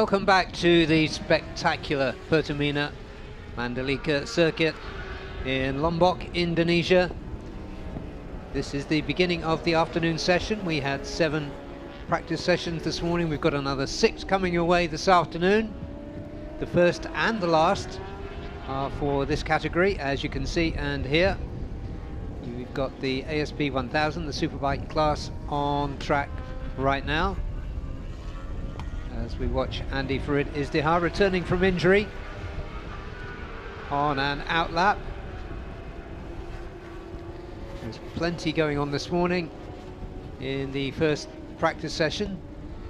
Welcome back to the spectacular Pertamina Mandalika circuit in Lombok, Indonesia. This is the beginning of the afternoon session. We had 7 practice sessions this morning. We've got another 6 coming your way this afternoon. The first and the last are for this category, as you can see and hear. We've got the ASP 1000, the superbike class, on track right now, as we watch Andy Farid Izdihar returning from injury on an outlap. There's plenty going on this morning in the first practice session.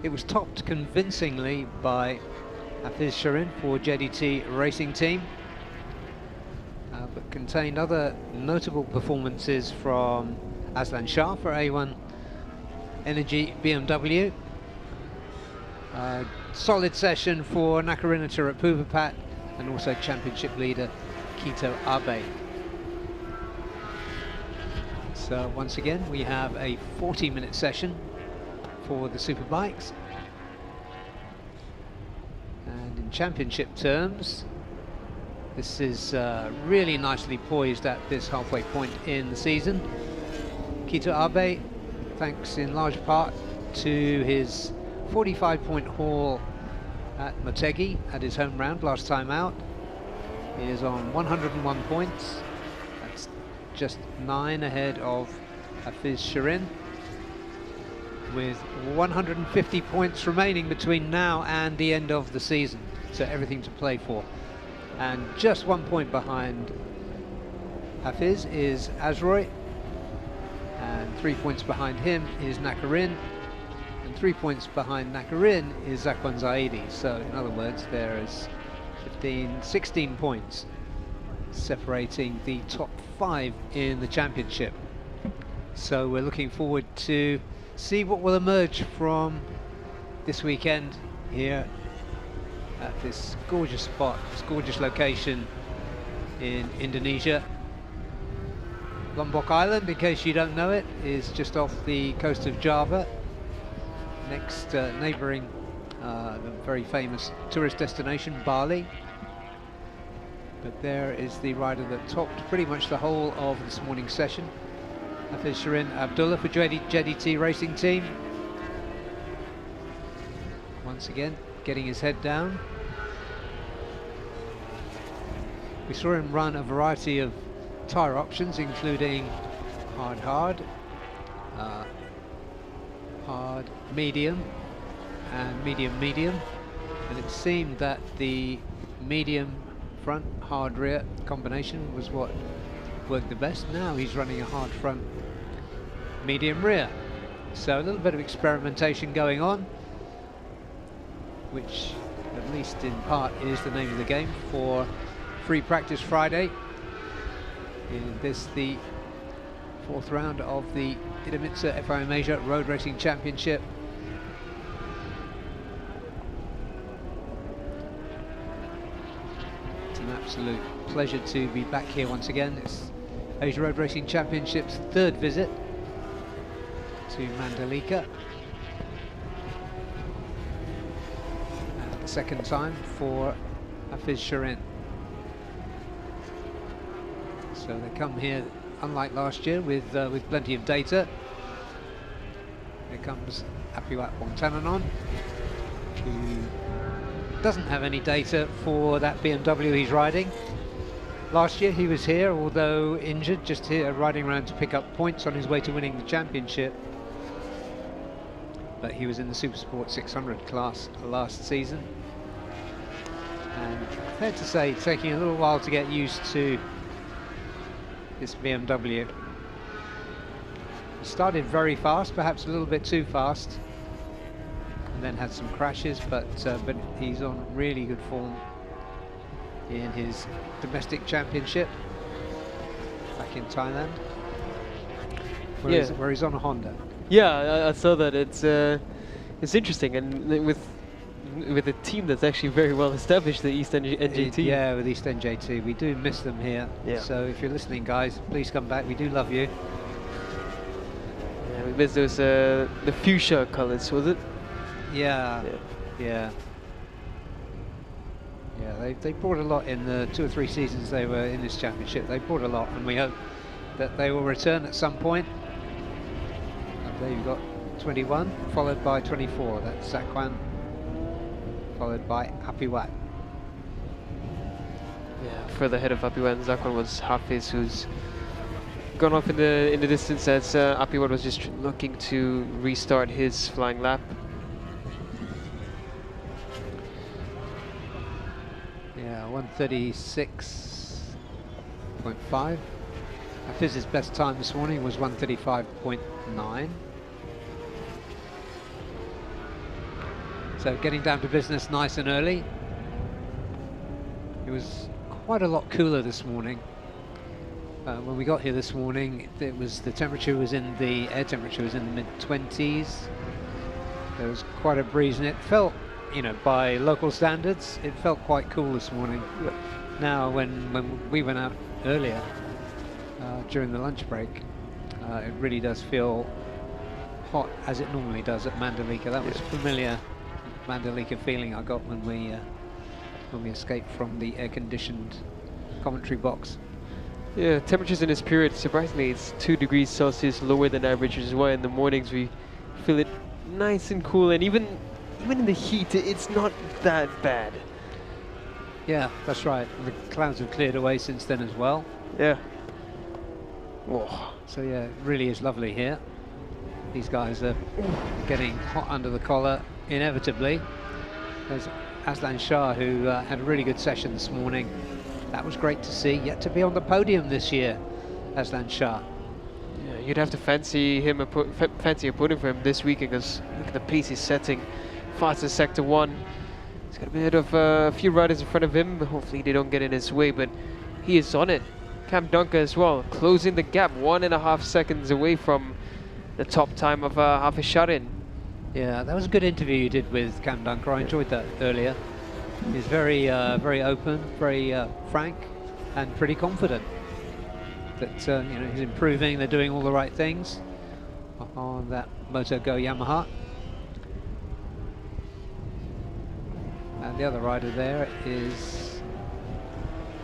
It was topped convincingly by Hafiz Shirin for JDT Racing Team, but contained other notable performances from Aslan Shah for A1 Energy BMW. Solid session for Nakarina Tirapuvapat, and also championship leader Kito Abe. So once again we have a 40-minute session for the superbikes, and in championship terms this is really nicely poised at this halfway point in the season. Kito Abe, thanks in large part to his 45-point haul at Motegi at his home round last time out, he is on 101 points. That's just 9 ahead of Hafiz Shirin, with 150 points remaining between now and the end of the season, so everything to play for. And just 1 point behind Hafiz is Azroy, and 3 points behind him is Nakarin, and 3 points behind Nakarin is Zakwan Zaidi. So in other words, there is 16 points separating the top 5 in the championship. So we're looking forward to see what will emerge from this weekend here at this gorgeous spot, this gorgeous location in Indonesia. Lombok Island, in case you don't know it, is just off the coast of Java, next neighbouring the very famous tourist destination Bali. But there is the rider that topped pretty much the whole of this morning's session, Hafiz Shirin Abdullah for JDT Racing Team. Once again getting his head down. We saw him run a variety of tyre options, including hard, medium and medium, and it seemed that the medium front, hard rear combination was what worked the best. Now he's running a hard front, medium rear, so a little bit of experimentation going on, which at least in part is the name of the game for Free Practice Friday. In this, the 4th round of the Idemitsu FIM Asia Road Racing Championship. It's an absolute pleasure to be back here once again. It's Asia Road Racing Championship's 3rd visit to Mandalika, and the 2nd time for Hafiz Shirin. So they come here, unlike last year, with plenty of data. Here comes Apiwat Wongtananon, who doesn't have any data for that BMW he's riding. Last year he was here, although injured, just here riding around to pick up points on his way to winning the championship. But he was in the Supersport 600 class last season. And fair to say, taking a little while to get used to this BMW. He started very fast, perhaps a little bit too fast, and then had some crashes, but he's on really good form in his domestic championship back in Thailand, where he's on a Honda. Yeah, I saw that. It's interesting, and with a team that's actually very well established, the East NJT. Yeah, with East NJT. We do miss them here. Yeah. So if you're listening, guys, please come back. We do love you. Yeah, we miss those the fuchsia colors, was it? Yeah. Yeah. Yeah, they brought a lot in the 2 or 3 seasons they were in this championship. They brought a lot, and we hope that they will return at some point. And there you've got 21, followed by 24. That's Zakwan, followed by Apiwat. Yeah, further ahead of Apiwat, Zakwan was Hafiz, who's gone off in the distance as Apiwat was just looking to restart his flying lap. Yeah, 136.5. Hafiz's best time this morning was 135.9. So getting down to business nice and early. It was quite a lot cooler this morning. When we got here this morning, the air temperature was in the mid-20s. There was quite a breeze, and it felt, you know, by local standards, it felt quite cool this morning. Now, when we went out earlier during the lunch break, it really does feel hot as it normally does at Mandalika. That was familiar Mandalika feeling I got when we escaped from the air-conditioned commentary box. Yeah, temperatures in this period, surprisingly, it's 2 degrees Celsius lower than average, which is why in the mornings we feel it nice and cool, and even in the heat, it's not that bad. Yeah, that's right. The clouds have cleared away since then as well. Yeah. Whoa. So yeah, it really is lovely here. These guys are getting hot under the collar, inevitably. There's Aslan Shah, who had a really good session this morning. That was great to see. Yet to be on the podium this year, Aslan Shah. Yeah, you'd have to fancy a podium for him this weekend, because look at the pace he's setting. Fastest sector 1. He's got a bit of a few riders in front of him. Hopefully they don't get in his way, but he is on it. Cam Dunker as well, closing the gap, 1.5 seconds away from the top time of Hafiz Sharin. Yeah, that was a good interview you did with Cam Dunker. I enjoyed that earlier. He's very, very open, very frank, and pretty confident that you know, he's improving. They're doing all the right things on that Moto Go Yamaha. And the other rider there is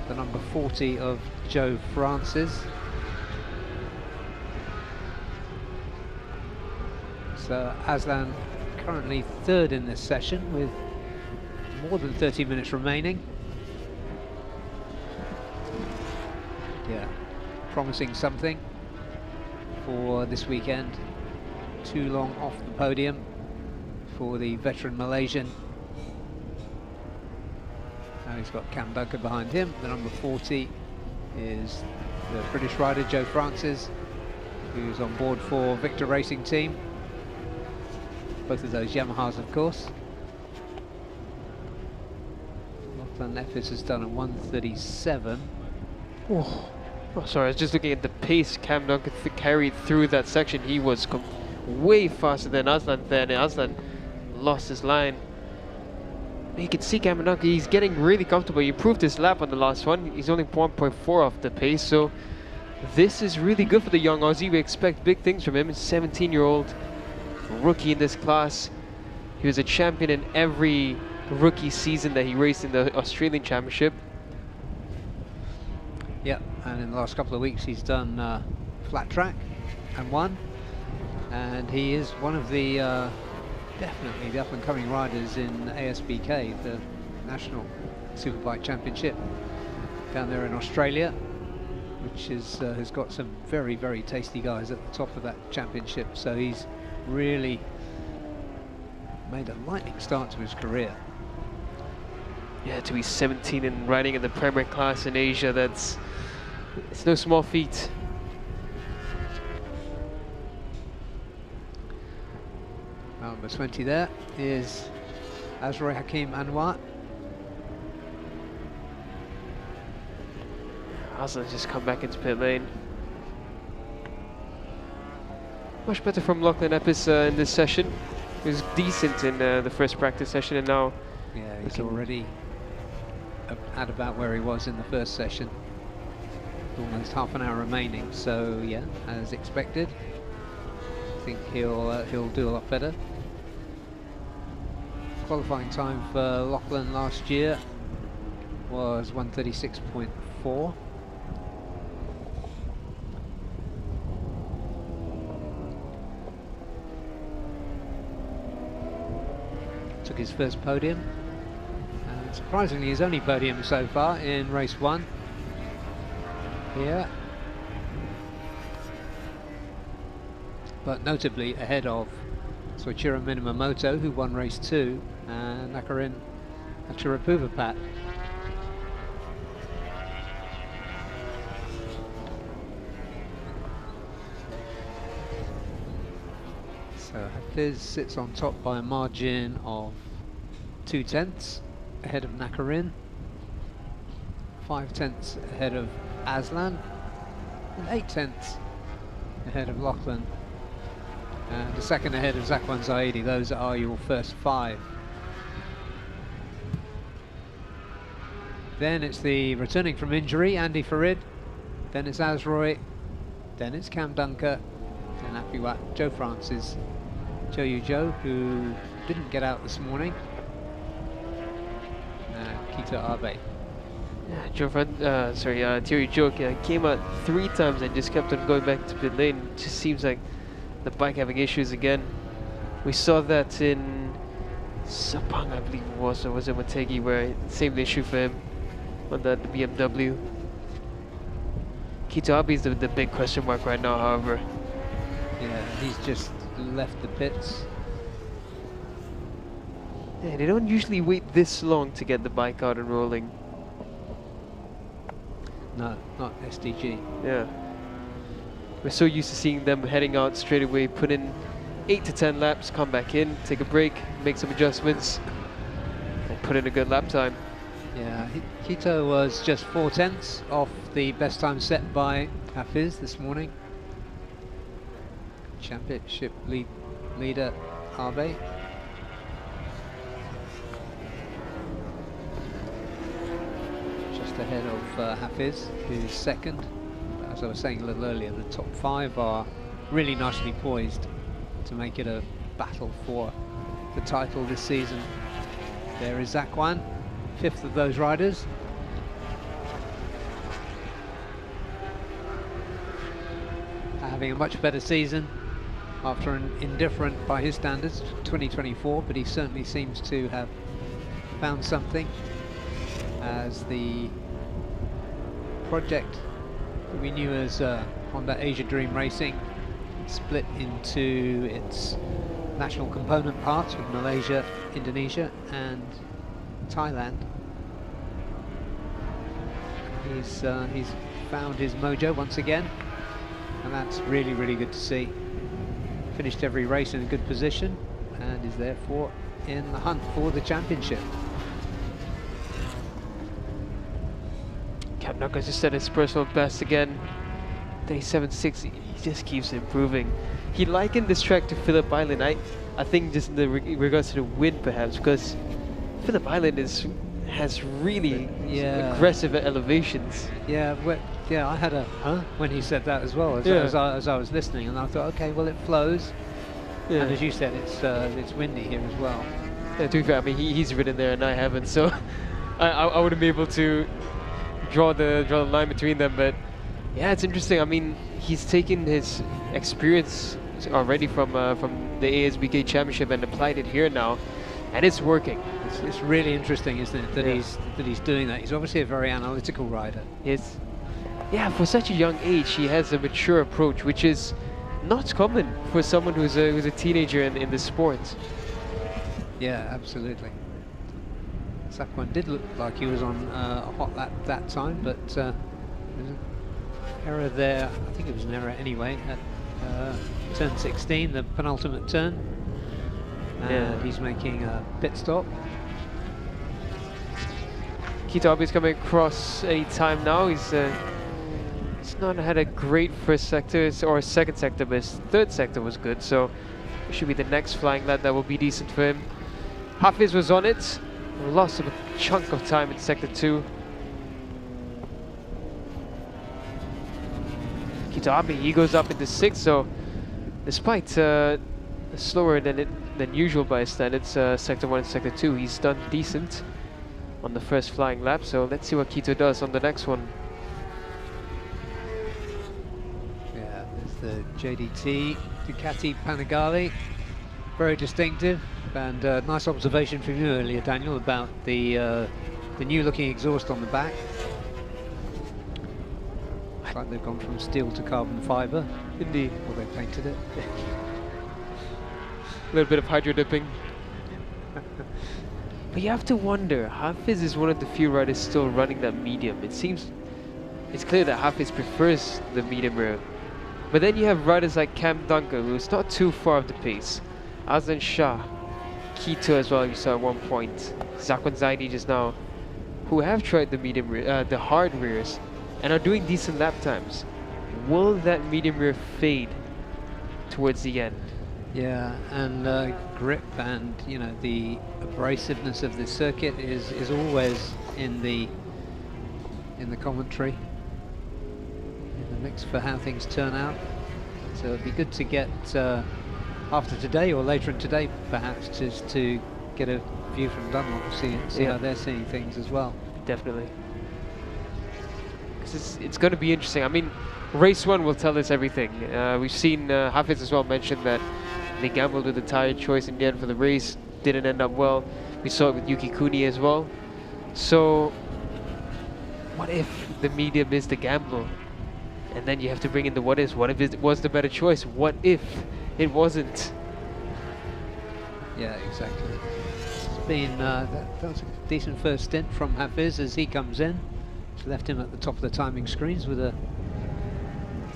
the number 40 of Joe Francis. So Aslan currently 3rd in this session with more than 30 minutes remaining. Yeah, promising something for this weekend. Too long off the podium for the veteran Malaysian. Now he's got Cam Dunker behind him. The number 40 is the British rider Joe Francis, who's on board for Victor Racing Team. Both of those Yamahas, of course. Lachlan Effis has done a 137. Oh, sorry, I was just looking at the pace Cam Dunker carried through that section. He was way faster than Aslan then. Aslan lost his line. You can see Cam Dunker, he's getting really comfortable. He improved his lap on the last one. He's only 1.4 off the pace, so this is really good for the young Aussie. We expect big things from him. He's a 17-year-old rookie in this class. He was a champion in every rookie season that he raced in the Australian Championship. Yeah, and in the last couple of weeks he's done flat track and won. And he is one of the definitely the up-and-coming riders in ASBK, the National Superbike Championship down there in Australia, which is has got some very, very tasty guys at the top of that championship. So he's really made a lightning start to his career. Yeah, to be 17 and riding in the Premier class in Asia, it's no small feat. Number 20 there is Azroy Hakim Anwar. Aslan's just come back into pit lane. Much better from Lachlan Effis in this session. He was decent in the first practice session, and now yeah, he's already at about where he was in the first session. Almost half an hour remaining, so yeah, as expected. I think he'll do a lot better. Qualifying time for Lachlan last year was 136.4. Took his first podium, and surprisingly his only podium so far in race 1 here, but notably ahead of Soichiro Minamoto, who won race 2, and Nakarin Achirapuvapat. So Hafiz sits on top by a margin of 0.2 ahead of Nakarin, 0.5 ahead of Aslan, and 0.8 ahead of Lachlan, and a second ahead of Zakwan Zaidi. Those are your first 5. Then it's the returning from injury, Andy Farid, then it's Azroy, then it's Cam Dunker, then Apiwat, Joe Francis, Choyu Joe, who didn't get out this morning, and Kito Abe. Yeah, Choyu Joe came out 3 times and just kept on going back to pit lane. It just seems like the bike having issues again. We saw that in Sepang, I believe it was, or was it Motegi, where same issue for him on the BMW. Kito Abe is the big question mark right now, however. Yeah, he's just left the pits. Yeah, they don't usually wait this long to get the bike out and rolling. No, not SDG. Yeah. We're so used to seeing them heading out straight away, put in 8 to 10 laps, come back in, take a break, make some adjustments, and put in a good lap time. Yeah, Kito was just 0.4 off the best time set by Hafiz this morning. Championship leader Abe. Just ahead of Hafiz, who's second. As I was saying a little earlier, the top 5 are really nicely poised to make it a battle for the title this season. There is Zakwan, 5th of those riders. Having a much better season after an indifferent, by his standards, 2024, but he certainly seems to have found something as the project that we knew as Honda Asia Dream Racing split into its national component parts with Malaysia, Indonesia and Thailand. He's found his mojo once again, and that's really, really good to see. Finished every race in a good position and is therefore in the hunt for the championship. Capnaka just set his personal best again, 37.6. He just keeps improving. He likened this track to Phillip Island. I think just in regards to the wind, perhaps, because Phillip Island has really aggressive elevations. Yeah, yeah, I had a huh when he said that as well, as I was listening, and I thought, okay, well it flows, and as you said, it's windy here as well. Yeah, to be fair, I mean he's ridden there and I haven't, so I wouldn't be able to draw the line between them. But yeah, it's interesting. I mean, he's taken his experience already from the ASBK Championship and applied it here now, and it's working. It's really interesting, isn't it, that he's doing that. He's obviously a very analytical rider. Yes. Yeah, for such a young age, he has a mature approach, which is not common for someone who's a teenager in the sport. Yeah, absolutely. Zakwan did look like he was on a hot lap that time, but there's an error there. I think it was an error anyway at turn 16, the penultimate turn. And he's making a pit stop. Kito Abe is coming across any time now. He's not had a great first sector or second sector, but his third sector was good, so it should be the next flying lap that will be decent for him. Hafiz was on it, lost a chunk of time in sector 2. Kito Abe, he goes up into 6th, so despite slower than usual by his standards, sector 1 and sector 2, he's done decent. on the first flying lap. So let's see what Quito does on the next one. Yeah, there's the JDT Ducati Panigale, very distinctive, and nice observation from you earlier, Daniel, about the new-looking exhaust on the back. Looks like they've gone from steel to carbon fibre. Indeed. Or they painted it. A little bit of hydro dipping. But you have to wonder, Hafiz is one of the few riders still running that medium. It seems it's clear that Hafiz prefers the medium rear. But then you have riders like Cam Dunker, who's not too far off the pace. Azlan Shah, Quito as well, you saw at one point. Zakwan Zaidi just now, who have tried the medium rear, the hard rears, and are doing decent lap times. Will that medium rear fade towards the end? Yeah, and grip and, you know, the abrasiveness of this circuit is always in the commentary, in the mix for how things turn out. So it'd be good to get after today or later in today, perhaps, just to get a view from Dunlop, see how they're seeing things as well. Definitely. Because it's going to be interesting. I mean, race one will tell us everything. We've seen Hafiz as well mention that they gambled with the tire choice in the end for the race. Didn't end up well. We saw it with Yuki Kuni as well. So, what if the medium is the gamble? And then you have to bring in the what ifs. What if it was the better choice? What if it wasn't? Yeah, exactly. It's been that was a decent first stint from Hafiz as he comes in. It's left him at the top of the timing screens with a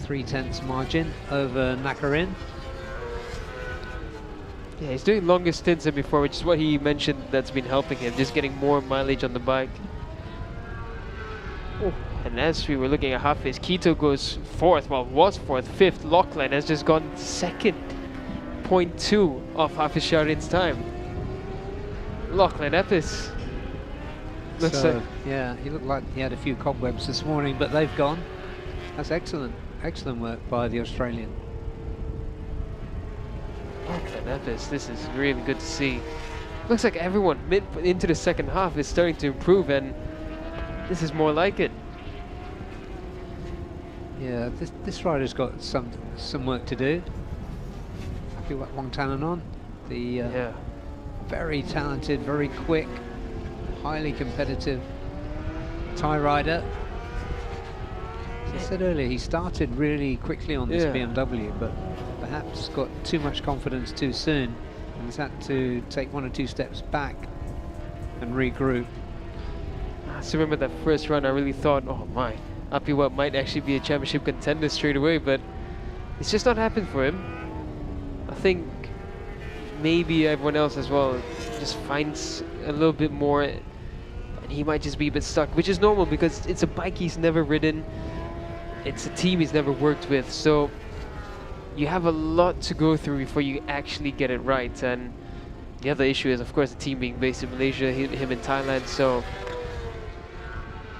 3/10 margin over Nakarin. Yeah, he's doing longer stints than before, which is what he mentioned that's been helping him, just getting more mileage on the bike. Oh, and as we were looking at Hafiz, Quito goes fourth, well, was fourth, fifth. Lachlan has just gone second, 0.2 of Hafiz Sharin's time. Lachlan Epis. Yeah, he looked like he had a few cobwebs this morning, but they've gone. That's excellent, excellent work by the Australian. This is really good to see. Looks like everyone into the second half is starting to improve, and this is more like it. Yeah, this rider's got some work to do. Happy what Wangtananon, the very talented, very quick, highly competitive Thai rider. As I said earlier, he started really quickly on this BMW, but perhaps got too much confidence too soon and has had to take one or two steps back and regroup. I still remember that first run. I really thought, oh my, Apiwa might actually be a championship contender straight away, but it's just not happened for him. I think maybe everyone else as well just finds a little bit more, and he might just be a bit stuck, which is normal because it's a bike he's never ridden. It's a team he's never worked with, so you have a lot to go through before you actually get it right. And the other issue is, of course, the team being based in Malaysia, him in Thailand, so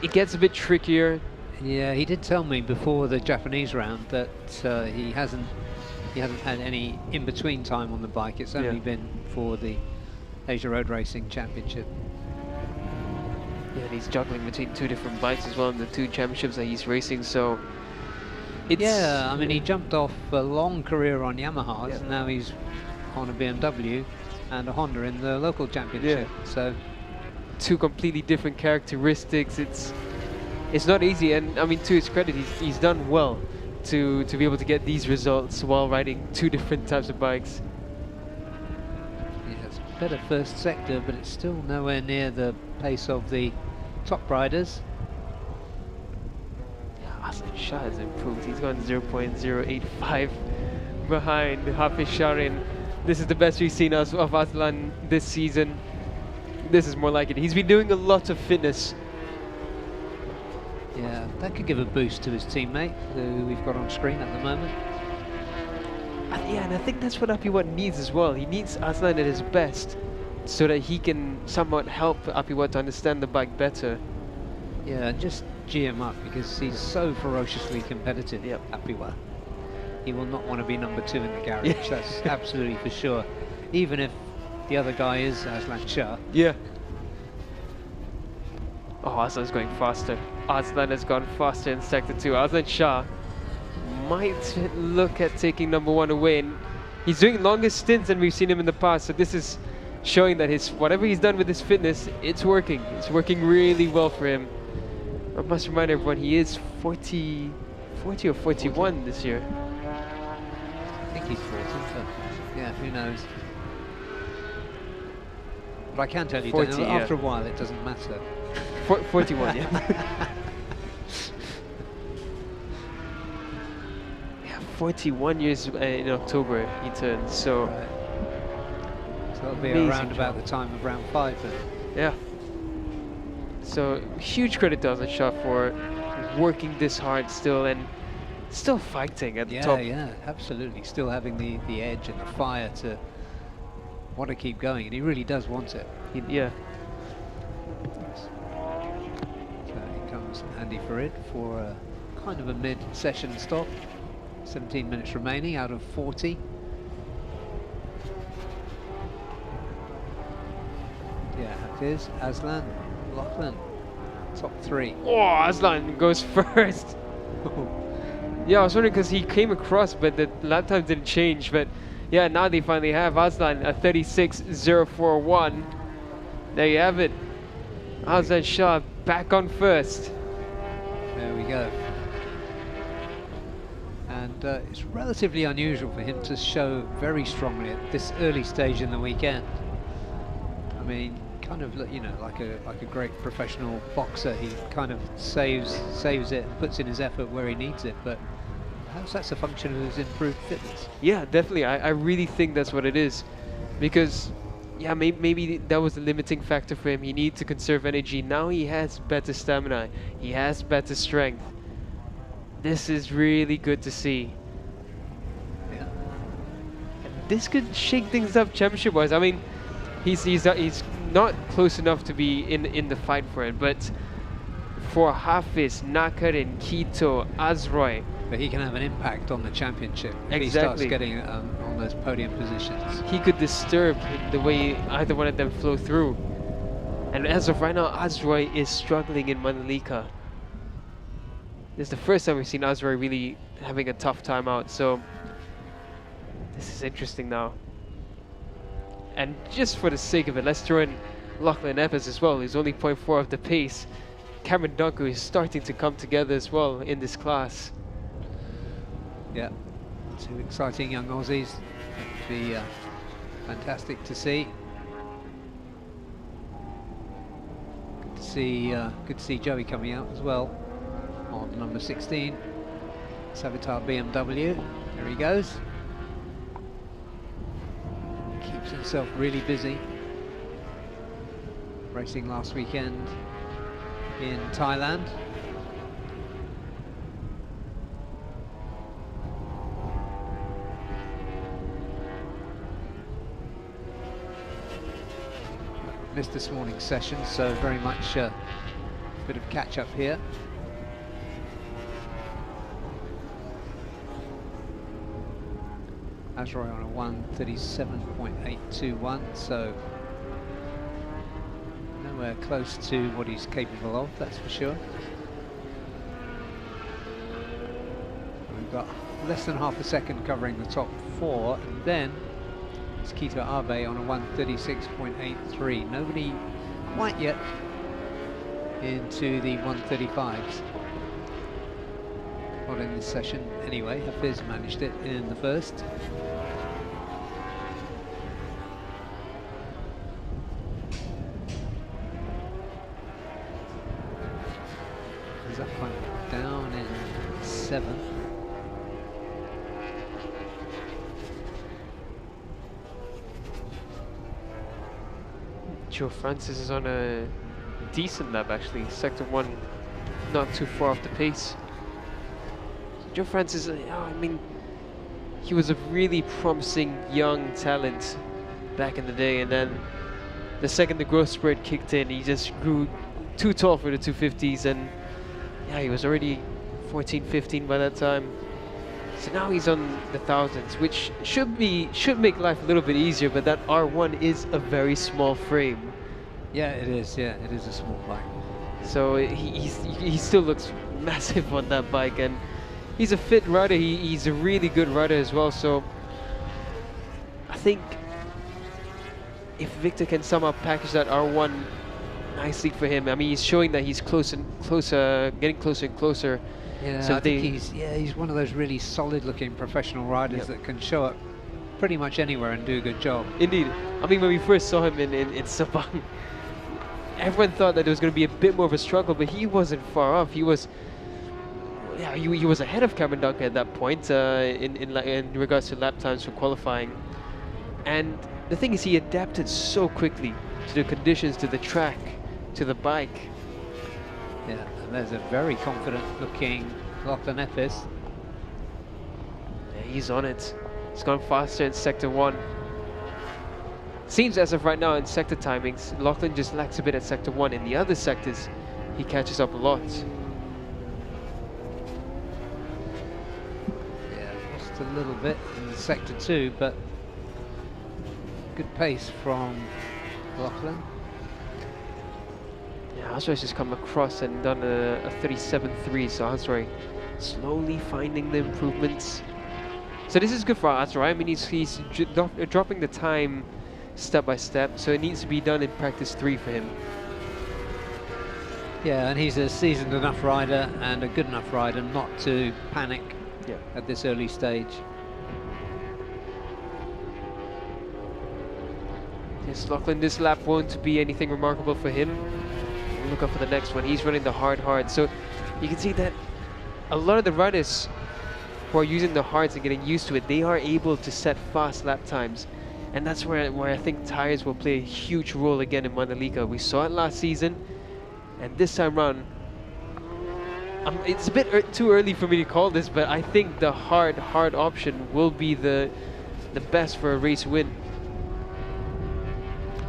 it gets a bit trickier. Yeah, he did tell me before the Japanese round that he hasn't had any in-between time on the bike. It's only been for the Asia Road Racing Championship. Yeah, and he's juggling between two different bikes as well in the two championships that he's racing, so it's... Yeah, I mean, he jumped off a long career on Yamahas, and now he's on a BMW and a Honda in the local championship. So two completely different characteristics. It's not easy, and I mean, to his credit, he's done well to be able to get these results while riding two different types of bikes. Yeah, it's a better first sector, but it's still nowhere near the pace of the top riders. Azlan Shah has improved. He's gone 0.085 behind Hafiz Sharin. This is the best we've seen of Azlan this season. This is more like it. He's been doing a lot of fitness. Yeah, that could give a boost to his teammate, who we've got on screen at the moment. Yeah, and I think that's what Apiwat needs as well. He needs Azlan at his best, so that he can somewhat help Apiwat to understand the bike better. Yeah, just G him up, because he's so ferociously competitive, Apiwat. He will not want to be number 2 in the garage, that's absolutely for sure. Even if the other guy is Azlan Shah. Yeah. Oh, Aslan's going faster. Aslan has gone faster in Sector 2. Aslan Shah might look at taking number 1 away. And he's doing longer stints than we've seen him in the past. So this is showing that whatever he's done with his fitness, it's working. It's working really well for him. I must remind everyone, he is 40 or 41 this year. I think he's 40, but yeah, who knows. But I can tell you, 40, Daniel, yeah. after a while it doesn't matter. 41, yeah. Yeah, 41 years in October he turns, so... Right. So that'll be amazing around about job. the time of round 5 then. Yeah. So huge credit to Aslan Shah for working this hard still and still fighting at the top. Yeah, absolutely. Still having the edge and the fire to want to keep going, and he really does want it. Yeah. So here comes Andy Farid for a kind of a mid-session stop. 17 minutes remaining out of 40. Yeah, it is Aslan, Lachlan, top 3. Oh, Aslan goes first. Yeah, I was wondering because he came across, but the lap time didn't change. But yeah, now they finally have Aslan a 36.041. There you have it. Aslan Shah back on first. There we go. And it's relatively unusual for him to show very strongly at this early stage in the weekend. I mean, kind of, you know, like a great professional boxer, he kind of saves it and puts in his effort where he needs it. But perhaps that's a function of his improved fitness. Yeah, definitely. I really think that's what it is, because yeah, maybe that was the limiting factor for him. He needed to conserve energy. Now he has better stamina. He has better strength. This is really good to see. Yeah. And this could shake things up championship-wise. I mean, he's not close enough to be in the fight for it, but for Hafiz, Nakarin, Kito, Azroy, But he can have an impact on the championship if he starts getting on those podium positions. He could disturb the way either one of them flow through. And as of right now, Azroy is struggling in Mandalika. This is the first time we've seen Azroy really having a tough time out, so this is interesting now. And just for the sake of it, let's throw in Lachlan Epps as well. He's only 0.4 of the pace. Cameron Dunku is starting to come together as well in this class. Yeah, 2 exciting young Aussies. It'd be fantastic to see. Good to see Joey coming out as well on number 16. Savitar BMW. There he goes. Keeps himself really busy. Racing last weekend in Thailand. Missed this morning's session, so very much a bit of catch up here. Azroy on a 1:37.821, so nowhere close to what he's capable of, that's for sure. We've got less than half a second covering the top 4, and then it's Kito Abe on a 1:36.83. Nobody quite yet into the 1:35s. Not in this session anyway. Hafiz managed it in the first. Is that one down in 7th? Joe Francis is on a decent lap actually. Sector 1 not too far off the pace. Joe Francis, I mean, he was a really promising young talent back in the day, and then the second the growth spurt kicked in, he just grew too tall for the 250s, and yeah, he was already 14, 15 by that time. So now he's on the thousands, which should make life a little bit easier, but that R1 is a very small frame. Yeah, it is. Yeah, it is a small bike. So he still looks massive on that bike, and he's a fit rider. He's a really good rider as well. So I think if Victor can somehow package that R1 nicely for him, I mean, he's showing that he's close and closer, getting closer and closer. Yeah, so I think he's one of those really solid-looking professional riders that can show up pretty much anywhere and do a good job. Indeed. I mean, when we first saw him in Sabang, everyone thought that there was going to be a bit more of a struggle, but he wasn't far off. He was, yeah, he was ahead of Cameron Duncan at that point in regards to lap times for qualifying. And the thing is, he adapted so quickly to the conditions, to the track, to the bike. Yeah, and there's a very confident-looking Lachlan Epis. Yeah, he's on it. He's gone faster in Sector 1. Seems as of right now in sector timings, Lachlan just lacks a bit at Sector 1. In the other sectors, he catches up a lot. Yeah, lost a little bit in Sector 2, but good pace from Lachlan. Yeah, Azra's just come across and done a 37.3, so Azra slowly finding the improvements. So this is good for Azra. I mean, he's dropping the time step by step, so it needs to be done in practice 3 for him. Yeah, and he's a seasoned enough rider and a good enough rider not to panic at this early stage. Yes, Lachlan, this lap won't be anything remarkable for him. We'll look up for the next one. He's running the hard. So you can see that a lot of the riders who are using the hards and getting used to it, they are able to set fast lap times. And that's where I think tires will play a huge role again in Mandalika. We saw it last season, and this time around, it's a bit too early for me to call this, but I think the hard option will be the best for a race win.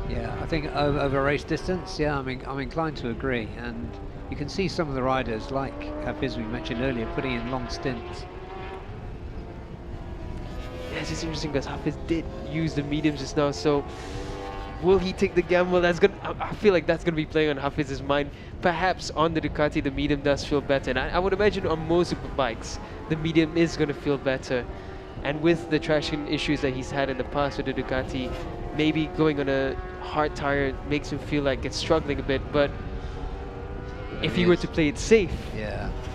Yeah, I think over race distance, yeah, I'm inclined to agree. And you can see some of the riders, like Hafiz we mentioned earlier, putting in long stints. Yeah, it's just interesting because Hafiz did use the mediums just now, so will he take the gamble? I feel like that's gonna be playing on Hafiz's mind. Perhaps on the Ducati, the medium does feel better, and I would imagine on most bikes, the medium is gonna feel better. And with the traction issues that he's had in the past with the Ducati, maybe going on a hard tire makes him feel like it's struggling a bit, but if he were to play it safe,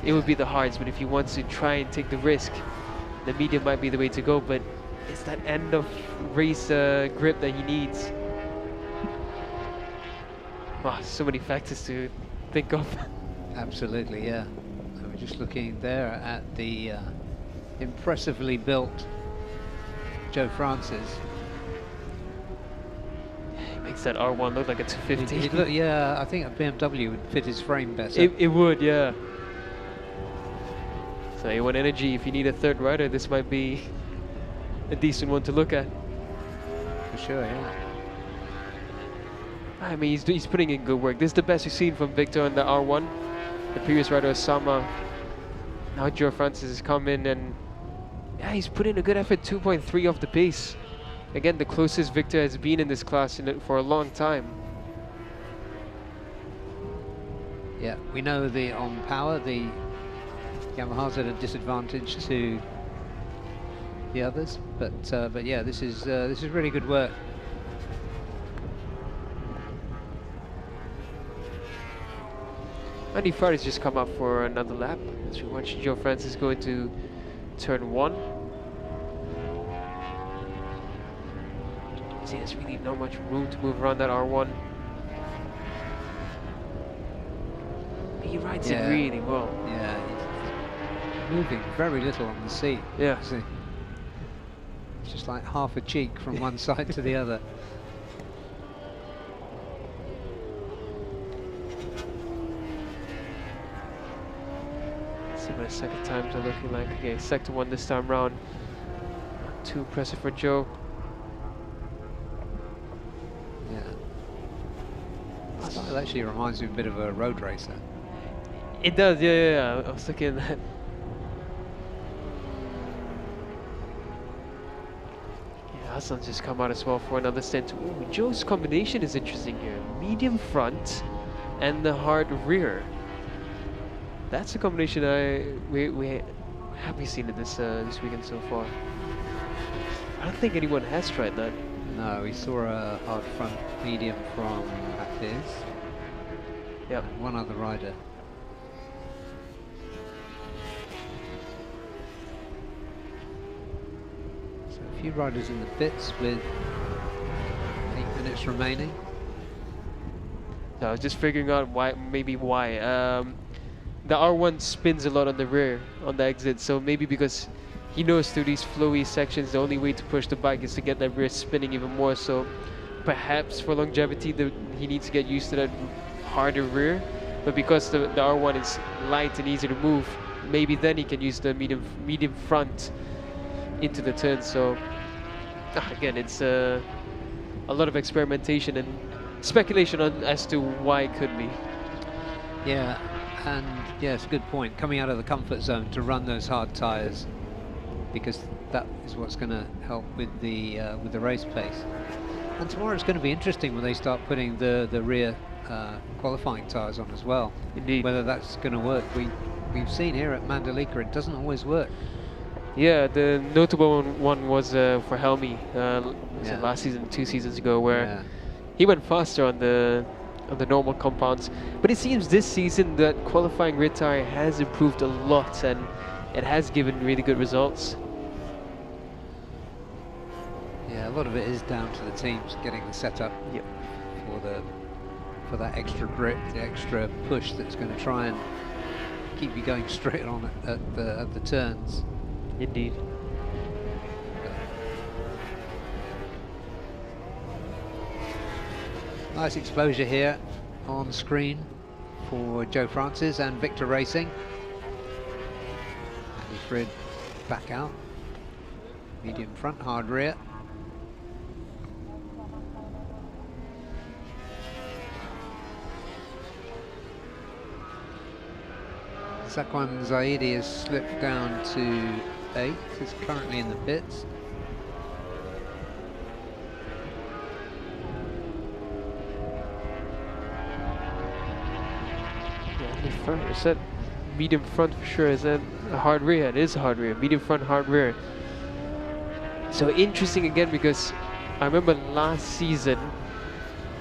it would be the hards. But if he wants to try and take the risk, the medium might be the way to go. But it's that end of race grip that he needs. Wow, so many factors to think of. Absolutely, yeah. So we're just looking there at the impressively built Joe Francis. Makes that R1 look like a 250. Yeah, I think a BMW would fit his frame better. It would, yeah. So A1 Energy, if you need a third rider, this might be a decent one to look at. For sure, yeah. I mean, he's putting in good work. This is the best we've seen from Victor on the R1. The previous rider, Osama. Now Joe Francis has come in and yeah, he's put in a good effort, 2.3 off the pace. Again, the closest Victor has been in this class for a long time. Yeah, we know on power, the Yamaha's at a disadvantage to the others, but yeah, this is really good work. Andy Fardy's just come up for another lap as we watch Joe Francis go into turn 1. See, there's really not much room to move around that R1. He rides it really well. Yeah, he's moving very little on the seat. Yeah. See? It's just like half a cheek from one side to the other. See what his second times are looking like. Okay, sector 1 this time round. Not too impressive for Joe. It actually reminds me a bit of a road racer. It does, yeah. I was thinking that. Yeah, Hassan's just come out as well for another stint. Ooh, Joe's combination is interesting here. Medium front and the hard rear. That's a combination we haven't seen it this weekend so far. I don't think anyone has tried that. No, we saw a hard front medium from Hafiz. Yep. And one other rider. So a few riders in the pits with 8 minutes remaining. So I was just figuring out why. The R1 spins a lot on the rear, on the exit, so maybe because he knows through these flowy sections the only way to push the bike is to get that rear spinning even more, so perhaps for longevity he needs to get used to that harder rear, but because the R1 is light and easy to move, maybe then he can use the medium front into the turn. So again, it's a lot of experimentation and speculation as to why it could be. Yeah, and yeah, it's a good point. Coming out of the comfort zone to run those hard tyres, because that is what's going to help with the race pace. And tomorrow it's going to be interesting when they start putting the rear qualifying tyres on as well. Indeed. Whether that's going to work. We've seen here at Mandalika it doesn't always work. Yeah, the notable one was for Helmy last season, 2 seasons ago, where he went faster on the normal compounds. But it seems this season that qualifying rear tyre has improved a lot, and it has given really good results. Yeah, a lot of it is down to the teams getting the setup for that extra grip, the extra push that's going to try and keep you going straight on at the turns. Indeed. Nice exposure here on screen for Joe Francis and Victor Racing. Andy Frid back out. Medium front, hard rear. Zakwan Zaidi has slipped down to 8th, is currently in the pits. Front, is that medium front for sure? Is that a hard rear? It is a hard rear. Medium front, hard rear. So interesting again, because I remember last season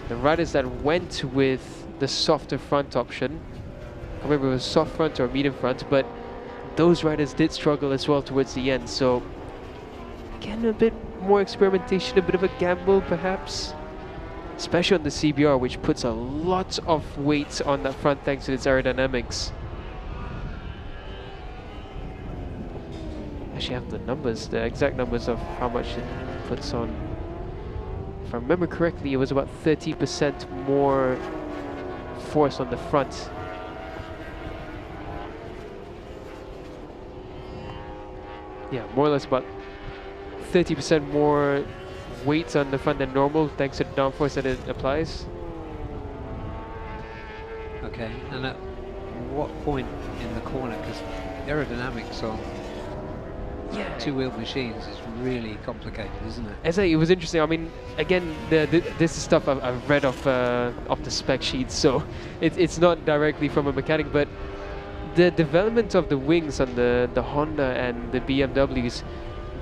the riders that went with the softer front option, I can't remember if it was soft front or medium front, but those riders did struggle as well towards the end. So again, a bit more experimentation, a bit of a gamble perhaps, especially on the CBR, which puts a lot of weight on that front thanks to its aerodynamics. Actually, I have the numbers, the exact numbers of how much it puts on. If I remember correctly, it was about 30% more force on the front. Yeah, more or less about 30% more weight on the front than normal thanks to the downforce that it applies. Okay, and at what point in the corner, because aerodynamics on two-wheeled machines is really complicated, isn't it? As it was interesting. I mean, again, this is stuff I've read off the spec sheets, so it's not directly from a mechanic, but the development of the wings on the Honda and the BMWs,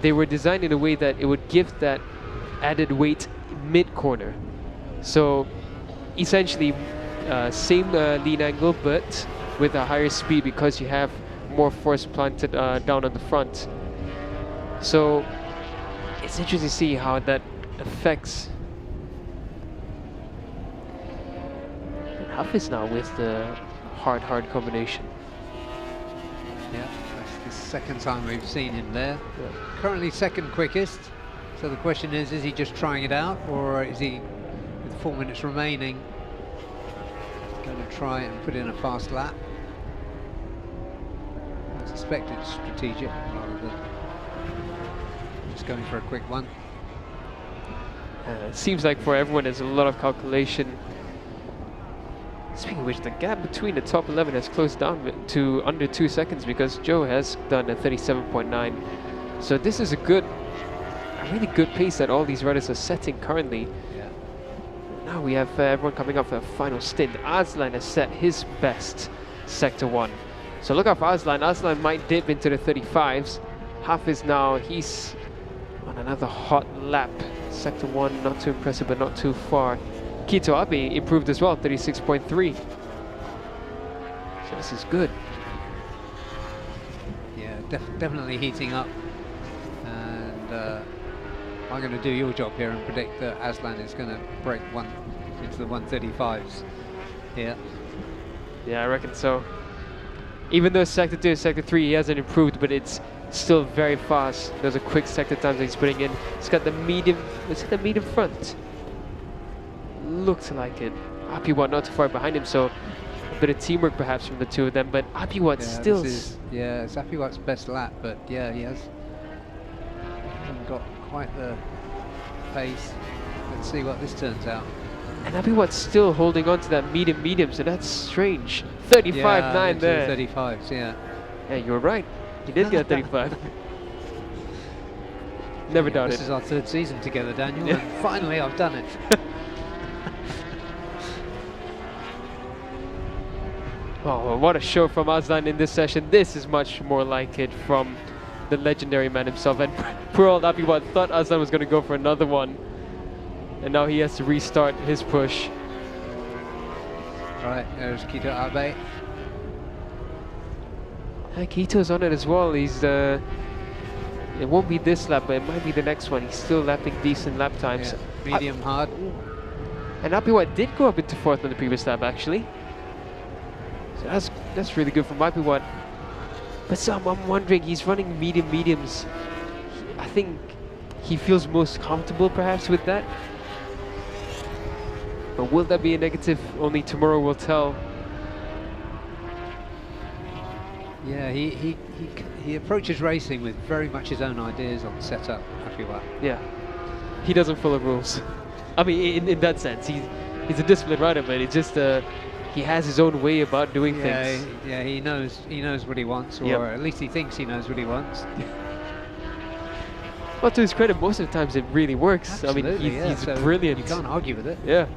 they were designed in a way that it would give that added weight mid-corner. So essentially same lean angle, but with a higher speed because you have more force planted down on the front. So it's interesting to see how that affects. And Hafiz now with the hard combination. Yeah, that's the second time we've seen him there. Yeah. Currently second quickest. So the question is he just trying it out, or is he, with 4 minutes remaining, going to try and put in a fast lap? I suspect it's strategic rather than just going for a quick one. It seems like for everyone there's a lot of calculation. Speaking of which, the gap between the top 11 has closed down to under 2 seconds because Joe has done a 37.9. So this is a really good pace that all these riders are setting currently. Yeah. now we have everyone coming up for a final stint. Aslan has set his best Sector 1. So look out for Aslan. Aslan might dip into the 35s. Hafiz now, he's on another hot lap. Sector 1, not too impressive, but not too far. Kito Abe improved as well, 36.3. So this is good. Yeah, definitely heating up. And I'm going to do your job here and predict that Aslan is going to break into the 135s here. Yeah, I reckon so. Even though Sector 2 and Sector 3 he hasn't improved, but it's still very fast. Those are quick sector times that he's putting in. He's got the medium, is it the medium front? Looks like it. Apiwat not too far behind him, so a bit of teamwork perhaps from the two of them, but Apiwat still... Yeah, it's Apiwat's best lap, but yeah, he hasn't got quite the pace. Let's see what this turns out. And Apiwat's still holding on to that medium, so that's strange. 35.9 there. 35s, yeah. Yeah, you were right. He did get 35. Never doubted. This is our third season together, Daniel, and finally I've done it. Oh, what a show from Aslan in this session. This is much more like it from the legendary man himself. And poor old Apiwat thought Aslan was going to go for another one. And now he has to restart his push. Right, there's Kito Abe. Kito's on it as well. He's it won't be this lap, but it might be the next one. He's still lapping decent lap times. Yeah, medium hard. And Apiwat did go up into fourth on the previous lap, actually. So that's really good from Apiwat. But some, I'm wondering, he's running mediums. I think he feels most comfortable perhaps with that. But will that be a negative? Only tomorrow will tell. Yeah, he approaches racing with very much his own ideas on setup, Apiwat. Yeah, he doesn't follow rules. I mean, in that sense, he's a disciplined rider, but it's just he has his own way about doing things. Yeah, he knows what he wants, or at least he thinks he knows what he wants. Well, to his credit, most of the times it really works. Absolutely, I mean, he's so brilliant. You can't argue with it. Yeah.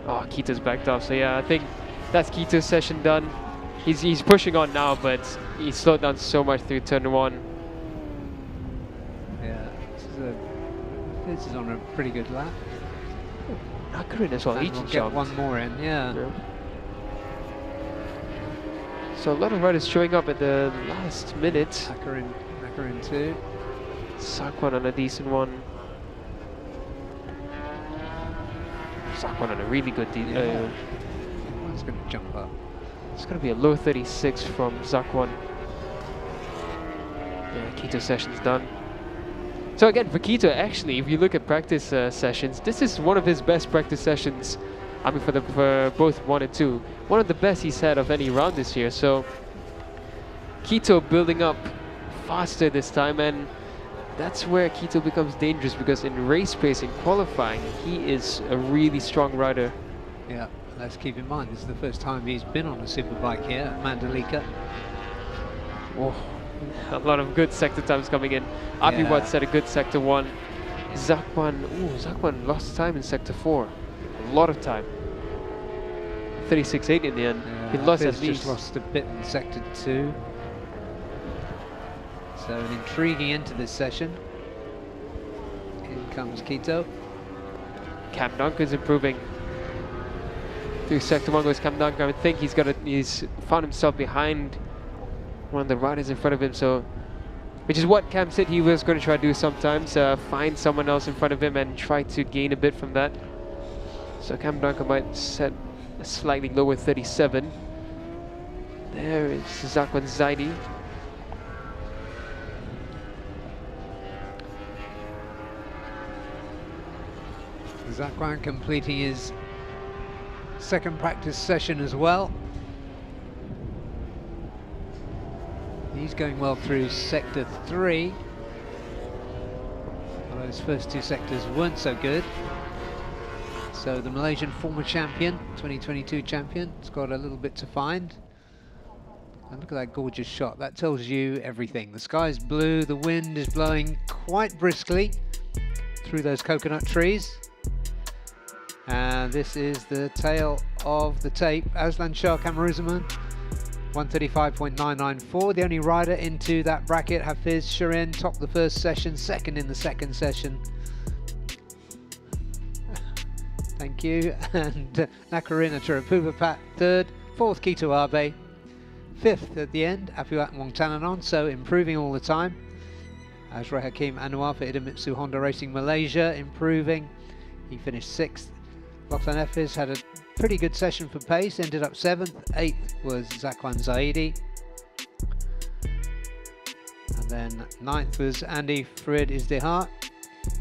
Oh, Kito's backed off. So yeah, I think that's Kito's session done. He's pushing on now, but he slowed down so much through turn 1. Yeah, this is on a pretty good lap. Nakarin as well. He We'll jumped. get one more in, yeah. So a lot of riders showing up at the last minute. Nakarin too. Sakwan on a decent one. Sakwan on a really good One's going to jump up. It's going to be a low 36 from Zakwan. Yeah, Kito session's done. So again, for Kito, actually, if you look at practice sessions, this is one of his best practice sessions. I mean, for both 1 and 2. One of the best he's had of any round this year. So Kito building up faster this time, and that's where Kito becomes dangerous, because in race pace, in qualifying, he is a really strong rider. Yeah. Let's keep in mind, this is the first time he's been on a superbike here at Mandalika. Oh, a lot of good sector times coming in. Apiwat set a good sector 1. Zakwan lost time in sector 4. A lot of time. 36.8 in the end. He lost at least. Just lost a bit in sector 2. So an intriguing end to this session. In comes Kito. Cam Duncan's improving. Through sector 1 goes Cam Duncan. I think he's found himself behind one of the riders in front of him, so which is what Cam said he was going to try to do sometimes, find someone else in front of him and try to gain a bit from that. So Cam Duncan might set a slightly lower 37. There is Zakwan Zaidi. Zakwan completing his second practice session as well. He's going well through sector 3. Although his first 2 sectors weren't so good. So the Malaysian former champion, 2022 champion, has got a little bit to find. And look at that gorgeous shot. That tells you everything. The sky's blue, the wind is blowing quite briskly through those coconut trees. And this is the tail of the tape. Aslan Shah Kamaruzaman, 135.994. The only rider into that bracket. Hafiz Shirin topped the first session, second in the second session. Thank you. And Nakarina Terapuvapat third, fourth Kito Abe, fifth at the end Apuat Wongtananon, so improving all the time. Azra Hakim Anwar for Idemitsu Honda Racing Malaysia, improving. He finished sixth. Loksan Efes had a pretty good session for pace, ended up seventh. Eighth was Zakwan Zaidi. And then ninth was Andy Fred Izdihar,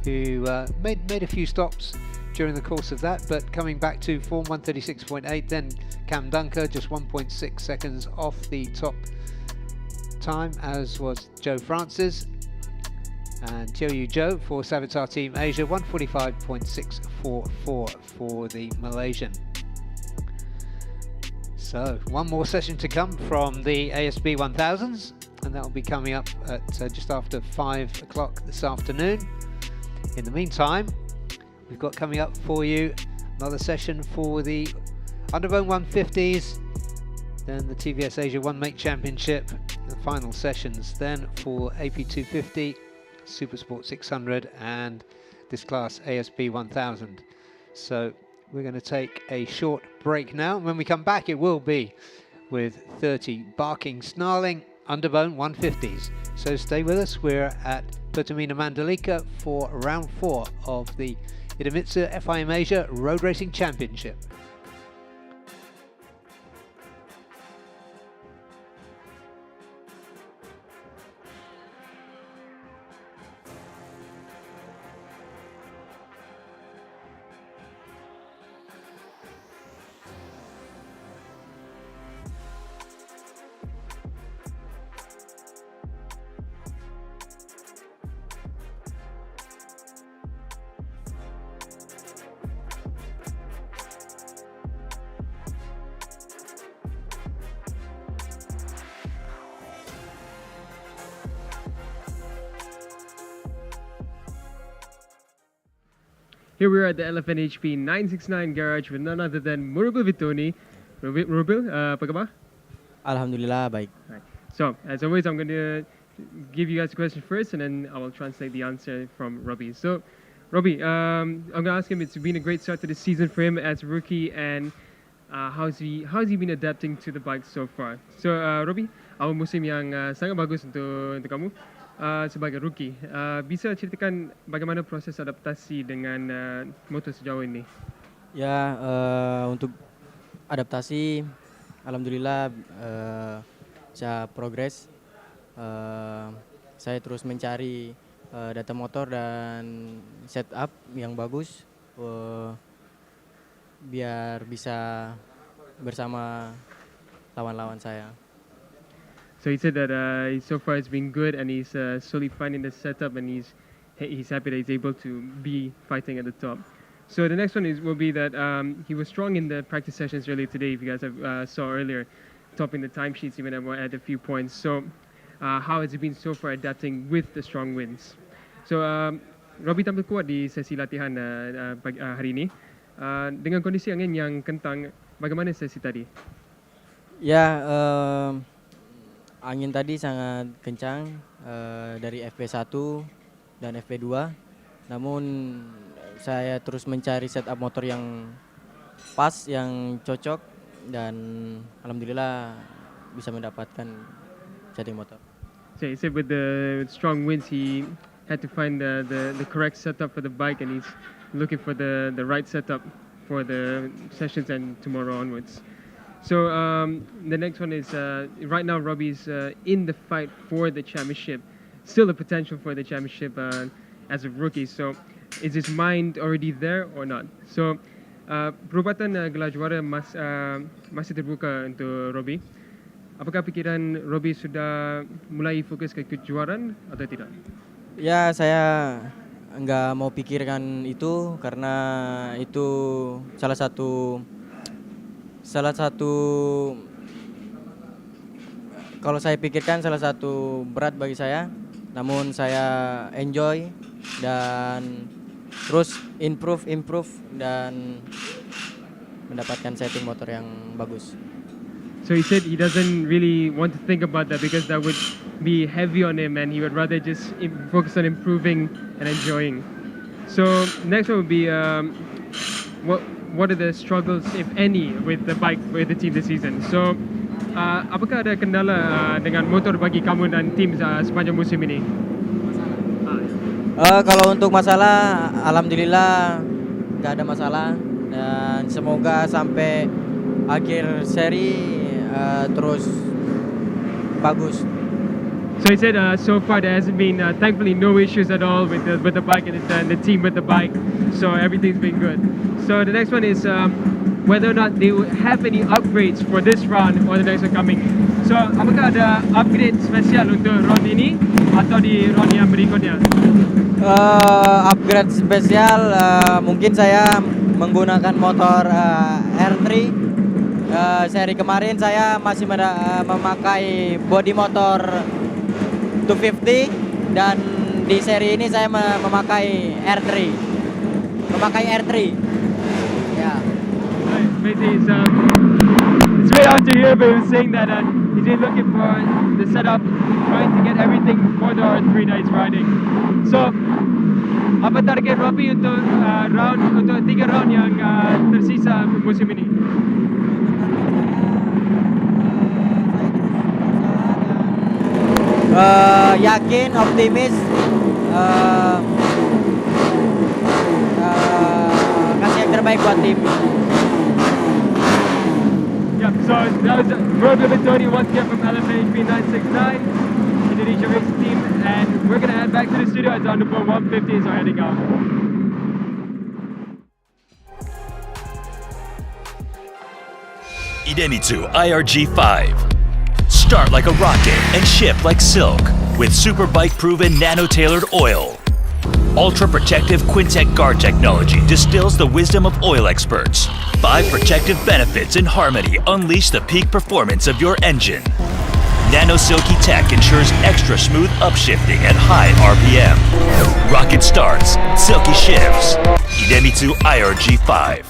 who made a few stops during the course of that, but coming back to form, 136.8. Then Cam Dunker, just 1.6 seconds off the top time, as was Joe Francis. And Teo Joe for Savitar Team Asia, 145.644 for the Malaysian. So one more session to come from the ASB 1000s, and that will be coming up at just after 5 o'clock this afternoon. In the meantime, we've got coming up for you another session for the Underbone 150s, then the TVS Asia One Make Championship, the final sessions then for AP 250, Supersport 600 and this class ASB 1000. So we're going to take a short break now, and when we come back it will be with 30 barking, snarling Underbone 150s. So stay with us. We're at Pertamina Mandalika for round 4 of the Idemitsu FIM Asia Road Racing Championship. Here we are at the Elephant HP 969 garage with none other than Murubil Vitoni. Murubil, apa khabar? Alhamdulillah, baik. Right. So, as always, I'm going to give you guys a question first, and then I will translate the answer from Robbie. So, Robbie, I'm going to ask him, it's been a great start to the season for him as a rookie, and how's he been adapting to the bike so far? So, Robbie, awal musim yang sangat bagus untuk kamu. Sebagai rookie, bisa ceritakan bagaimana proses adaptasi dengan motor sejauh ini? Ya, untuk adaptasi, alhamdulillah saya progres. Saya terus mencari data motor dan setup yang bagus biar bisa bersama lawan-lawan saya. So he said that so far it's been good, and he's slowly finding the setup, and he's happy that he's able to be fighting at the top. So the next one will be that he was strong in the practice sessions earlier today. If you guys have saw earlier, topping the timesheets even at a few points. So how has it been so far adapting with the strong winds? So Robbie tampil kuat di sesi latihan hari ini. Dengan kondisi angin yang kencang, bagaimana sesi tadi? Ya, angin tadi sangat kencang dari FP1 dan FP2. Namun saya terus mencari setup motor yang pas, yang cocok, dan alhamdulillah bisa mendapatkan setting motor. So he said with the strong winds he had to find the correct setup for the bike, and he's looking for the right setup for the sessions and tomorrow onwards. So the next one is right now Robbie's in the fight for the championship, still a potential for the championship as a rookie. So is his mind already there or not? So perubatan gelar juara masih terbuka untuk Robbie. Apakah pikiran Robbie sudah mulai fokus ke kejuaraan atau tidak? Ya, saya nggak mau pikirkan itu karena itu salah satu kalau saya pikirkan salah satu berat bagi saya. Namun saya enjoy dan terus improve dan mendapatkan setting motor yang bagus. So he said he doesn't really want to think about that because that would be heavy on him, and he would rather just focus on improving and enjoying. So next one would be what are the struggles, if any, with the bike with the team this season? So apakah ada kendala dengan motor bagi kamu dan tim sepanjang musim ini? Kalau untuk masalah, alhamdulillah nggak ada masalah dan semoga sampai akhir seri terus bagus. So he said so far there hasn't been thankfully no issues at all with the bike and the team with the bike, so everything's been good. So the next one is whether or not they will have any upgrades for this round or the next one coming. So apakah ada upgrade spesial untuk round ini atau di round yang berikutnya? Upgrade spesial mungkin saya menggunakan motor R3. Seri kemarin saya masih memakai bodi motor 250 dan di seri ini saya memakai R3. Ya. Basically, it's very hard to hear, but he was saying that he's been looking for the setup, trying to get everything for the R3 that he's riding. So, apa target Robbie untuk 3 round yang tersisa musim ini? Yakin, optimis, kasih yang terbaik buat tim. Yeah, so that was Robert Tony once again from LFA 3969, Indonesia Racing Team, and we're going to head back to the studio as Underbone 150 is our heading out. Idemitsu IRG5. Start like a rocket and ship like silk with super bike proven nano-tailored oil. Ultra protective Quintec guard technology distills the wisdom of oil experts. 5 protective benefits in harmony unleash the peak performance of your engine. Nano Silky Tech ensures extra smooth upshifting at high RPM. Rocket starts, silky shifts. Idemitsu IRG5.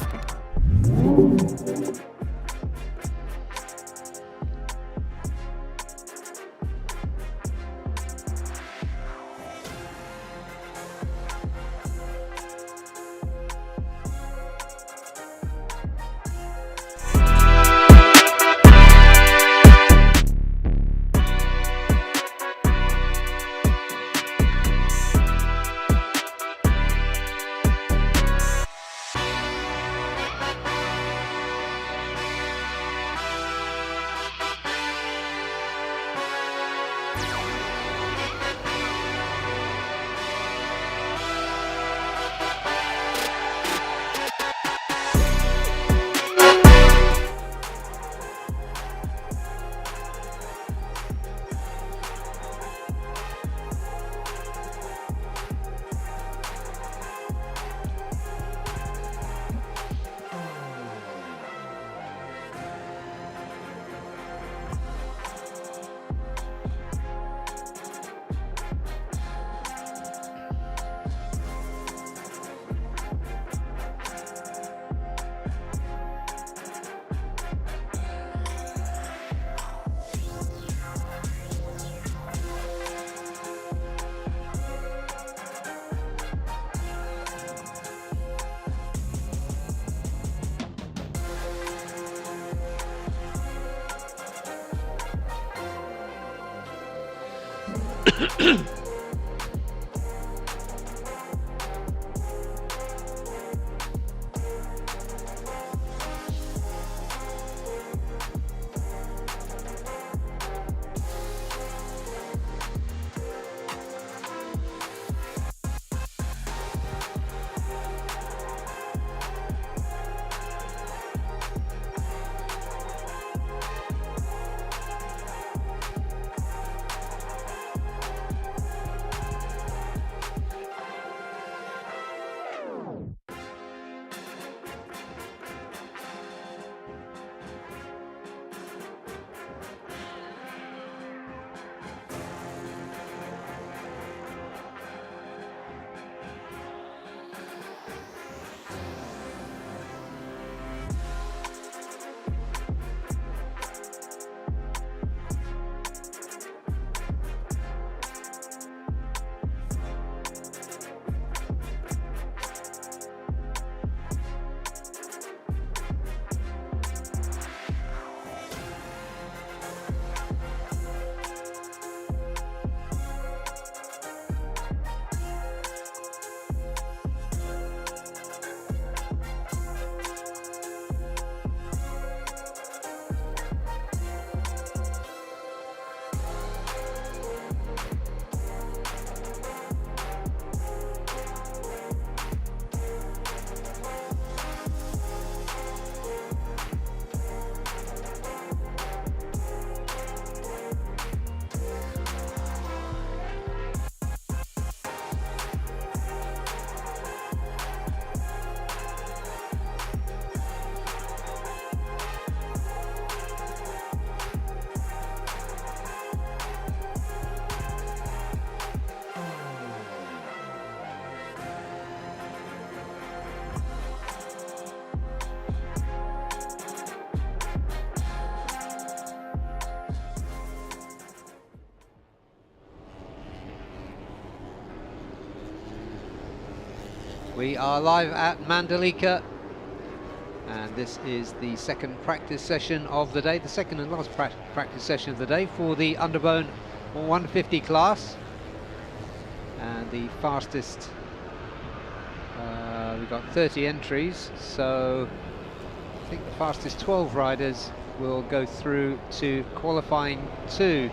We are live at Mandalika, and this is the second practice session of the day, the second and last practice session of the day for the Underbone 150 class. And the fastest, we've got 30 entries, so I think the fastest 12 riders will go through to qualifying 2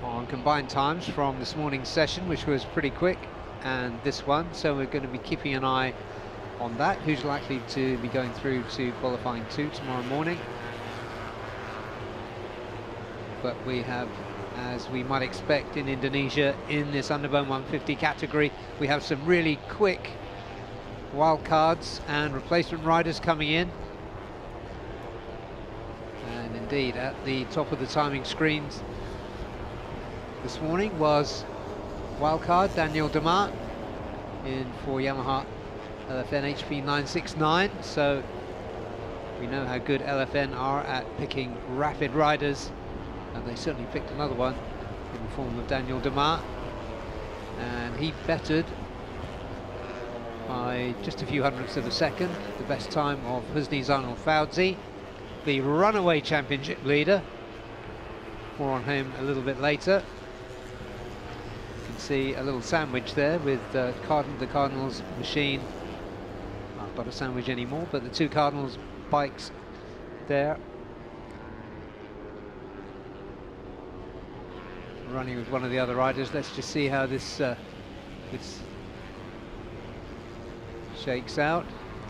on combined times from this morning's session, which was pretty quick, and this one. So we're going to be keeping an eye on that, who's likely to be going through to qualifying 2 tomorrow morning. But we have, as we might expect in Indonesia, in this Underbone 150 category, we have some really quick wildcards and replacement riders coming in. And indeed, at the top of the timing screens this morning was wildcard Daniel Demart in for Yamaha LFN HP 969. So we know how good LFN are at picking rapid riders, and they certainly picked another one in the form of Daniel Demart, and he bettered by just a few hundredths of a second the best time of Husni Zainal Fauzi, the runaway championship leader. More on him a little bit later. You can see a little sandwich there with the Cardinals machine. Not a sandwich anymore, but the 2 Cardinals bikes there, running with one of the other riders. Let's just see how this shakes out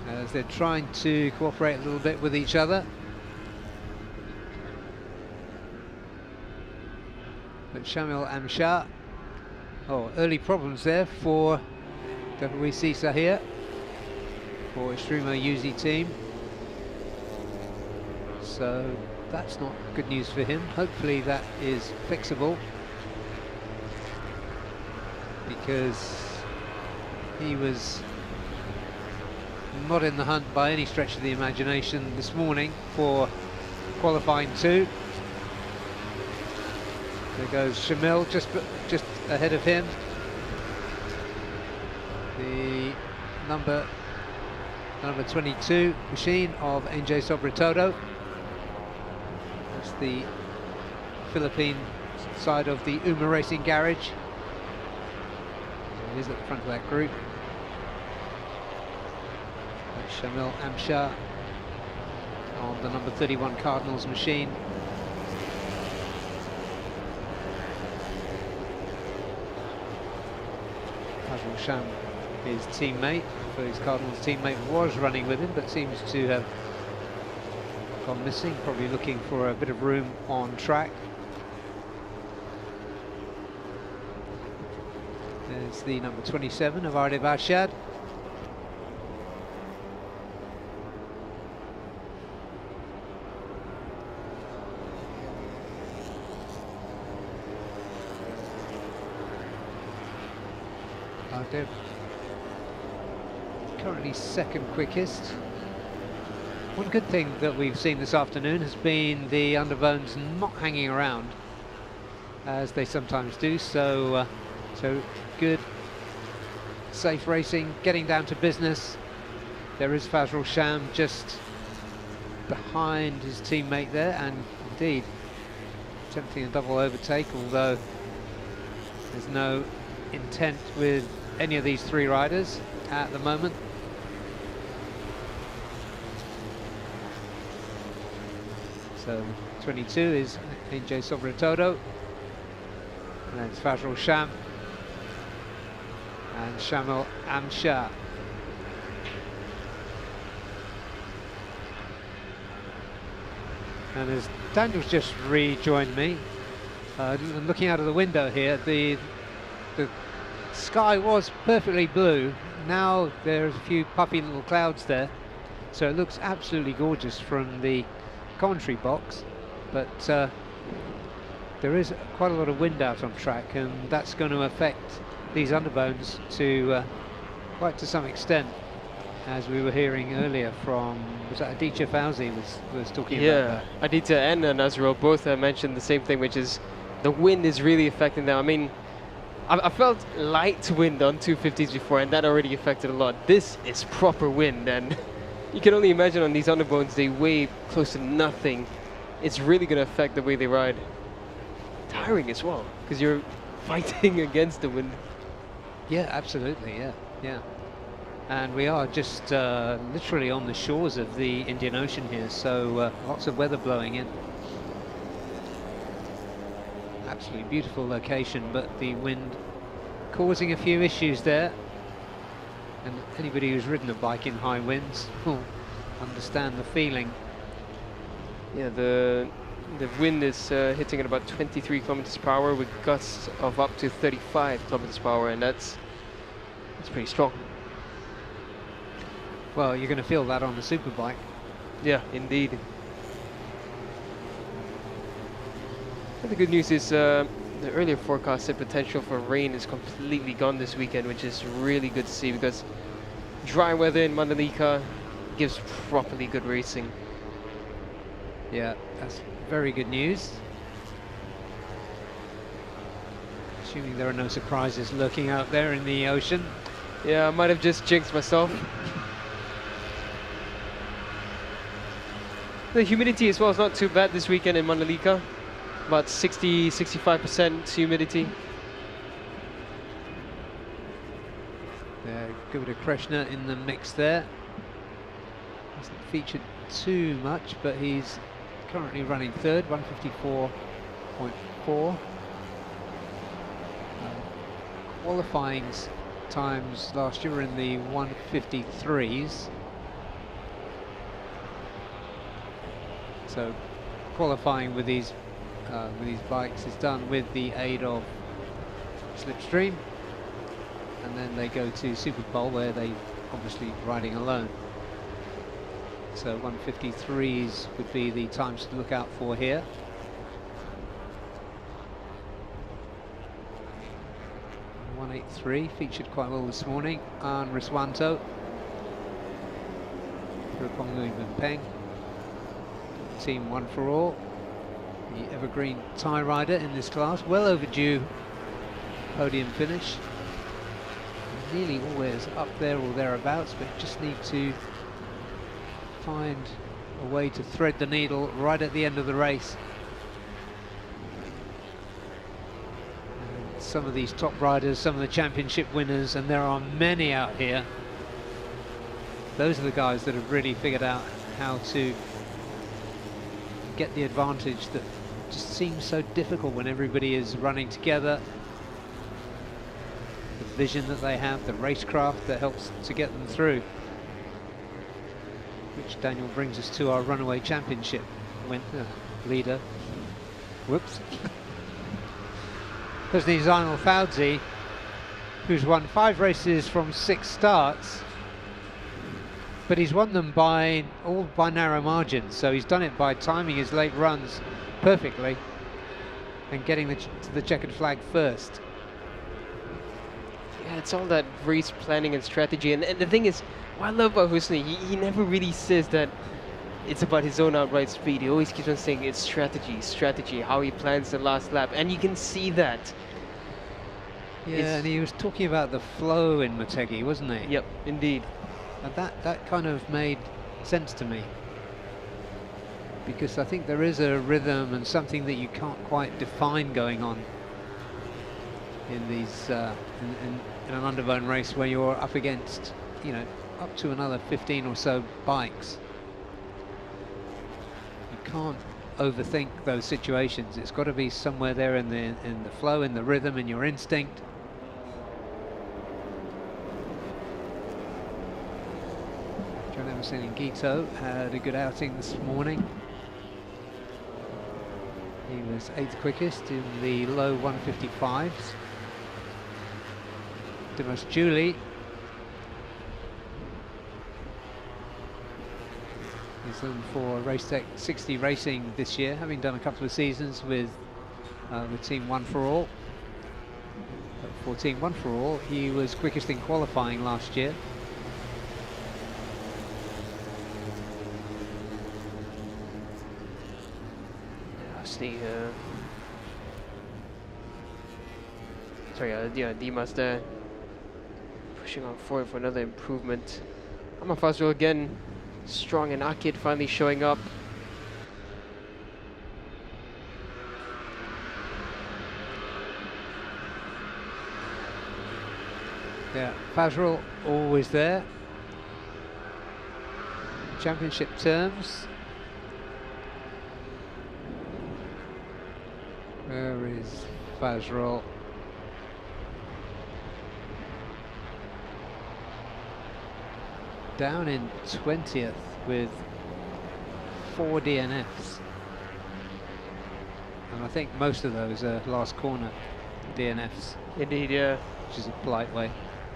as they're trying to cooperate a little bit with each other. But Shamil Amshar, early problems there for TVS Asia for Extremo Yuzi team. So that's not good news for him. Hopefully that is fixable, because he was not in the hunt by any stretch of the imagination this morning for qualifying 2. There goes Shamil, just ahead of him. The number 22 machine of NJ Sobretodo. That's the Philippine side of the Uma Racing Garage. It is at the front of that group. That's Shamil Amshar on the number 31 Cardinals machine. Fazal Sham, his teammate, for his Cardinals teammate, was running with him, but seems to have gone missing, probably looking for a bit of room on track. There's the number 27 of Ardeb Ashad. Ardeb currently second quickest. One good thing that we've seen this afternoon has been the Underbones not hanging around as they sometimes do, so good, safe racing, getting down to business. There is Fazrul Sham just behind his teammate there, and indeed attempting a double overtake, although there's no intent with any of these 3 riders at the moment. So 22 is NJ Sobretodo, and then it's Fazrul Sham and Shamil Amshar. And as Daniel's just rejoined me, looking out of the window here, the sky was perfectly blue. Now there's a few puffy little clouds there, so it looks absolutely gorgeous from the commentary box, but there is quite a lot of wind out on track, and that's going to affect these Underbones to quite to some extent, as we were hearing earlier from, was that Aditya Fauzi was talking about that. Aditya and Nazrul both mentioned the same thing, which is the wind is really affecting them. I mean, I felt light wind on 250s before, and that already affected a lot. This is proper wind, and you can only imagine on these underbones, they weigh close to nothing. It's really going to affect the way they ride. Tiring as well, because you're fighting against the wind. Yeah, absolutely, yeah. And we are just literally on the shores of the Indian Ocean here, so lots of weather blowing in. Absolutely beautiful location, but the wind causing a few issues there. And anybody who's ridden a bike in high winds will understand the feeling. Yeah, the wind is hitting at about 23 kilometers per hour with gusts of up to 35 kilometers per hour, and that's pretty strong. Well, you're going to feel that on the superbike. Yeah, indeed. But the good news is the earlier forecast said potential for rain is completely gone this weekend, which is really good to see, because dry weather in Mandalika gives properly good racing. Yeah, that's very good news. Assuming there are no surprises lurking out there in the ocean. Yeah, I might have just jinxed myself. The humidity as well is not too bad this weekend in Mandalika. About 60–65% humidity. Good bit of Krishna in the mix there. Hasn't featured too much, but he's currently running third, 154.4. Qualifying times last year were in the 153s. So qualifying with these bikes is done with the aid of slipstream, and then they go to Super Bowl where they obviously riding alone. So 153s would be the times to look out for here. .183 featured quite well this morning. And Riswanto, Rupongu Peng, team One for All. The evergreen tie rider in this class, well overdue podium finish. Nearly always up there or thereabouts, but just need to find a way to thread the needle right at the end of the race. And some of these top riders, some of the championship winners, and there are many out here, those are the guys that have really figured out how to get the advantage that just seems so difficult when everybody is running together. The vision that they have, the racecraft that helps to get them through. Which, Daniel, brings us to our runaway championship leader. Whoops. Husni Zainal Fauzi, who's won 5 races from 6 starts, but he's won them all by narrow margins. So he's done it by timing his late runs perfectly and getting to the checkered flag first. Yeah, it's all that race planning and strategy. And the thing is, what I love about Husni, he never really says that it's about his own outright speed. He always keeps on saying it's strategy, how he plans the last lap. And you can see that. Yeah, and he was talking about the flow in Motegi, wasn't he? Yep, indeed. And that kind of made sense to me, because I think there is a rhythm and something that you can't quite define going on in these in an underbone race where you're up against, you know, up to another 15 or so bikes. You can't overthink those situations. It's got to be somewhere there in the flow, in the rhythm, in your instinct. John Emerson and Gito had a good outing this morning. He was 8th quickest in the low 155s. Dimas Julie is in for Racetech 60 Racing this year, having done a couple of seasons with Team One for All. But for Team One for All, he was quickest in qualifying last year. Sorry, yeah, Dimas there pushing on forward for another improvement. Fazrul again, strong, and Akid finally showing up. Yeah, Fazrul always there. Championship terms. Where is Fazrul? Down in 20th with 4 DNFs. And I think most of those are last corner DNFs. Indeed, yeah. Which is a polite way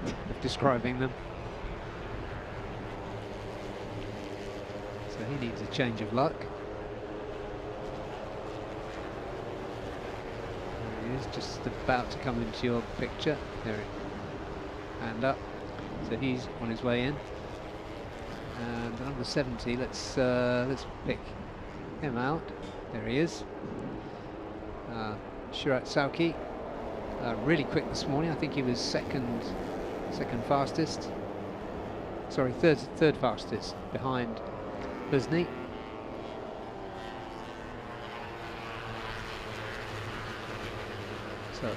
of describing them. So he needs a change of luck. There he is, just about to come into your picture. There he, hand up. So he's on his way in. And the number 70, let's pick him out. There he is. Shirat Sauki, really quick this morning. I think he was second fastest. Sorry, third fastest behind Husni. So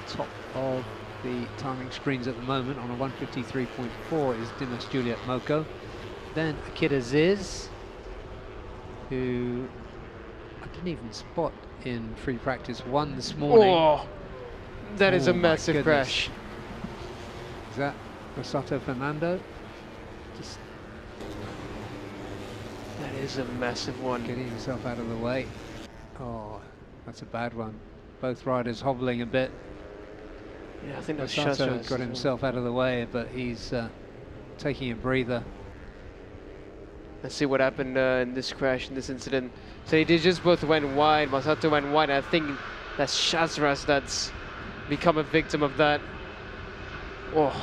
top of the timing screens at the moment on a 153.4 is Dimas Juliet Moko. Then Akid Aziz, who I didn't even spot in free practice 1 this morning. Oh, that is a my massive goodness. crash. Is that Rosato Fernando? Just That is a massive one. getting himself out of the way. Oh, that's a bad one. Both riders hobbling a bit. Yeah, I think that's Rosato Shazraz. got himself out of the way, but he's taking a breather. Let's see what happened in this crash, in this incident. So they just both went wide. Masato went wide. I think that's Shazraz that's become a victim of that. Oh,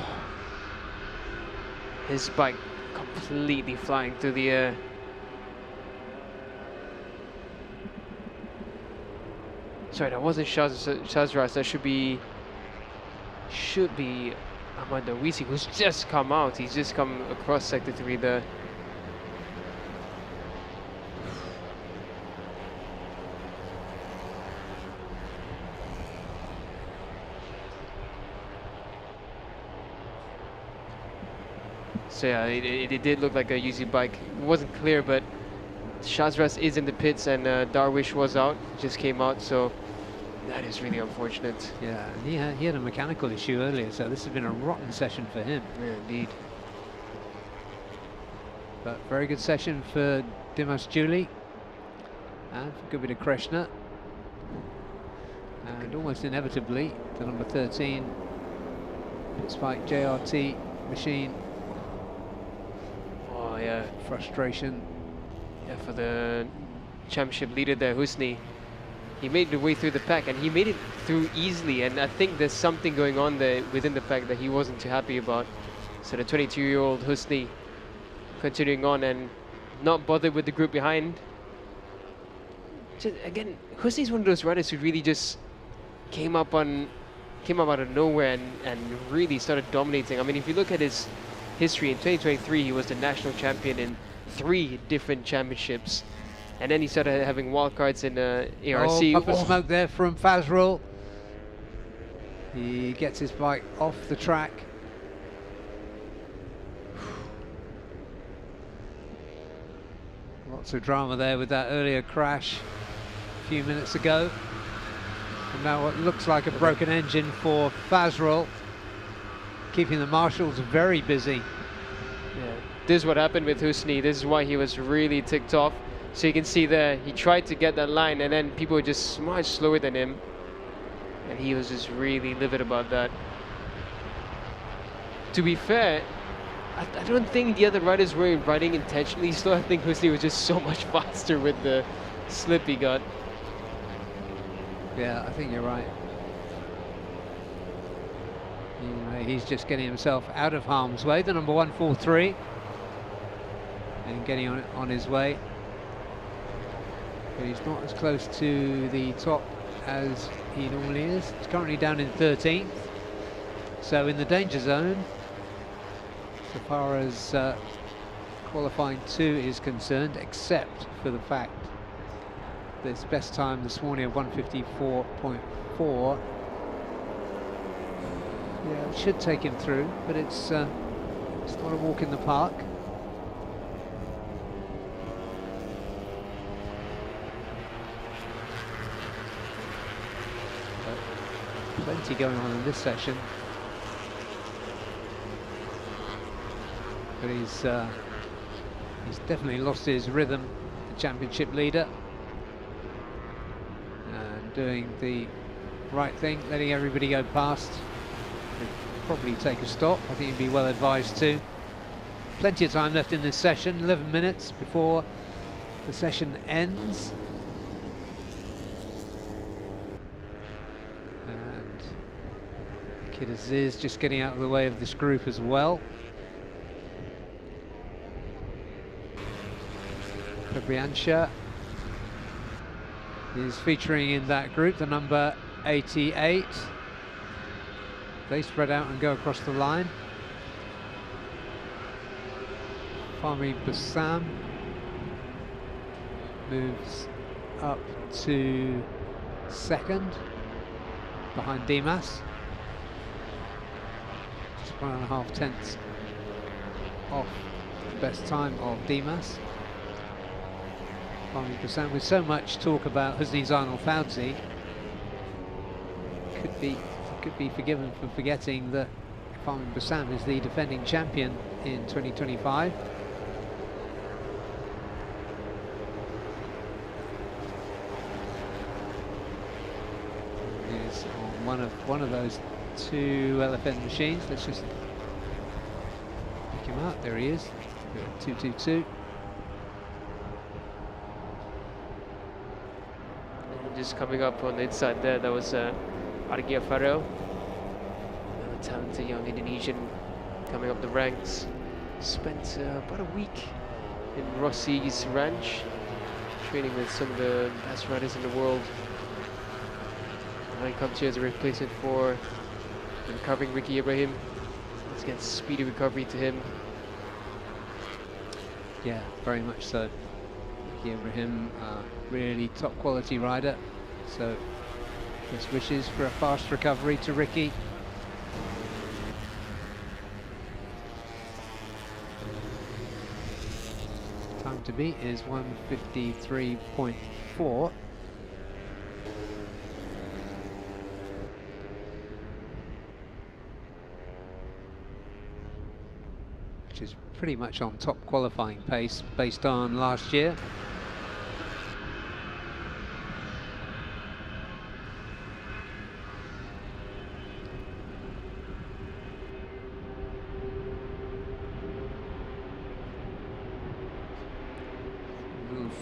his bike completely flying through the air. Sorry, that wasn't Shazraz. That should be Ahmad Darwisi, who's just come out. He's just come across sector 3 there. So yeah, it did look like a UZ bike. It wasn't clear, but Shazraz is in the pits and Darwish was out, just came out, so that is really unfortunate. Yeah, and he had a mechanical issue earlier, so this has been a rotten session for him. Yeah, indeed. But very good session for Dimas Juli and for Gubida Krishna. And almost inevitably, the number 13 Pitspike JRT machine. Oh yeah, Frustration. yeah, for the championship leader there, Husni. He made the way through the pack and he made it through easily, and I think there's something going on there within the pack that he wasn't too happy about. So the 22-year-old Husni continuing on and not bothered with the group behind. Just, again, Husni's one of those riders who really just came up out of nowhere and really started dominating. I mean, if you look at his history, in 2023 he was the national champion in 3 different championships. And then he started having wildcards in ARC. Oh, puff of smoke there from Fazrul. He gets his bike off the track. Lots of drama there with that earlier crash a few minutes ago. And now what looks like a broken engine for Fazrul, keeping the marshals very busy. Yeah. This is what happened with Husni. This is why he was really ticked off. So you can see there, he tried to get that line and then people were just much slower than him. And he was just really livid about that. To be fair, I don't think the other riders were riding intentionally slow. I think Husni was just so much faster with the slip he got. Yeah, I think you're right. He's just getting himself out of harm's way. The number 143 and getting on his way. But he's not as close to the top as he normally is. He's currently down in 13th. So in the danger zone, so far as qualifying 2 is concerned, except for the fact that his best time this morning of 154.4. Yeah, it should take him through, but it's not a walk in the park. But plenty going on in this session. But he's definitely lost his rhythm, the championship leader, and doing the right thing, letting everybody go past. He'll probably take a stop. I think he'd be well advised to. Plenty of time left in this session, 11 minutes before the session ends. And Kid Aziz just getting out of the way of this group as well. Fabriancia is featuring in that group, the number 88. They spread out and go across the line. Fahmi Bassam moves up to second behind Dimas. Just 1.5 tenths off the best time of Dimas. Fahmi Bassam, with so much talk about Husni Zainal Fawzi, could be forgiven for forgetting that Fahmi Bassam is the defending champion in 2025. Is on one of those 2 LFN machines. Let's just pick him out. There he is. 222. Just coming up on the inside there, that was Argia Farel, a talented young Indonesian coming up the ranks. Spent about a week in Rossi's ranch, training with some of the best riders in the world. And he comes here as a replacement for the recovering Ricky Ibrahim. Let's get speedy recovery to him. Yeah, very much so. Ricky Ibrahim, really top quality rider. So best wishes for a fast recovery to Ricky. Time to beat is 153.4. Which is pretty much on top qualifying pace based on last year.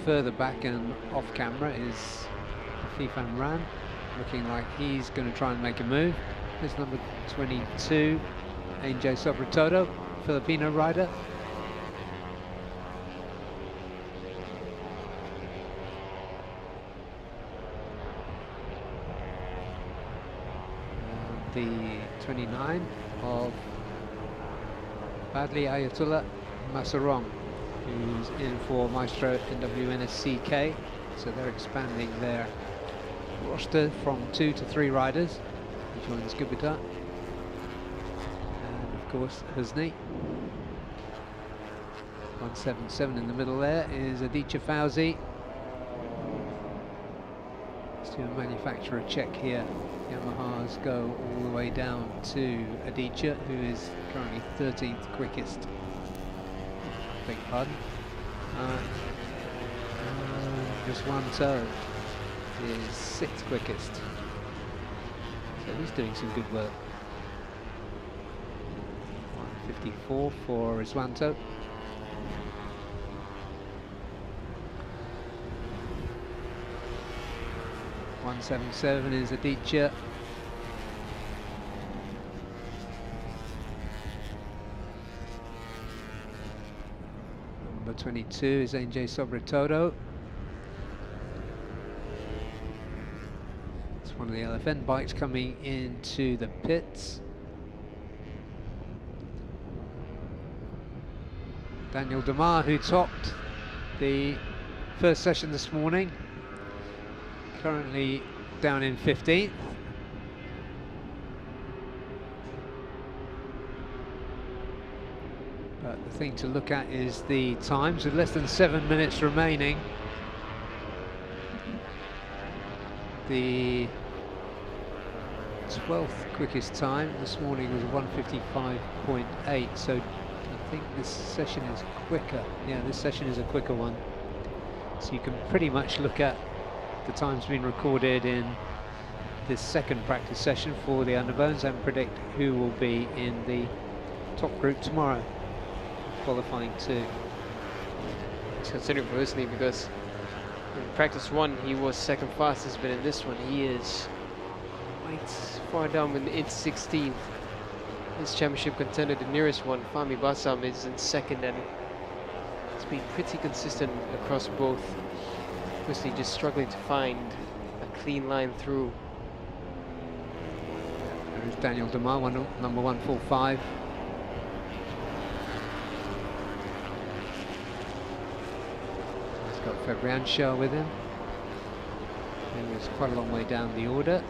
Further back and off camera is FIFAM Ran, looking like he's going to try and make a move. There's number 22, AJ Sobretodo, Filipino rider. The 29 of Badli Ayatollah Masarong, who's in for Maestro NWNSCK, so they're expanding their roster from 2 to 3 riders. He joins Gubita, and of course Husni. 177 in the middle there is Aditya Fawzi. Let's do a manufacturer check here. Yamaha's go all the way down to Aditya, who is currently 13th quickest. Beg pardon. Just one toe is 6th quickest. So he's doing some good work. 154 for Riswanto. .177 is Aditya. Number 22 is AJ Sobretodo. It's one of the LFN bikes coming into the pits. Daniel Demar, who topped the first session this morning, currently down in 15th. But the thing to look at is the times, with less than 7 minutes remaining. The 12th quickest time this morning was 1:55.8, so I think this session is quicker. Yeah, this session is a quicker one. So you can pretty much look at the times being recorded in this second practice session for the Underbones and predict who will be in the top group tomorrow, qualifying 2. It's considered personally because in practice 1 he was second fastest, but in this one he is quite far down in 16th. This championship contender, the nearest one, Fahmi Bassam, is in second, and it's been pretty consistent across both. Mostly just struggling to find a clean line through. There's Daniel Demar, number 145. He's got Fabrian with him. He was quite a long way down the order.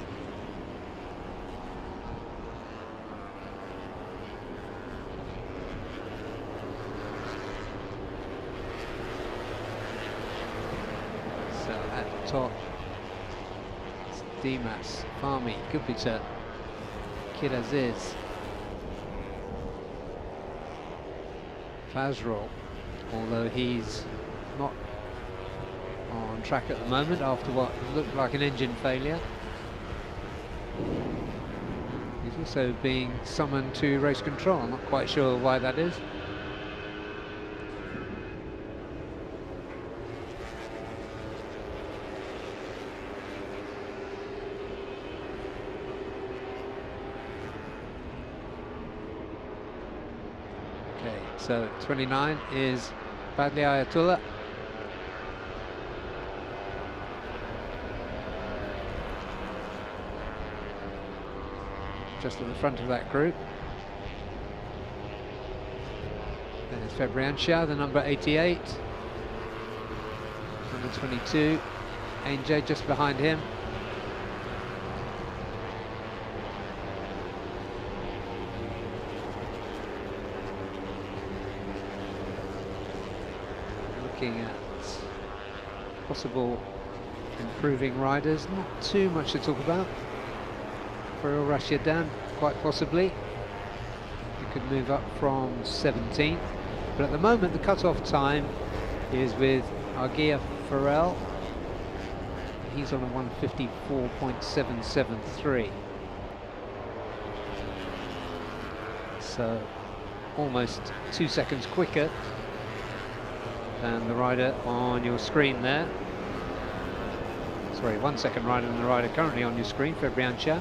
So at the top, it's Dimas, Fahmi, Kupica, Kiraziz, Fazrol, although he's not on track at the moment after what looked like an engine failure. He's also being summoned to race control. I'm not quite sure why that is. Okay, so 29 is Badli Ayatollah. Just at the front of that group. Then it's Fabrian Shah, the number 88. Number 22, Ainjay just behind him. Looking at possible improving riders, not too much to talk about. For Al Rashidan, quite possibly. He could move up from 17th. But at the moment, the cut-off time is with Argia Farrell. He's on a 1:54.773. So almost 2 seconds quicker than the rider on your screen there. Sorry, 1 second rider than the rider currently on your screen, Fabrian Shah.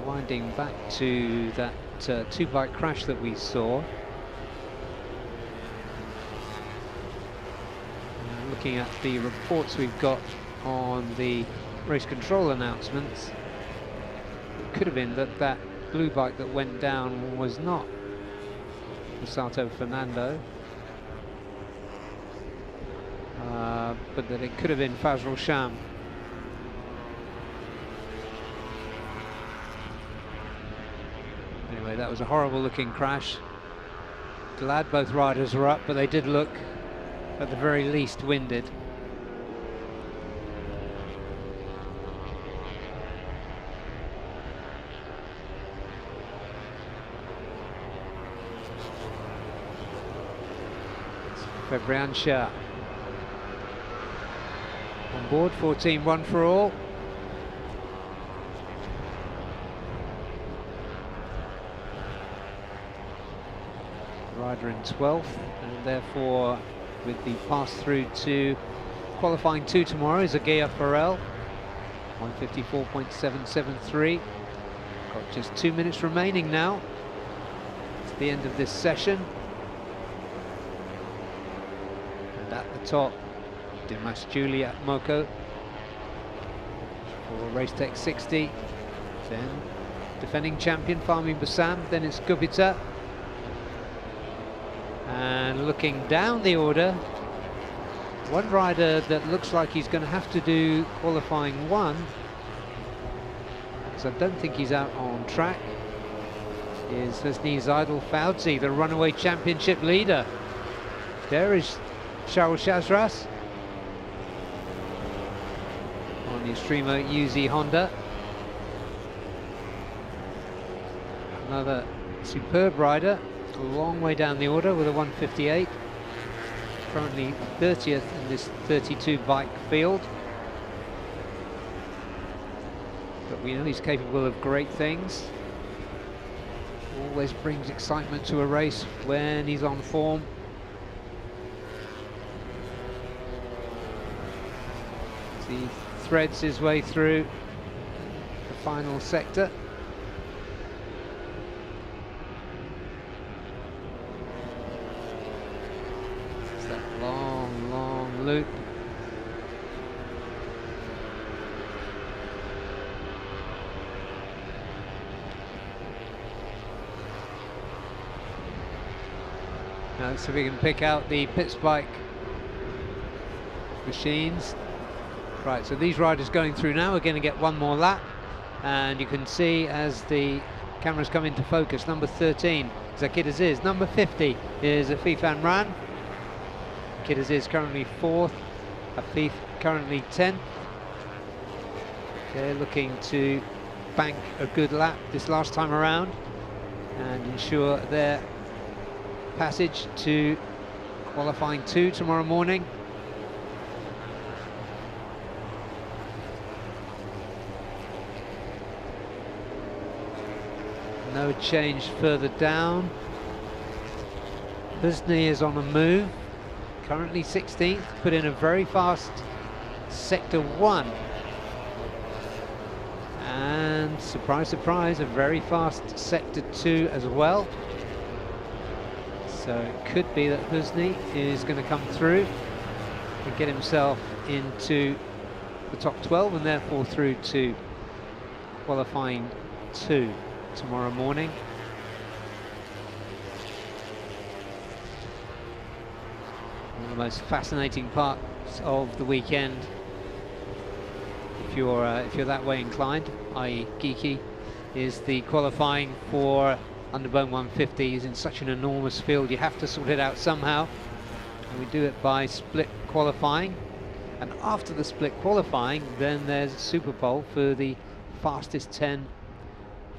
Winding back to that two-bike crash that we saw. Looking at the reports we've got on the race control announcements, it could have been that that blue bike that went down was not Masato Fernando, but that it could have been Fazrul Sham. Anyway, that was a horrible looking crash. Glad both riders were up, but they did look at the very least winded. Fabrian Shah on board, 14 one for all. Rider in 12th, and therefore with the pass through to qualifying 2 tomorrow is Agea Farrell, 1:54.773. Got just 2 minutes remaining now the end of this session. And at the top, Dimas Juliet Moko for Racetech 60. Then defending champion Fahmi Bassam, then it's Gupita. And looking down the order, one rider that looks like he's going to have to do qualifying 1, because I don't think he's out on track, is Husni Zaidul Fauzi, the runaway championship leader. There is Charles Shazras on the Extremo UZ Honda. Another superb rider, a long way down the order with a 158. Currently 30th in this 32 bike field. But we know he's capable of great things. Always brings excitement to a race when he's on form. He threads his way through the final sector. It's that long, long loop. Now let's see if we can pick out the pit spike machines. Right, so these riders going through now are going to get one more lap, and you can see as the cameras come into focus, number 13 Zakir Aziz, number 50 is Afif Amran. Zakir Aziz currently 4th, Afif currently 10th. They're looking to bank a good lap this last time around and ensure their passage to qualifying 2 tomorrow morning. No change further down. Husni is on a move, currently 16th, put in a very fast sector 1. And surprise, surprise, a very fast sector 2 as well. So it could be that Husni is going to come through and get himself into the top 12 and therefore through to qualifying 2 tomorrow morning. One of the most fascinating parts of the weekend, if you're that way inclined, i.e. geeky, is the qualifying for Underbone 150. Is in such an enormous field, you have to sort it out somehow, and we do it by split qualifying. And after the split qualifying, then there's a Super Bowl for the fastest 10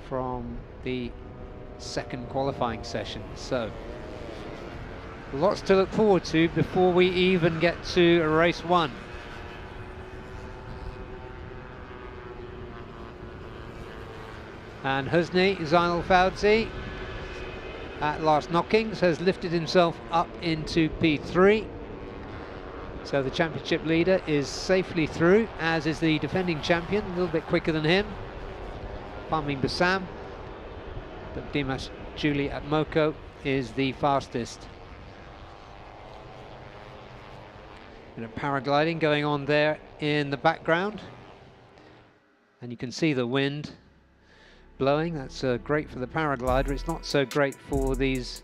from the second qualifying session. So lots to look forward to before we even get to race 1. And Husni Zainal Fauzi at last knockings has lifted himself up into P3. So the championship leader is safely through, as is the defending champion, a little bit quicker than him, Fahmi Bassam. But Dimas Juliet Moko is the fastest. And a paragliding going on there in the background. And you can see the wind blowing. That's great for the paraglider. It's not so great for these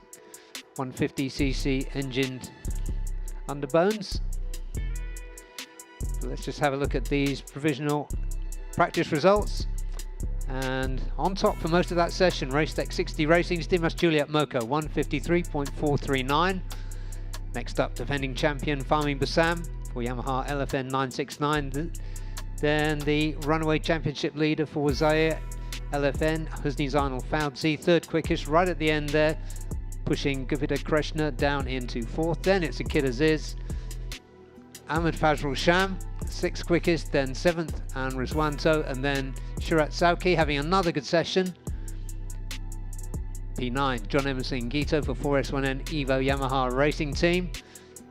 150cc engined underbones. So let's just have a look at these provisional practice results. And on top for most of that session, Racetech 60 Racing's Dimas Juliet Moko, 153.439. Next up, defending champion Fahmi Bassam for Yamaha LFN 969. Then the runaway championship leader for Zaire LFN, Husni Zainal Fauzi, third quickest, right at the end there, pushing Gupita Krishna down into 4th. Then it's Zakir Aziz, Ahmed Fazrul Sham, 6th quickest, then 7th, and Rizwanto, and then Shurat Sauki having another good session. P9, John Emerson Gito for 4S1N Evo Yamaha Racing Team.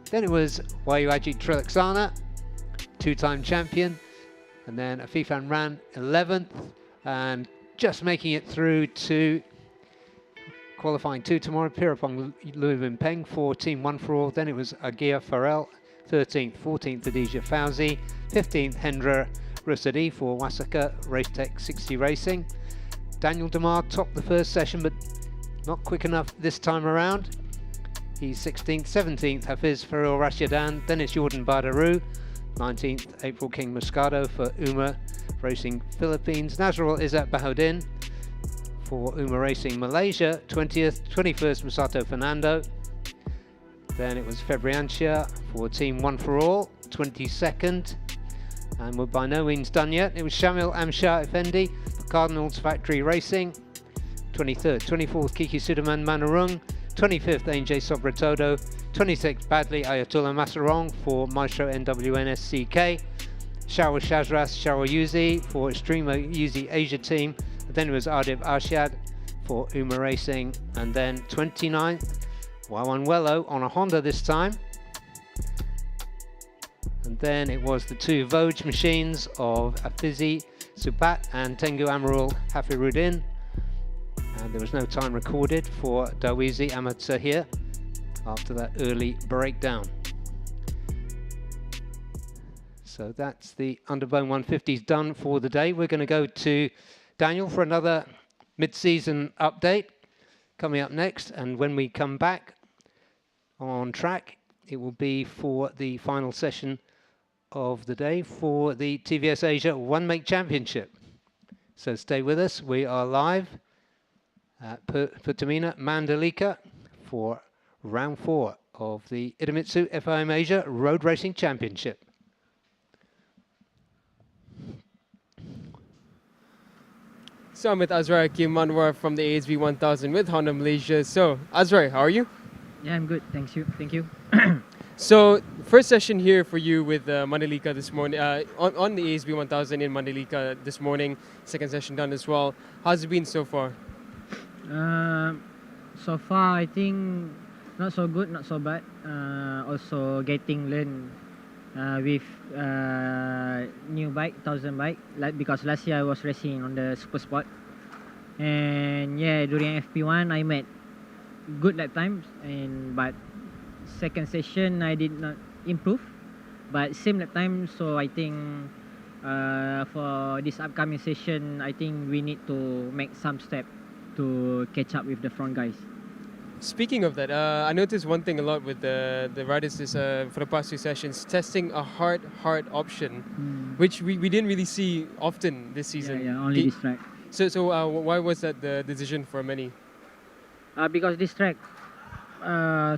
Then it was Wayuaji Trilaksana, 2-time champion, and then Afif Amran 11th, and just making it through to qualifying 2 tomorrow, Pirapong Louis Peng for Team 1 for All. Then it was Agia Farrell, 13th, 14th Adija Fauzi, 15th Hendra Rusadi for Wasaka Racetech 60 Racing. Daniel Demar topped the first session, but not quick enough this time around. He's 16th, 17th Hafiz Faril Rashidan, then it's Jordan Badaru, 19th April King Moscato for Uma Racing Philippines, Nazrul Izzat Bahudin for Uma Racing Malaysia, 20th, 21st Masato Fernando. Then it was Febriancia for Team 1 for All, 22nd, and we're by no means done yet. It was Shamil Amshar Effendi for Cardinals Factory Racing, 23rd, 24th Kiki Sudaman Manarung, 25th AJ Sobratodo, 26th Badly Ayatollah Masarong for Maestro NWNSCK, Shawa Shazras Shawa Yuzi for Extremo Yuzi Asia Team, and then it was Ardib Arshad for Uma Racing, and then 29th Wawan Wello on a Honda this time. And then it was the two Vogue machines of Afizi Subat and Tengu Amarul Hafirudin. And there was no time recorded for Dawizi Ahmad Sahir after that early breakdown. So that's the Underbone 150s done for the day. We're going to go to Daniel for another mid-season update coming up next. And when we come back on track, it will be for the final session of the day for the TVS Asia One Make Championship. So stay with us. We are live at Pertamina Mandalika for round 4 of the Idemitsu FIM Asia Road Racing Championship. So I'm with Azrai Hakim Manwar from the ASB 1000 with Honda Malaysia. So Azrai, how are you? Yeah, I'm good. Thank you. Thank you. So first session here for you with Mandalika this morning, on the ASB 1000 in Mandalika this morning. Second session done as well. How's it been so far? So far, I think not so good, not so bad. Also getting learn with new bike, 1000 bike. Like because last year I was racing on the Super Sport, and yeah, during FP1 I made good lap times, but second session I did not improve, but same lap time. So I think for this upcoming session, I think we need to make some step to catch up with the front guys. Speaking of that, I noticed one thing a lot with the riders is for the past 2 sessions, testing a hard option, which we didn't really see often this season. Yeah, only this track. So why was that the decision for many? Because this track,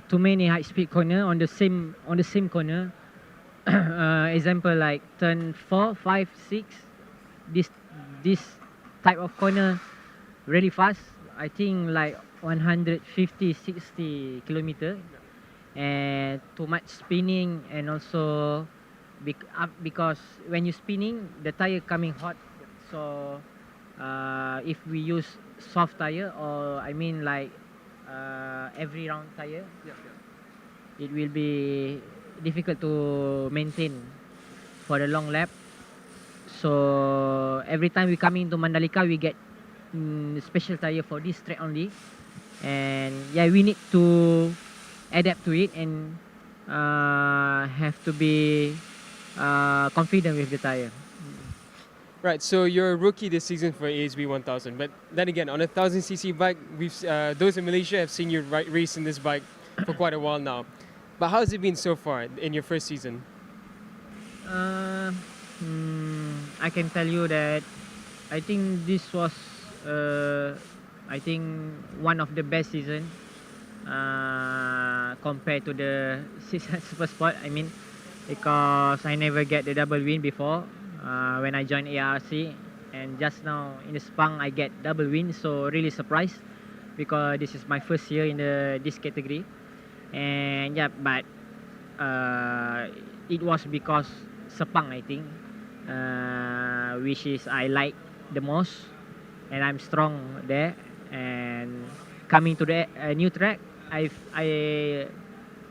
too many high-speed corner on the same corner. Example like turn 4, 5, 6. This type of corner really fast. I think like 150-60 kilometer, and too much spinning, and also because when you spinning, the tire coming hot. So if we use soft tire, or I mean like every round tire, it will be difficult to maintain for the long lap. So every time we come into Mandalika, we get special tire for this track only, and yeah, we need to adapt to it and have to be confident with the tire. Right, so you're a rookie this season for ASB 1000, but then again, on a 1000cc bike, those in Malaysia have seen you race in this bike for quite a while now. But how has it been so far in your first season? I can tell you that I think this was I think one of the best season compared to the Super Sport. I mean, because I never get the double win before when I joined ARC, and just now in the Spang I get double win, so really surprised because this is my first year in this category. And yeah, but it was because Sepang, I think, which is I like the most, and I'm strong there. And coming to the new track, I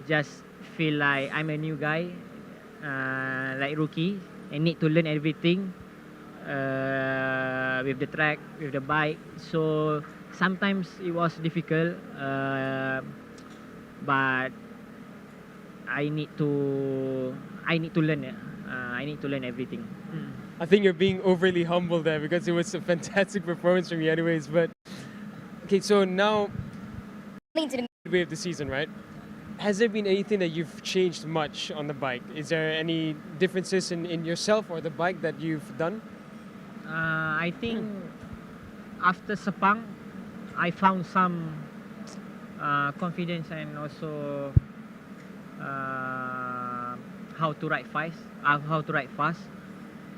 just feel like I'm a new guy, like rookie, and need to learn everything with the track, with the bike. So sometimes it was difficult, but I need to learn it. I need to learn everything. I think you're being overly humble there because it was a fantastic performance from you anyways. But okay, so now midway of the season, right? Has there been anything that you've changed much on the bike? Is there any differences in yourself or the bike that you've done? I think after Sepang, I found some confidence and also how to ride fast,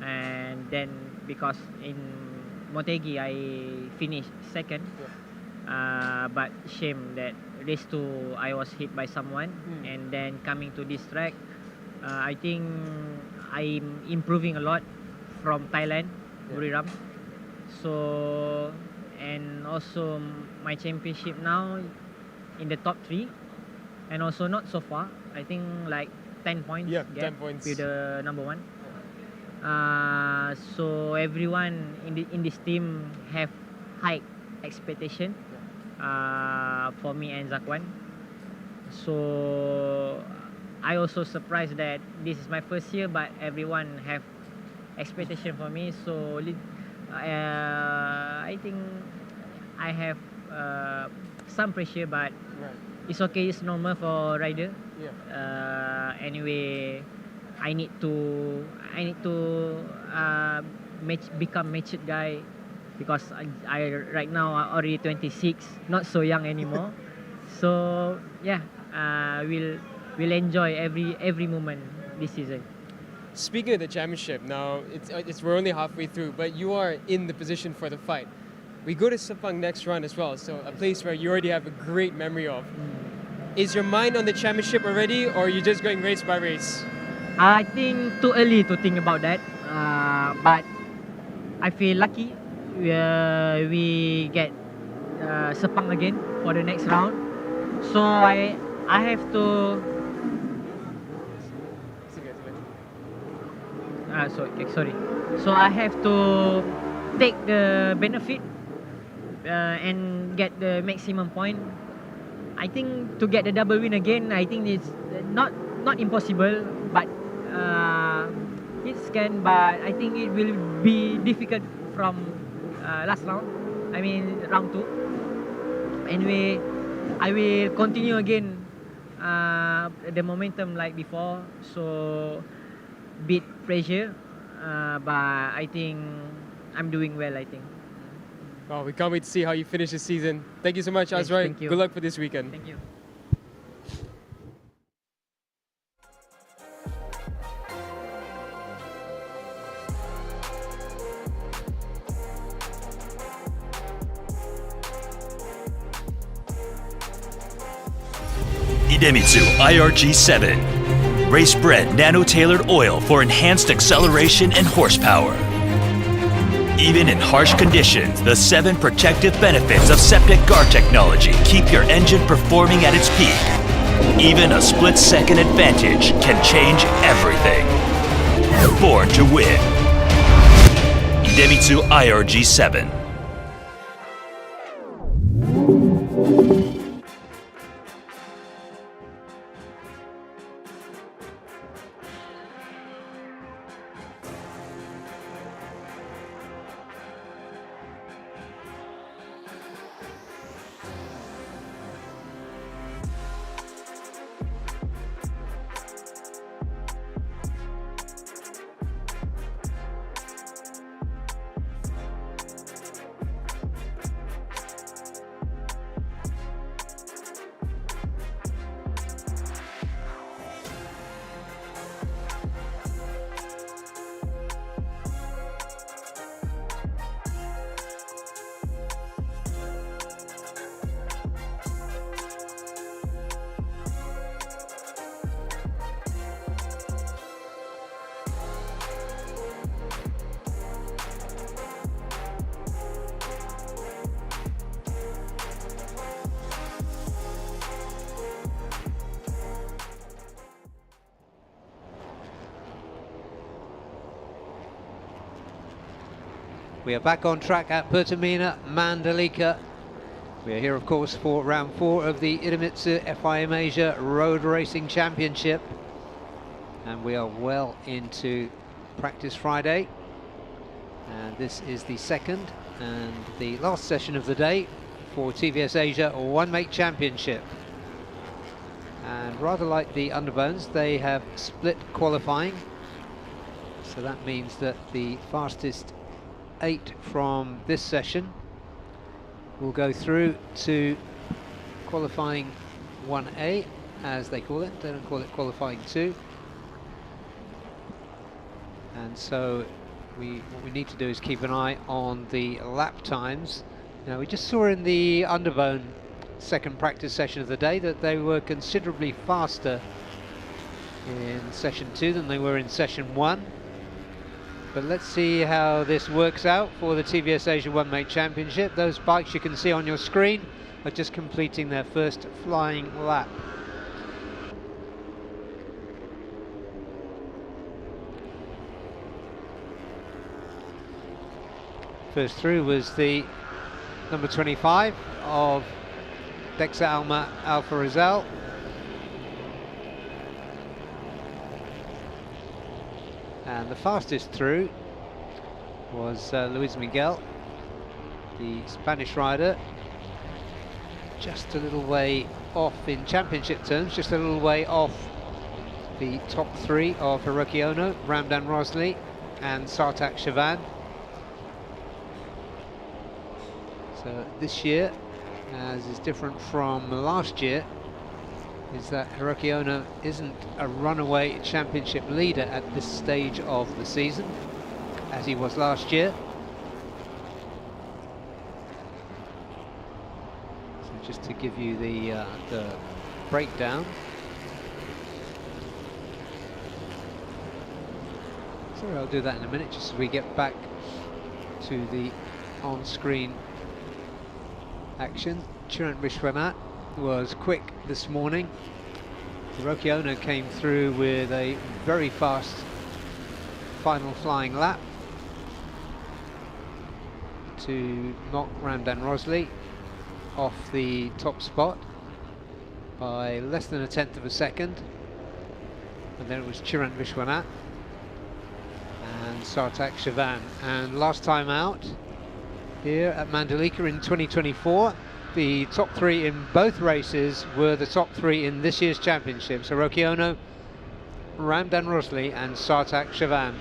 and then because in Motegi I finished second, but shame that race 2 I was hit by someone, and then coming to this track, I think I'm improving a lot from Thailand, Buriram. So, and also my championship now in the top 3, and also not so far. I think like 10 points. Yeah, gap 10 points with the number 1. So everyone in this team have high expectation for me and Zakwan. So I also surprised that this is my first year, but everyone have expectation for me. So I think I have some pressure, but it's okay. It's normal for rider. Anyway, I need to become matured guy, because I right now already 26, not so young anymore. So yeah, we'll enjoy every moment this season. Speaking of the championship, now we're only halfway through, but you are in the position for the fight. We go to Sepang next round as well, so a place where you already have a great memory of. Is your mind on the championship already, or are you just going race by race? I think too early to think about that, but I feel lucky we get Sepang again for the next round. So I have to. Sorry. So I have to take the benefit and get the maximum point. I think to get the double win again, I think it's not impossible, but it can. But I think it will be difficult from last round. I mean round 2. Anyway, I will continue again the momentum like before. So bit pressure, but I think I'm doing well, I think. Oh, we can't wait to see how you finish this season. Thank you so much, Yes, Azrai. thank you. Good luck for this weekend. Thank you. Idemitsu IRG7. Race-bred nano-tailored oil for enhanced acceleration and horsepower. Even in harsh conditions, the 7 protective benefits of septic guard technology keep your engine performing at its peak. Even a split-second advantage can change everything. Born to win. Idemitsu IRG7. We are back on track at Pertamina, Mandalika. We're here, of course, for round 4 of the Idemitsu FIM Asia Road Racing Championship. And we are well into practice Friday. And this is the second and the last session of the day for TVS Asia One Make Championship. And rather like the Underbones, they have split qualifying. So that means that the fastest 8 from this session will go through to qualifying 1A, as they call it. They don't call it qualifying 2. And so what we need to do is keep an eye on the lap times. Now, we just saw in the Underbone second practice session of the day that they were considerably faster in session 2 than they were in session 1. But let's see how this works out for the TVS Asia One Make Championship. Those bikes you can see on your screen are just completing their first flying lap. First through was the number 25 of Dexa Alma Alfa Rizal. And the fastest through was Luis Miguel, the Spanish rider, just a little way off in championship terms, just a little way off the top 3 of Hiroki Ono, Ramdan Rosli and Sartak Shavan. So this year, as is different from last year, is that Hiroki Ono isn't a runaway championship leader at this stage of the season, as he was last year. So just to give you the breakdown. Sorry, I'll do that in a minute, just as we get back to the on-screen action. Chirant Vishwanath was quick this morning. Hiroki Ono came through with a very fast final flying lap to knock Ramdan Rosli off the top spot by less than 1/10 of a second. And then it was Chirant Vishwanath and Sartak Shavan. And last time out here at Mandalika in 2024, the top 3 in both races were the top 3 in this year's championship. So Hiroki Ono, Ramdan Rosli and Sartak Shavan.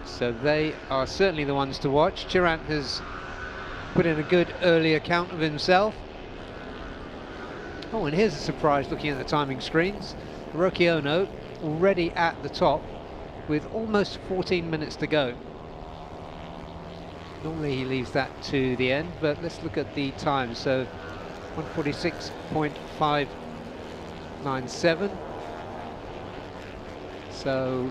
So they are certainly the ones to watch. Chirant has put in a good early account of himself. Oh, and here's a surprise looking at the timing screens. Hiroki Ono already at the top with almost 14 minutes to go. Normally he leaves that to the end, but let's look at the time. So 146.597. So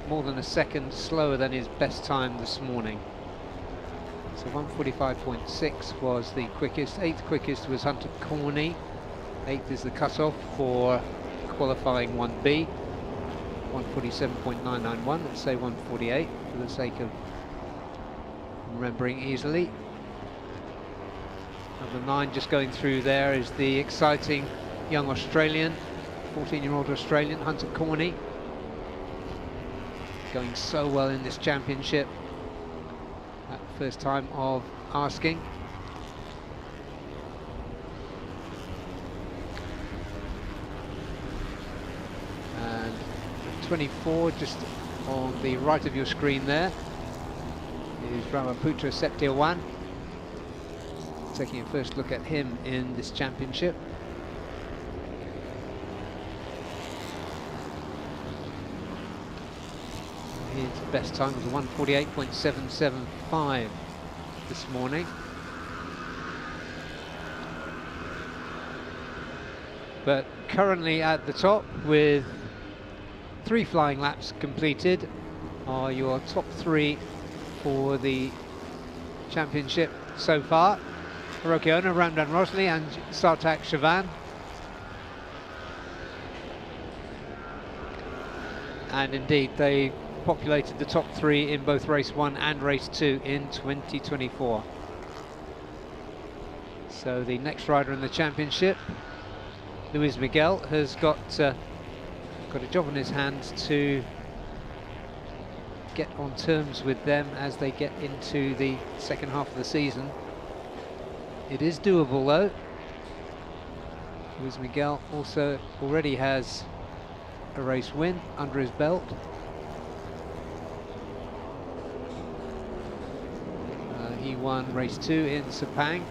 more than a second slower than his best time this morning. So 145.6 was the quickest. 8th quickest was Hunter Corney. 8th is the cutoff for qualifying 1B. 147.991, let's say 148 for the sake of remembering easily. Number 9 just going through there is the exciting young Australian, 14-year-old Australian, Hunter Corney. Going so well in this championship. First time of asking. And 24, just on the right of your screen there, is Brahmaputra Septirwan. Taking a first look at him in this championship. His best time was 148.775 this morning. But currently at the top with 3 flying laps completed are your top 3 for the championship so far. Hiroki Ono, Ramdan Rosli and Sartak Shavan. And indeed they populated the top 3 in both race 1 and race 2 in 2024. So the next rider in the championship, Luis Miguel, has got a job on his hands to get on terms with them as they get into the second half of the season. It is doable though. Luis Miguel also already has a race win under his belt. He won race 2 in Sepang.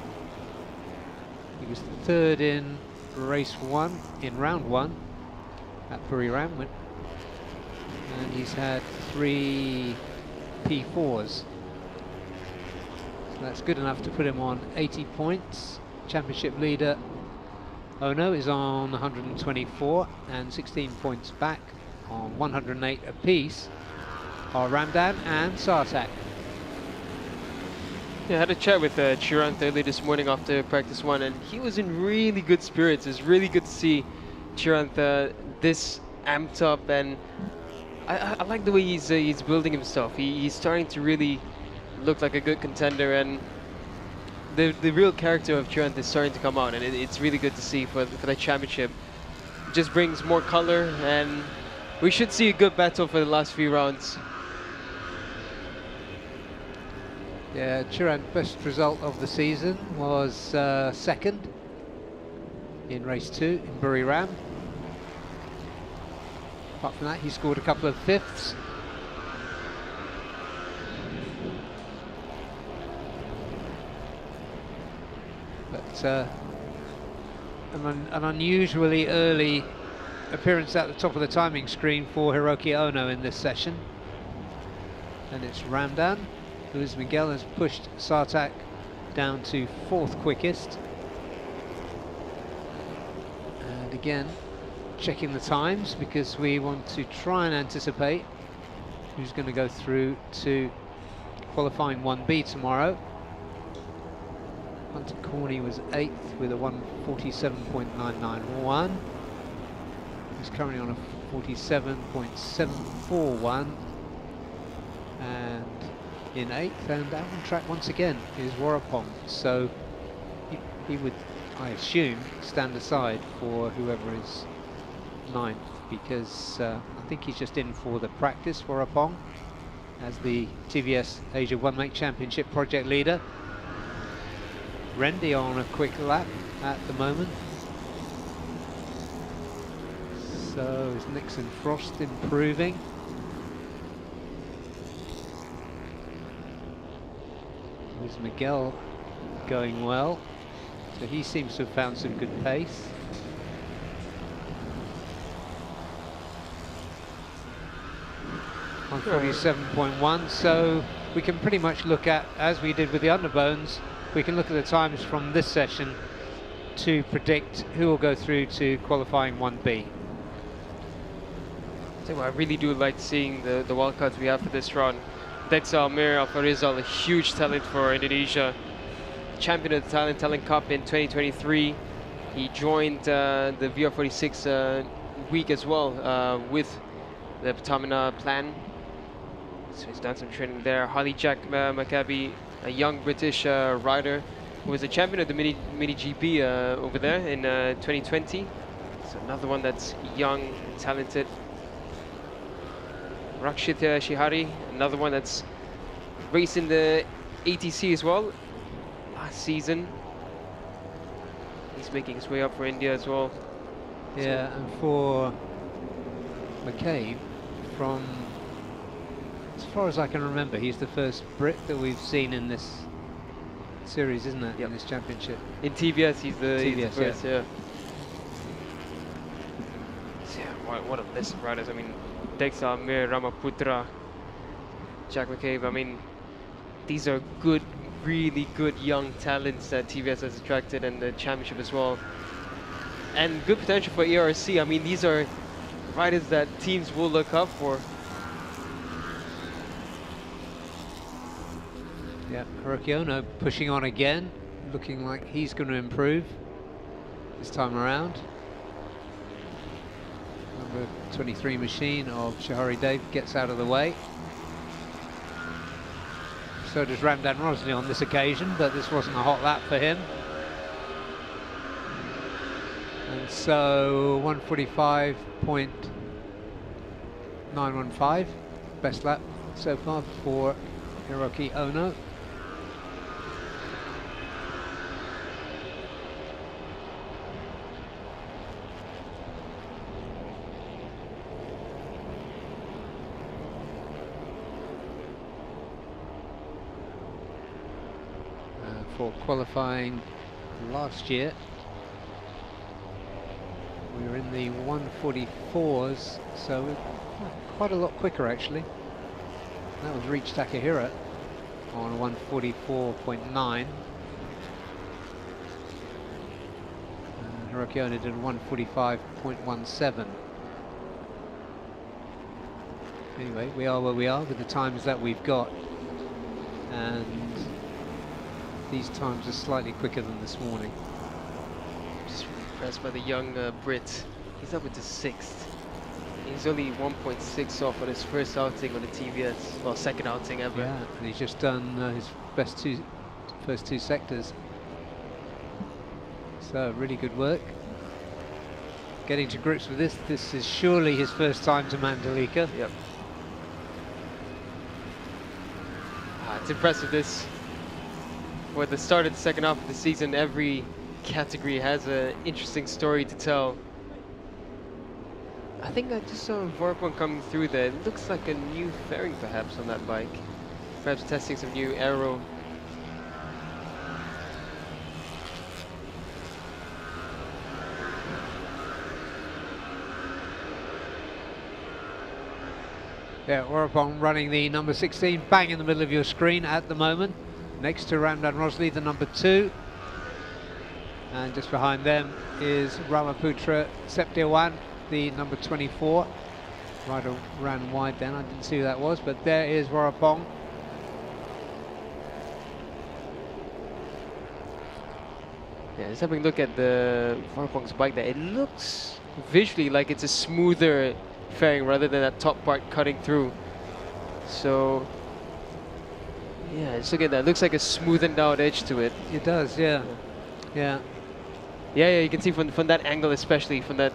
He was third in race 1 in round 1 at Buriram, and he's had 3 P4s. So that's good enough to put him on 80 points. Championship leader Ono is on 124 and 16 points back on 108 apiece are Ramdan and Sartak. Yeah, I had a chat with Chirant early this morning after practice 1, and he was in really good spirits. It's really good to see Chirant this amped up, and I like the way he's building himself. He's starting to really look like a good contender, and the real character of Chirant is starting to come out, and it's really good to see for the championship. It just brings more color, and we should see a good battle for the last few rounds. Yeah, Chirant's best result of the season was second in race 2 in Buriram. Apart from that, he scored a couple of 5ths. But an unusually early appearance at the top of the timing screen for Hiroki Ono in this session. And it's Ramdan. Luis Miguel has pushed Sartak down to 4th quickest. And again, checking the times because we want to try and anticipate who's going to go through to qualifying 1B tomorrow. Hunter Corney was 8th with a 147.991. He's currently on a 47.741. And in 8th, and out on track once again is Warapong. So he would, I assume, stand aside for whoever is 9th, because I think he's just in for the practice, Warapong, as the TVS Asia One Make Championship project leader. Rendy on a quick lap at the moment. So is Nixon Frost improving? Luis Miguel going well, so he seems to have found some good pace. On 47.1, so we can pretty much look at, as we did with the Underbones, we can look at the times from this session to predict who will go through to qualifying 1B. I really do like seeing the wildcards we have for this run. Dex Almir Alfarizal, a huge talent for Indonesia. Champion of the Talent Cup in 2023. He joined the VR46 week as well with the Patamina plan. So he's done some training there. Harley Jack Maccabi, a young British rider who was a champion of the Mini GP over there in 2020. So another one that's young and talented. Rakshit Shihari, another one that's racing the ATC as well last season. He's making his way up for India as well. Yeah, and for McCabe, from as far as I can remember, he's the first Brit that we've seen in this series, isn't it? Yep. In this championship. In TVS, he's the first, yeah. So, yeah, what a list of riders. I mean, Dexa, Mir, Ramaputra, Jack McCabe. I mean, these are good, really good young talents that TVS has attracted, and the championship as well. And good potential for ARC. I mean, these are riders that teams will look up for. Yeah, Hiroki Ono pushing on again, looking like he's going to improve this time around. Number 23 machine of Shahari Dave gets out of the way. So does Ramdan Rosley on this occasion, but this wasn't a hot lap for him. And so 145.915, best lap so far for Hiroki Ono. For qualifying last year, we were in the 144s, so we're quite a lot quicker actually. That was Reach Takahira on 144.9. Hiroki Ono did 145.17. Anyway, we are where we are with the times that we've got, and these times are slightly quicker than this morning. Just impressed by the young Brit. He's up into 6th. He's only 1.6 off on his first outing on the TVS, well, second outing ever. Yeah, and he's just done his first two sectors. So really good work. Getting to grips with this. This is surely his first time to Mandalika. Yep. It's impressive. This, for the start of the second half of the season, every category has an interesting story to tell. I think I just saw Vorpon coming through there. It looks like a new fairing perhaps on that bike. Perhaps testing some new aero. Yeah, Vorpon running the number 16, bang in the middle of your screen at the moment. Next to Ramdan Rosley, the number 2. And just behind them is Ramaputra Septiawan, the number 24. Rider ran wide then, I didn't see who that was, but there is Vorpon. Yeah, just having a look at the Vorpon's bike there. It looks visually like it's a smoother fairing rather than that top part cutting through. So yeah, just look at that. It looks like a smoothened out edge to it. It does, yeah. Yeah. Yeah, you can see from that angle, especially from that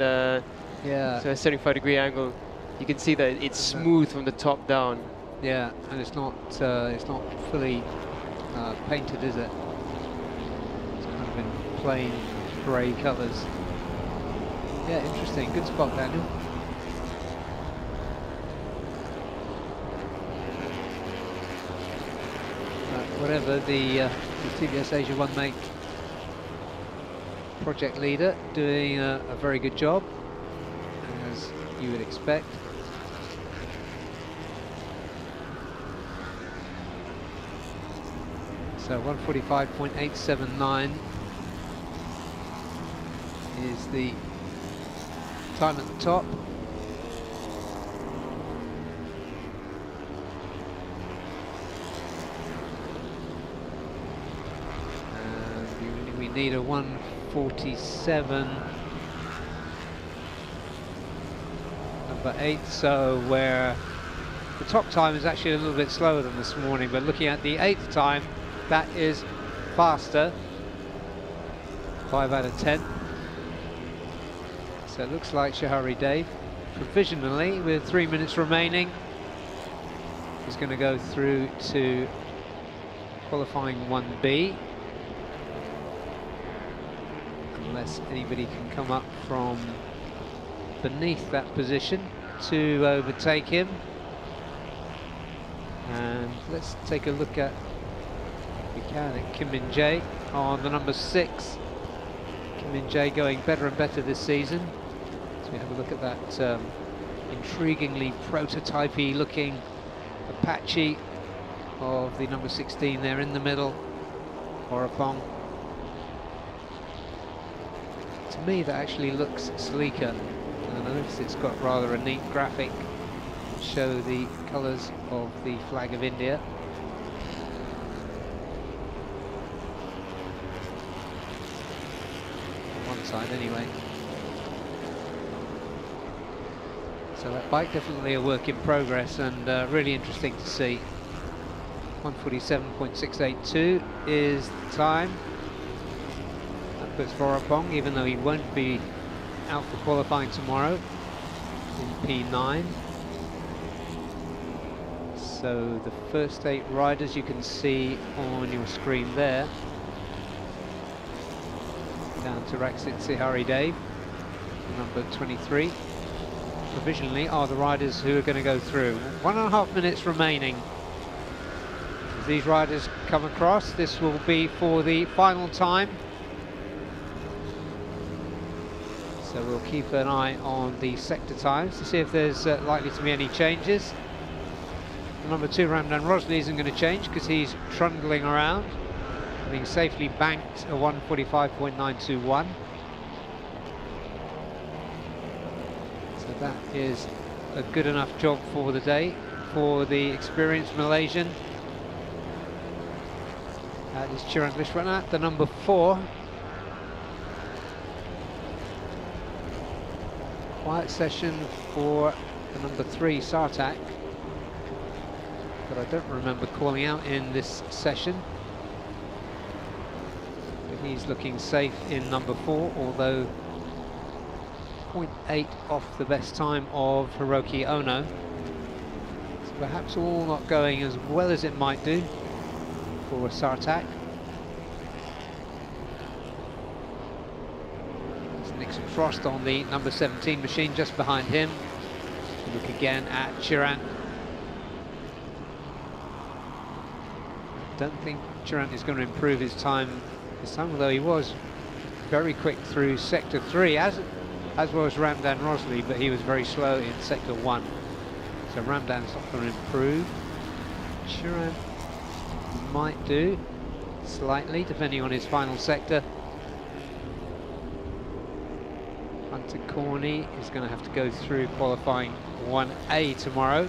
Yeah. so a 75-degree angle, you can see that it's smooth from the top down. Yeah, and it's not fully painted, is it? It's kind of in plain grey colours. Yeah, interesting. Good spot, Daniel. Whatever, the TVS Asia One Make project leader doing a very good job, as you would expect. So 145.879 is the time at the top. And we need a 147, number 8, so where the top time is actually a little bit slower than this morning, but looking at the 8th time, that is faster, 5 out of 10. So it looks like Shahari Dave, provisionally, with 3 minutes remaining, is going to go through to qualifying 1B. Unless anybody can come up from beneath that position to overtake him. And let's take a look at, if we can, at Kim Min Jae on the number 6. Kim Min Jae going better and better this season. So we have a look at that intriguingly prototypey looking Apache of the number 16 there in the middle, Vorpon. To me that actually looks sleeker, and I notice it's got rather a neat graphic to show the colours of the flag of India. On one side anyway. So that bike definitely a work in progress, and really interesting to see. 1:47.682 is the time. That puts Vorapong, even though he won't be out for qualifying tomorrow, in P9. So the first 8 riders you can see on your screen there. Down to Racecraft Dave, number 23. Provisionally are the riders who are going to go through. 1.5 minutes remaining. As these riders come across, this will be for the final time. So we'll keep an eye on the sector times to see if there's likely to be any changes. The number 2, Ramdan Rosley, isn't going to change because he's trundling around, having safely banked a 1:45.921. So that is a good enough job for the day for the experienced Malaysian. That is Chiran Vishwanath, the number 4. Quiet session for the number 3, Sartak, but I don't remember calling out in this session. But he's looking safe in number 4, although 0.8 off the best time of Hiroki Ono. So perhaps all not going as well as it might do for Sartak. There's Nixon Frost on the number 17 machine just behind him. Look again at Chiran. Don't think Chiran is going to improve his time this time, although he was very quick through sector 3, as was Ramdan Rosley, but he was very slow in sector 1. So Ramdan's not going to improve. Chiran might do slightly, depending on his final sector. Hunter Corney is going to have to go through qualifying 1A tomorrow.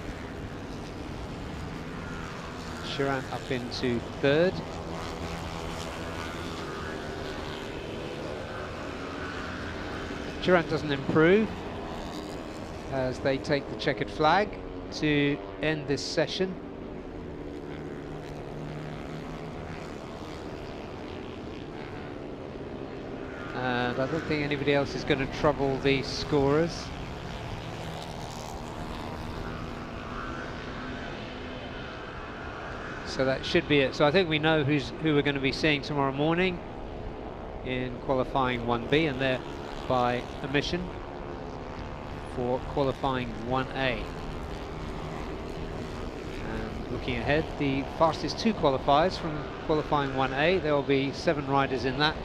Chiran up into 3rd. Chiran doesn't improve as they take the checkered flag to end this session. And I don't think anybody else is going to trouble the scorers. So that should be it. So I think we know who we're going to be seeing tomorrow morning in qualifying 1B, and they're by omission for qualifying 1A. And looking ahead, the fastest 2 qualifiers from qualifying 1A, there will be 7 riders in that.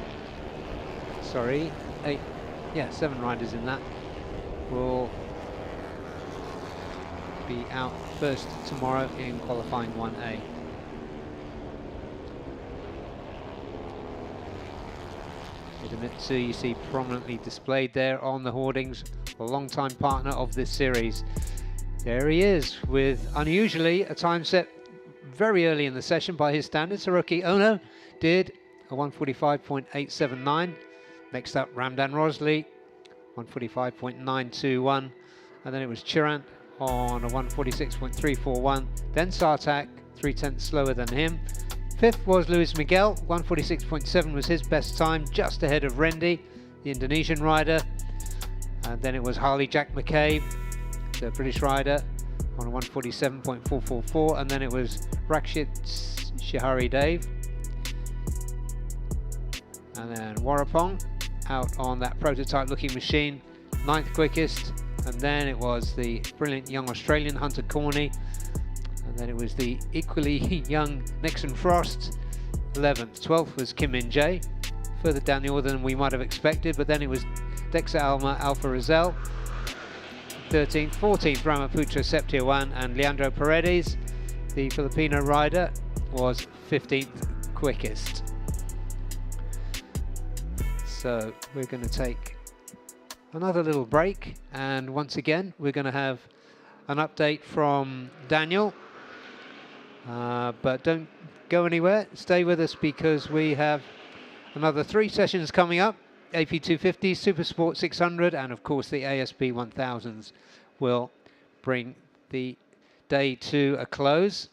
Sorry, 8, yeah, 7 riders in that will be out first tomorrow in qualifying 1A. Idemitsu, you see prominently displayed there on the hoardings, a long-time partner of this series. There he is, with unusually a time set very early in the session by his standards. Hiroki Ono did a 1:45.879. Next up, Ramdan Rosley, 1:45.921, and then it was Chiran on a 1:46.341. Then Sartak, 0.3 slower than him. 5th was Luis Miguel, 1:46.7 was his best time, just ahead of Rendi, the Indonesian rider. And then it was Harley Jack McCabe, the British rider, on a 1:47.444, and then it was Rakshit Shihari Dave. And then Warapong out on that prototype looking machine, 9th quickest, and then it was the brilliant young Australian Hunter Corney, and then it was the equally young Nixon Frost, 11th. 12th was Kim Min Jae, further down the order than we might have expected, but then it was Dexa Alfa Rizal, 13th. 14th Brahmaputra Septiawan, and Leandro Paredes, the Filipino rider, was 15th quickest. So we're going to take another little break, and once again we're going to have an update from Daniel, but don't go anywhere, stay with us, because we have another 3 sessions coming up: AP 250, Super Sport 600, and of course the ASB 1000s. will bring the day to a close.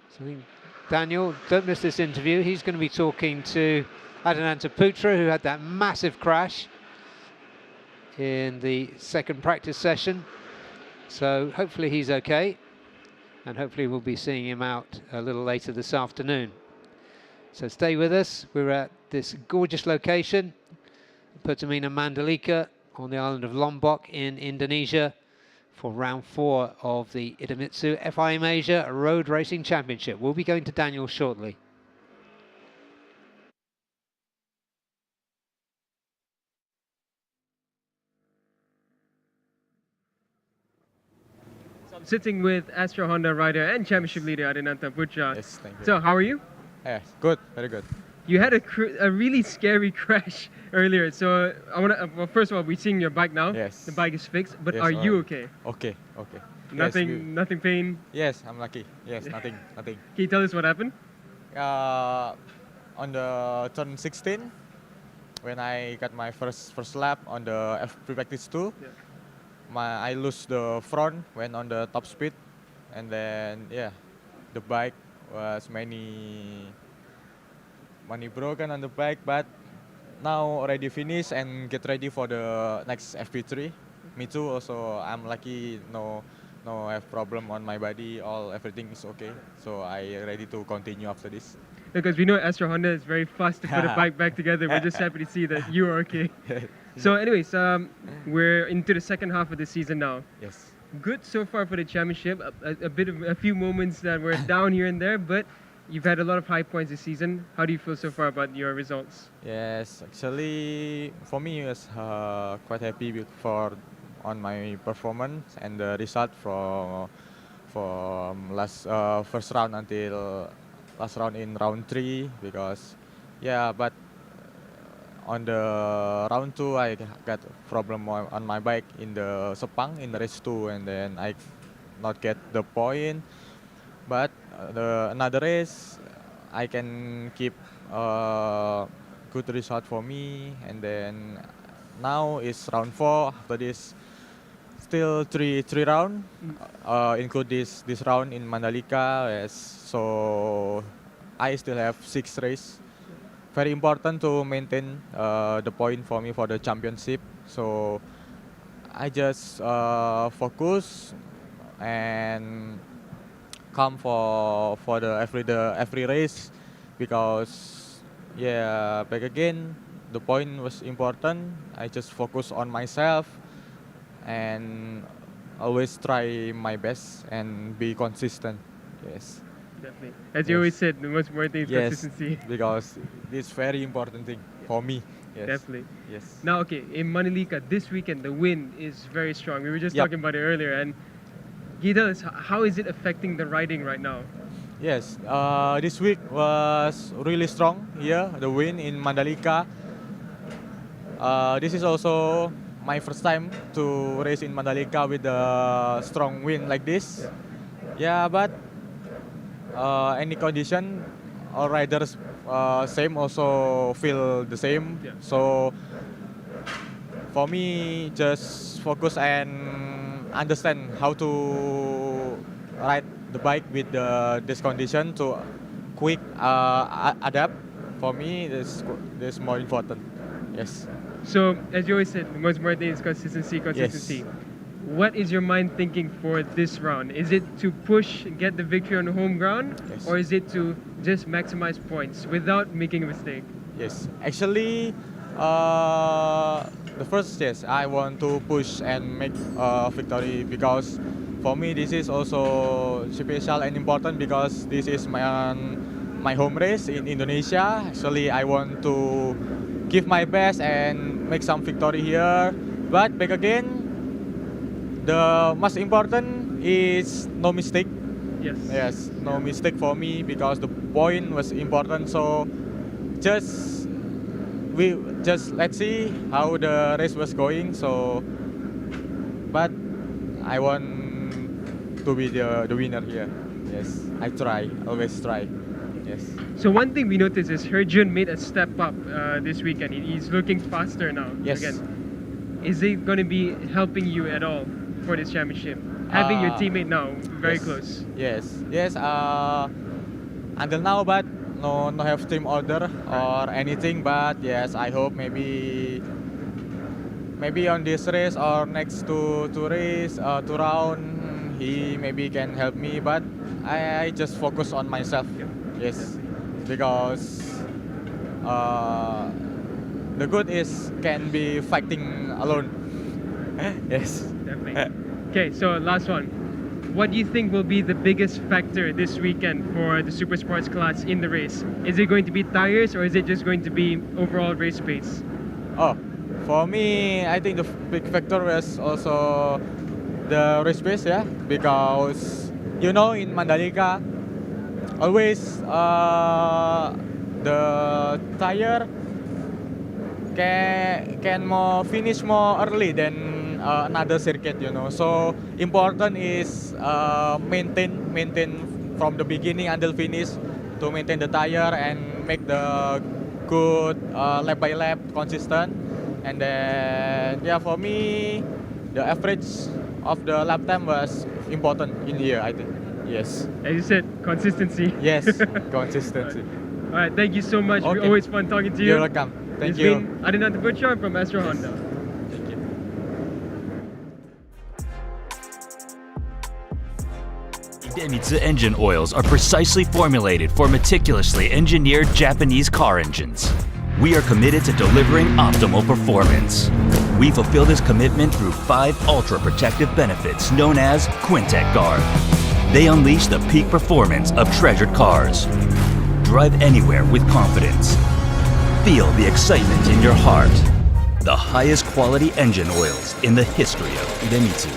So I think Daniel, don't miss this interview. He's going to be talking to Adinanta Putra, who had that massive crash in the second practice session. So hopefully he's okay, and hopefully we'll be seeing him out a little later this afternoon. So stay with us. We're at this gorgeous location, Pertamina Mandalika, on the island of Lombok in Indonesia, for round 4 of the Idemitsu FIM Asia Road Racing Championship. We'll be going to Daniel shortly. So I'm sitting with Astra Honda rider and championship leader Adinanta Putra. Yes, thank you. So how are you? Yes, good, very good. You had a really scary crash earlier. So I want to, well, first of all, we're seeing your bike now. Yes. The bike is fixed, but Yes, are you alright. okay? Okay, okay. Nothing, Yes, nothing pain. yes, I'm lucky. Yes, nothing, nothing. Can you tell us what happened? On the turn 16, when I got my first lap on the pre-practice 2, I lose the front when on the top speed, and then the bike was many broken on the bike, but now already finished and get ready for the next FP3. Me too. Also, I'm lucky. No have problem on my body. Everything is okay. So I ready to continue after this. Because we know Astra Honda is very fast to put a bike back together. We're just happy to see that you are okay. So anyways, we're into the second half of the season now. Yes. Good so far for the championship. A few moments that were down here and there, but you've had a lot of high points this season. How do you feel so far about your results? Yes, actually, for me, I was quite happy on my performance and the result from first round until last round in round 3, because but on the round 2 I got problem on my bike in the Sepang in the race 2, and then I not get the point. But another race I can keep good result for me, and then now is round 4. After this, still three round, include this round in Mandalika. Yes, so I still have 6 race. Very important to maintain the point for me for the championship. So I just focus and come for every race, because back again the point was important. I just focus on myself and always try my best and be consistent. Yes. Definitely. As you always said, the most important thing is consistency. Because it's very important thing for me. Yes. Definitely. Yes. Now, okay, in Mandalika this weekend, the wind is very strong. We were just talking about it earlier, and can you tell us how is it affecting the riding right now? Yes. This week was really strong here. The wind in Mandalika. This is also my first time to race in Mandalika with a strong wind like this. But any condition, all riders same also feel the same. So for me, just focus and understand how to ride the bike with this condition to quick adapt. For me, this more important. Yes. So, as you always said, the most important thing is consistency. Yes. What is your mind thinking for this round? Is it to push, get the victory on the home ground, or is it to just maximize points without making a mistake? Yes, actually, the first I want to push and make a victory, because for me this is also special and important, because this is my home race in Indonesia. Actually, I want to give my best and make some victory here. But back again, the most important is no mistake. Yes, no mistake for me, because the point was important. So let's see how the race was going. So, but I want to be the winner here. Yes, I always try. Yes. So one thing we noticed is Herjun made a step up this weekend. He's looking faster now. Yes. Again. is it going to be helping you at all for this championship? Having your teammate now very yes, close. Yes. Until now, but no have team order or anything. But yes, I hope maybe on this race or next two race, two round, he maybe can help me. But I just focus on myself. Yes, because the good is can be fighting alone. Yes. Definitely. Okay, so last one. What do you think will be the biggest factor this weekend for the super sports class in the race? Is it going to be tires or is it just going to be overall race pace? Oh, for me, I think the big factor was also the race pace, yeah, because in Mandalika, always the tire can more finish more early than another circuit, So important is maintain from the beginning until finish to maintain the tire and make the good lap by lap consistent. And then for me, the average of the lap time was important in here, I think. Yes. As you said, consistency. Yes, consistency. All right, thank you so much. Okay. Always fun talking to you. You're welcome. Thank It's you. been Adinata from Astro Honda. Thank you. Idemitsu engine oils are precisely formulated for meticulously engineered Japanese car engines. We are committed to delivering optimal performance. We fulfill this commitment through 5 ultra-protective benefits known as Quintec Guard. They unleash the peak performance of treasured cars. Drive anywhere with confidence. Feel the excitement in your heart. The highest quality engine oils in the history of Idemitsu.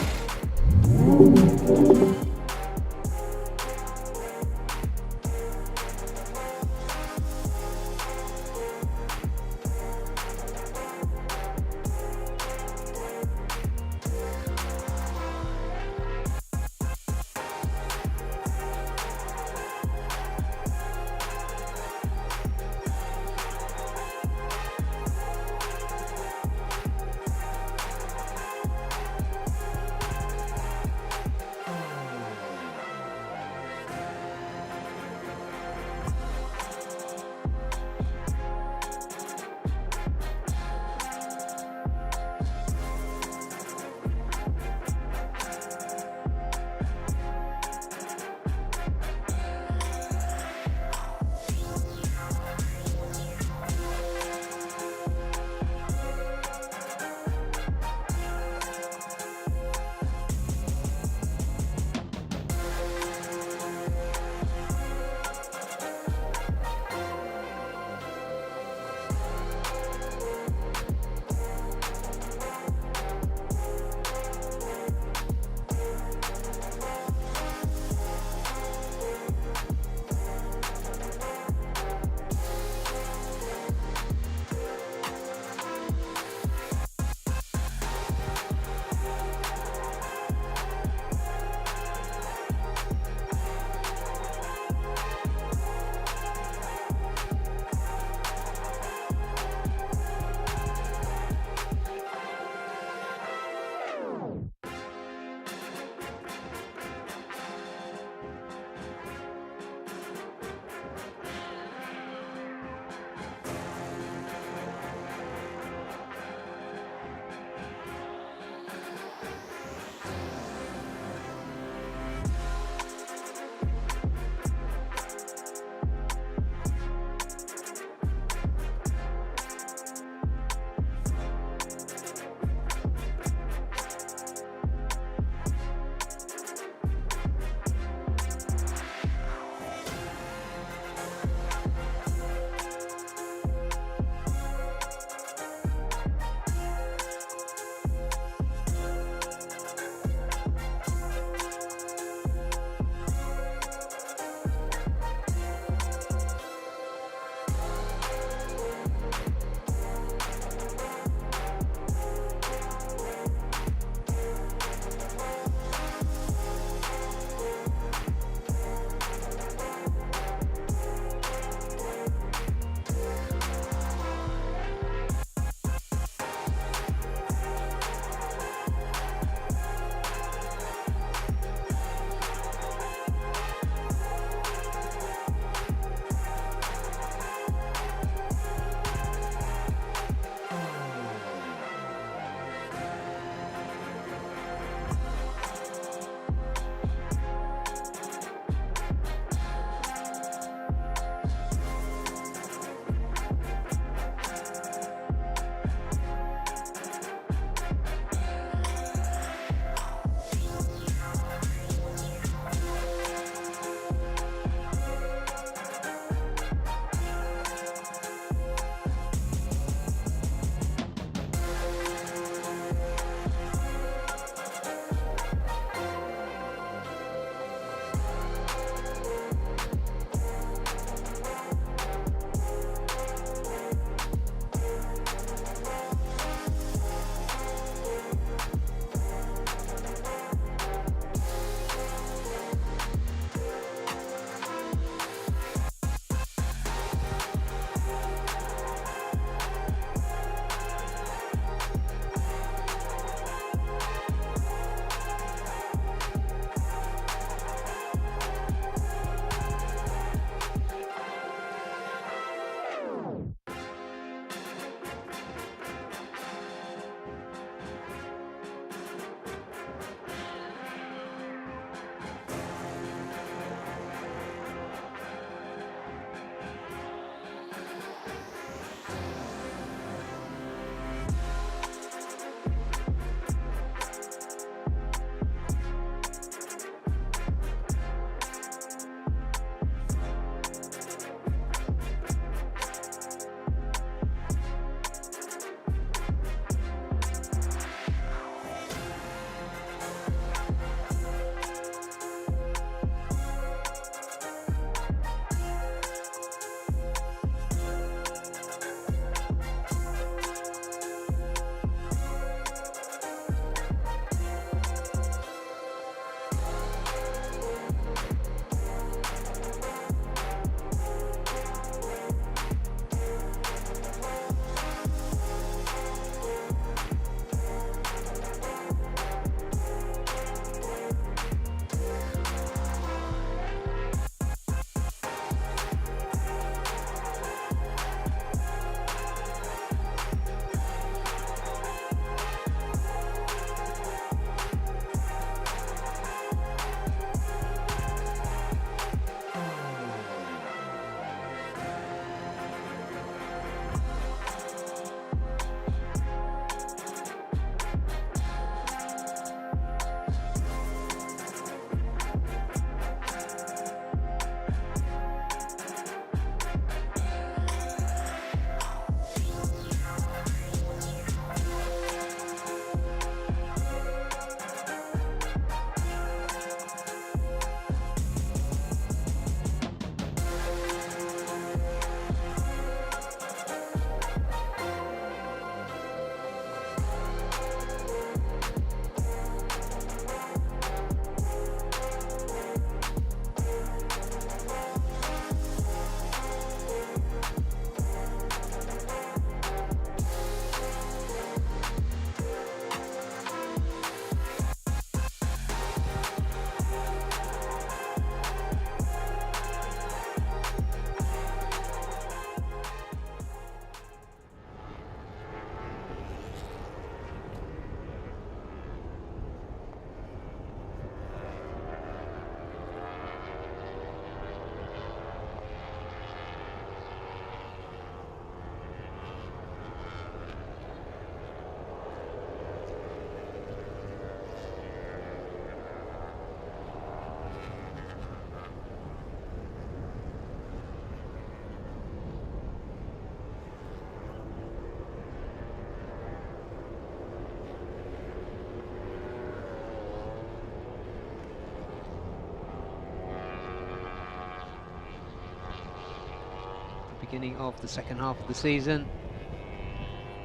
beginning of the second half of the season.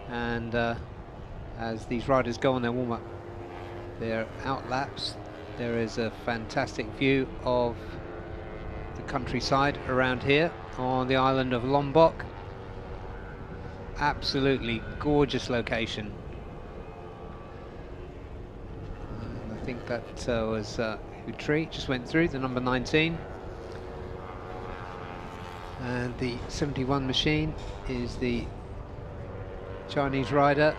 And as these riders go on their warm-up, their out laps, there is a fantastic view of the countryside around here on the island of Lombok. Absolutely gorgeous location. And I think that was Hutri just went through, the number 19. And the 71 machine is the Chinese rider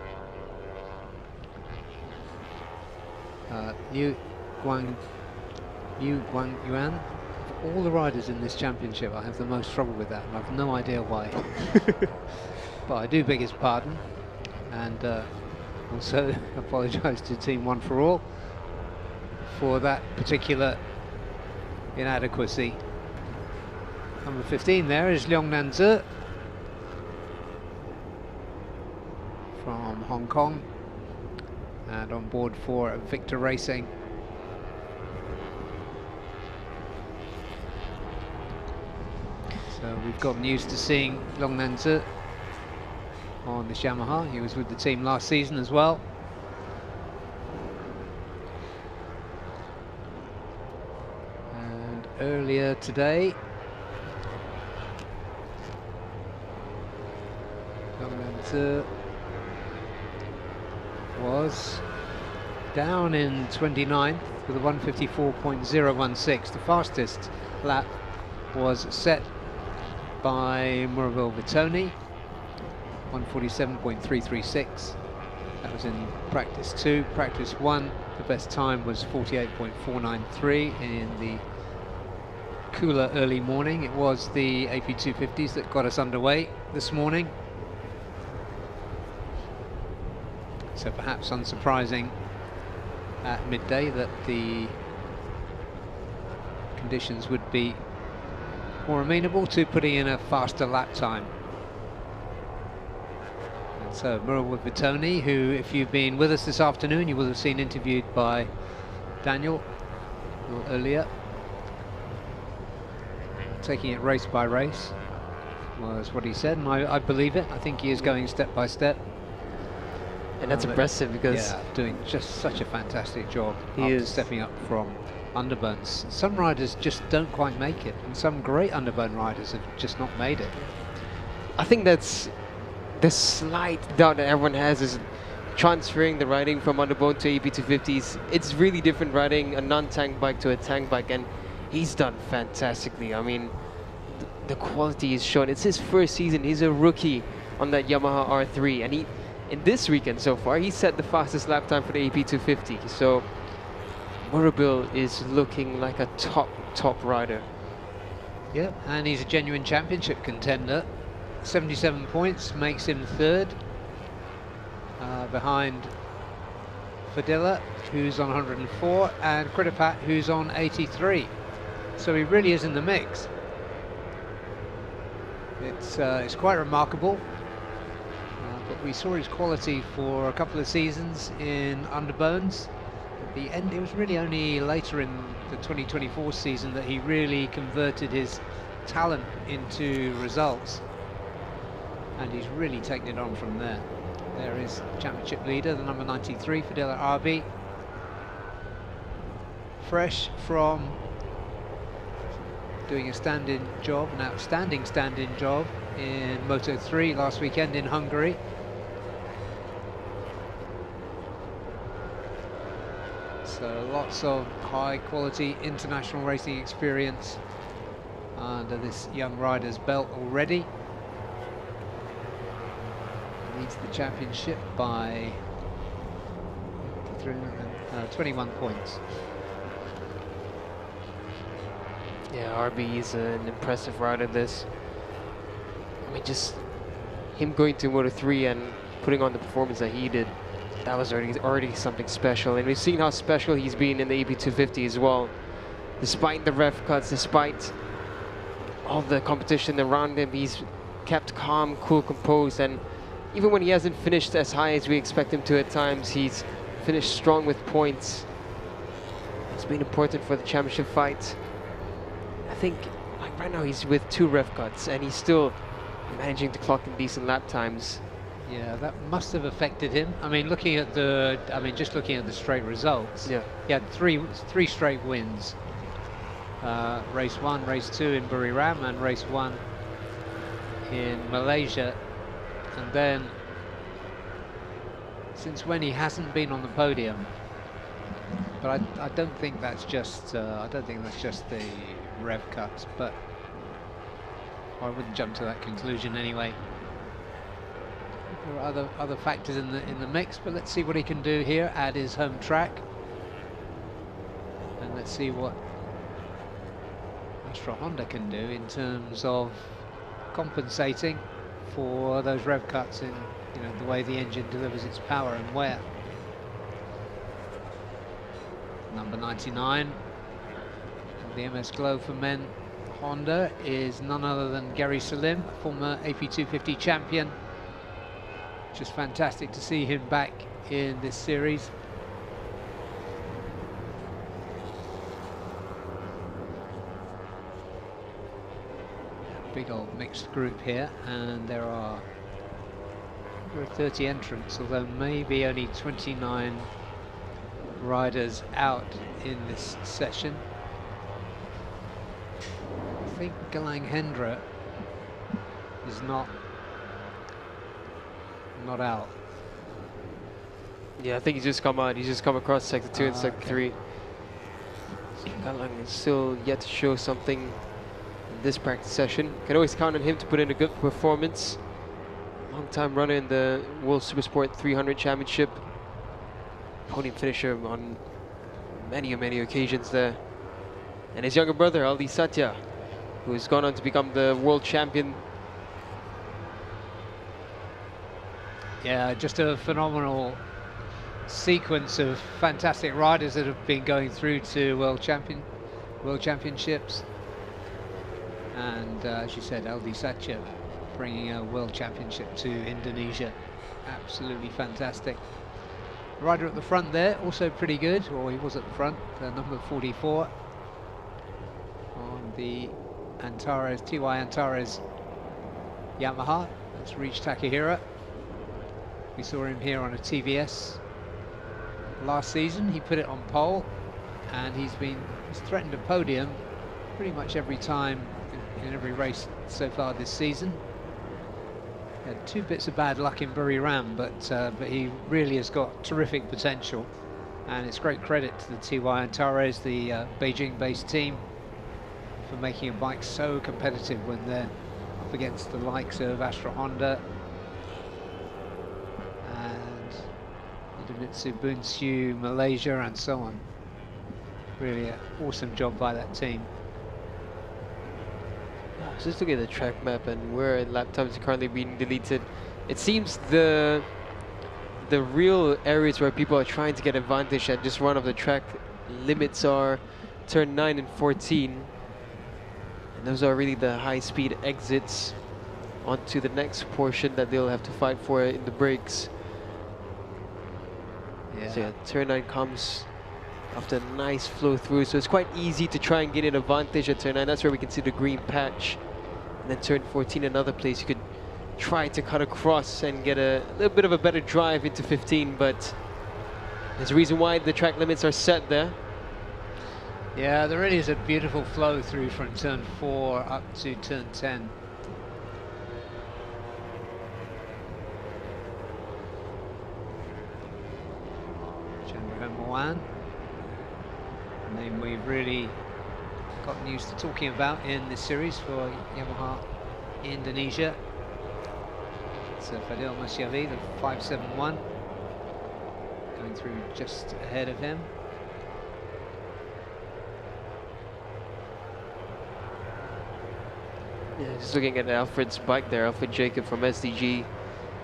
Liu Guangyuan. Of all the riders in this championship, I have the most trouble with that, and I've no idea why. But I do beg his pardon, and also apologise to Team One for All for that particular inadequacy. Number 15 there is Leong Nanzi from Hong Kong, and on board for Victor Racing. So we've gotten used to seeing Leong Nanzi on this Yamaha. He was with the team last season as well. And earlier today, Leong Nanzi was down in 29th with a 154.016. The fastest lap was set by Murabil Vitoni, 147.336. That was in practice 2. Practice 1, the best time was 48.493 in the cooler early morning. It was the AP250s that got us underway this morning. So perhaps unsurprising at midday that the conditions would be more amenable to putting in a faster lap time. And so Murabil Vitoni, who, if you've been with us this afternoon, you will have seen interviewed by Daniel a little earlier, taking it race by race was what he said, and I believe it. I think he is going step by step. And that's impressive because doing just such a fantastic job. He is stepping up from underbones. Some riders just don't quite make it, and some great underbone riders have just not made it. I think that's the slight doubt that everyone has is transferring the riding from underbone to AP250s. It's really different riding a non-tank bike to a tank bike, and he's done fantastically. I mean, the quality is shown. It's his first season. He's a rookie on that Yamaha R3, and in this weekend so far, he set the fastest lap time for the AP250. So Murabil is looking like a top rider. Yeah, and he's a genuine championship contender. 77 points makes him third, behind Fadilla, who's on 104, and Kritapat, who's on 83. So he really is in the mix. It's quite remarkable. But we saw his quality for a couple of seasons in underbones. At the end, it was really only later in the 2024 season that he really converted his talent into results, and he's really taken it on from there. There is championship leader, the number 93, Fadilla Arbi, fresh from doing a stand-in job, an outstanding stand-in job in Moto3 last weekend in Hungary. So lots of high quality international racing experience under this young rider's belt already. Leads the championship by 21 points. Yeah, RB is an impressive rider. I mean, just him going to Moto3 and putting on the performance that he did, that was already something special. And we've seen how special he's been in the AP250 as well. Despite the ref cuts, despite all the competition around him, he's kept calm, cool, composed, and even when he hasn't finished as high as we expect him to at times, he's finished strong with points. It's been important for the championship fight. I think, like right now, he's with 2 ref cuts, and he's still managing to clock in decent lap times. Yeah, that must have affected him. I mean, just looking at the straight results. Yeah. He had three straight wins. Race 1, race 2 in Buriram, and race 1 in Malaysia. And then, since when he hasn't been on the podium. But I don't think that's just the rev cuts. But I wouldn't jump to that conclusion anyway. There are other factors in the mix, but let's see what he can do here at his home track, and let's see what Astra Honda can do in terms of compensating for those rev cuts in the way the engine delivers its power and wear. Number 99 of the MS Glow for men Honda is none other than Gary Salim, former AP250 champion. Just fantastic to see him back in this series. Big old mixed group here, and there are 30 entrants, although maybe only 29 riders out in this session. I think Galang Hendra is not out. Yeah, I think he's just come out. He's just come across sector 2 and sector 3. Galang is still yet to show something in this practice session. Can always count on him to put in a good performance. Long-time runner in the World Supersport 300 Championship. Podium finisher on many occasions there. And his younger brother, Aldi Satya, who has gone on to become the world champion. Yeah, just a phenomenal sequence of fantastic riders that have been going through to world championships. And as you said, Aldi Satya bringing a world championship to Indonesia. Absolutely fantastic. Rider at the front there, also pretty good, or he was at the front, number 44 on the Antares, TY Antares Yamaha. That's Reach Takahira. We saw him here on a TVS last season. He put it on pole, and he's threatened a podium pretty much every time in every race so far this season. Had 2 bits of bad luck in Buriram, but he really has got terrific potential, and it's great credit to the TY Antares, the Beijing-based team, for making a bike so competitive when they're up against the likes of Astra Honda and Idemitsu Bunsu, Malaysia, and so on. Really an awesome job by that team. Just looking at the track map and where lap times are currently being deleted, it seems the real areas where people are trying to get advantage at just run of the track limits are turn 9 and 14. And those are really the high-speed exits onto the next portion that they'll have to fight for in the brakes. Yeah. So yeah, turn 9 comes after a nice flow through, so it's quite easy to try and get an advantage at turn 9. That's where we can see the green patch. And then turn 14, another place you could try to cut across and get a little bit of a better drive into 15, but there's a reason why the track limits are set there. Yeah, there really is a beautiful flow through from turn 4 up to turn 10. Chandra Moan, a name we've really gotten used to talking about in this series for Yamaha Indonesia. It's Fadil Masyavi, the 571, going through just ahead of him. Yeah, just looking at Alfred's bike there, Alfred Jacob from SDG.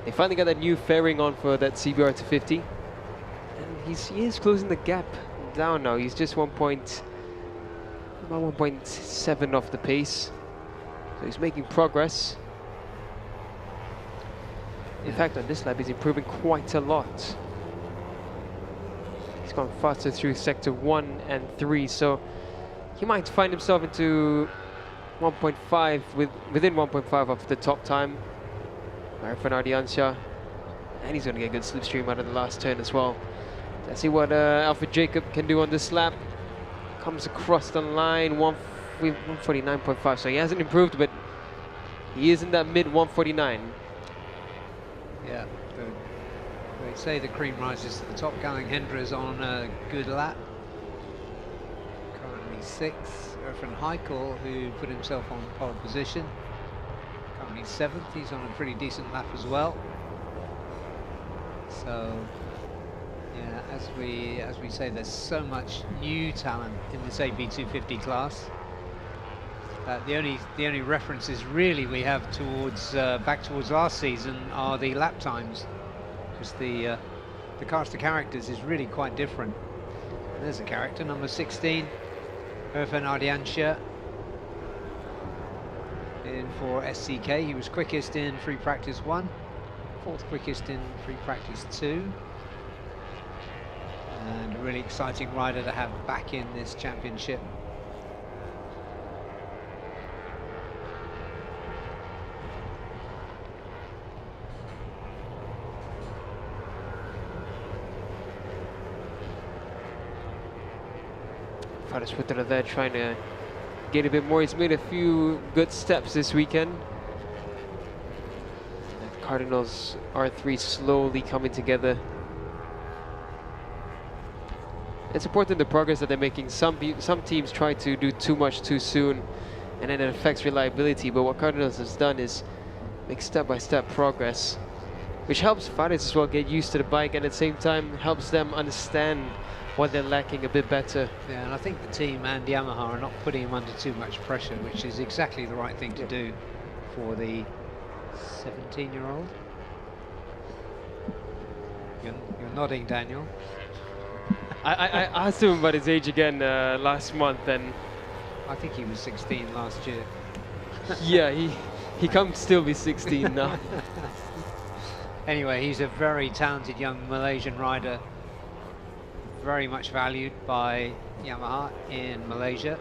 They finally got that new fairing on for that CBR 250. And he is closing the gap down now. He's just about 1.7 off the pace. So he's making progress. In fact, on this lap, he's improving quite a lot. He's gone faster through sector 1 and 3, so he might find himself into 1.5 within 1.5 of the top time. For Ardiansha, and he's going to get a good slipstream out of the last turn as well. Let's see what Alfred Jacob can do on this lap. Comes across the line 149.5, so he hasn't improved, but he is in that mid 149. Yeah, they say the cream rises to the top. Going Hendra on a good lap. Currently 6th. Irfan Haikal, who put himself on pole position. Currently 7th. He's on a pretty decent lap as well. So, yeah, as we say, there's so much new talent in this AB250 class. The only references really we have towards back towards last season are the lap times, because the cast of characters is really quite different. There's a character, number 16, Irfan Ardiansha, in for SCK. He was quickest in free practice 1, 4th quickest in free practice 2, and a really exciting rider to have back in this championship. Faris Putra there trying to get a bit more. He's made a few good steps this weekend. And Cardinals R3 slowly coming together. It's important the progress that they're making. Some teams try to do too much too soon, and then it affects reliability. But what Cardinals has done is make step-by-step progress, which helps Faris as well get used to the bike, and at the same time helps them understand what they're lacking a bit better. Yeah, and I think the team and Yamaha are not putting him under too much pressure, which is exactly the right thing to do for the 17-year-old. You're nodding, Daniel. I asked him about his age again last month, and I think he was 16 last year. yeah, he can still be 16 now. Anyway, he's a very talented young Malaysian rider, very much valued by Yamaha in Malaysia,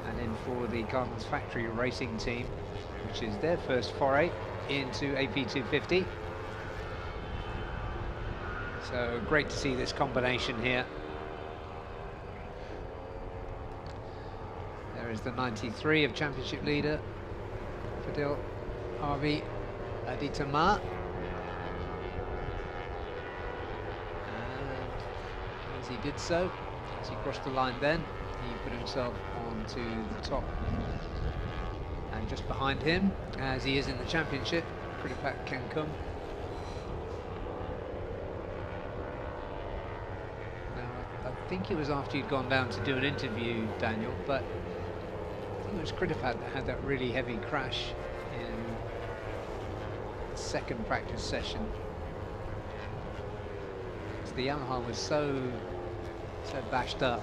and in for the Cardinals Factory Racing team, which is their first foray into AP250. So great to see this combination here. There is the 93 of championship leader Fadil Harvey Aditama. And as he did so, as he crossed the line then, he put himself onto the top. And just behind him, as he is in the championship, Kridipat Kankum. I think it was after you'd gone down to do an interview, Daniel, but I think it was Kridipat that had that really heavy crash in the second practice session. So the Yamaha was so bashed up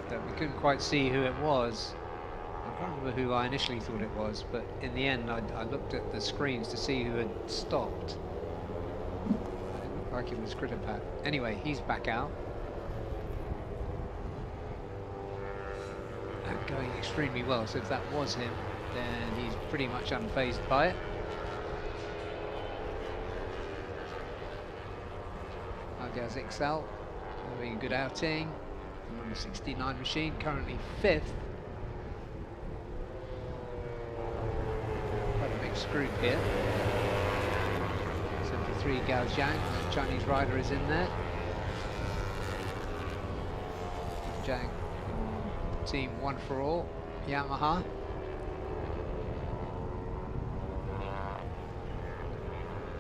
that we couldn't quite see who it was. I can't remember who I initially thought it was, but in the end I looked at the screens to see who had stopped. It looked like it was Kridipat. Anyway, he's back out. Going extremely well, so if that was him, then he's pretty much unfazed by it. Agaz Excel having a good outing. Number 69 machine, currently 5th. Quite a mixed group here. 73 Gao Zhang, the Chinese rider, is in there. Zhang, team One for All, Yamaha.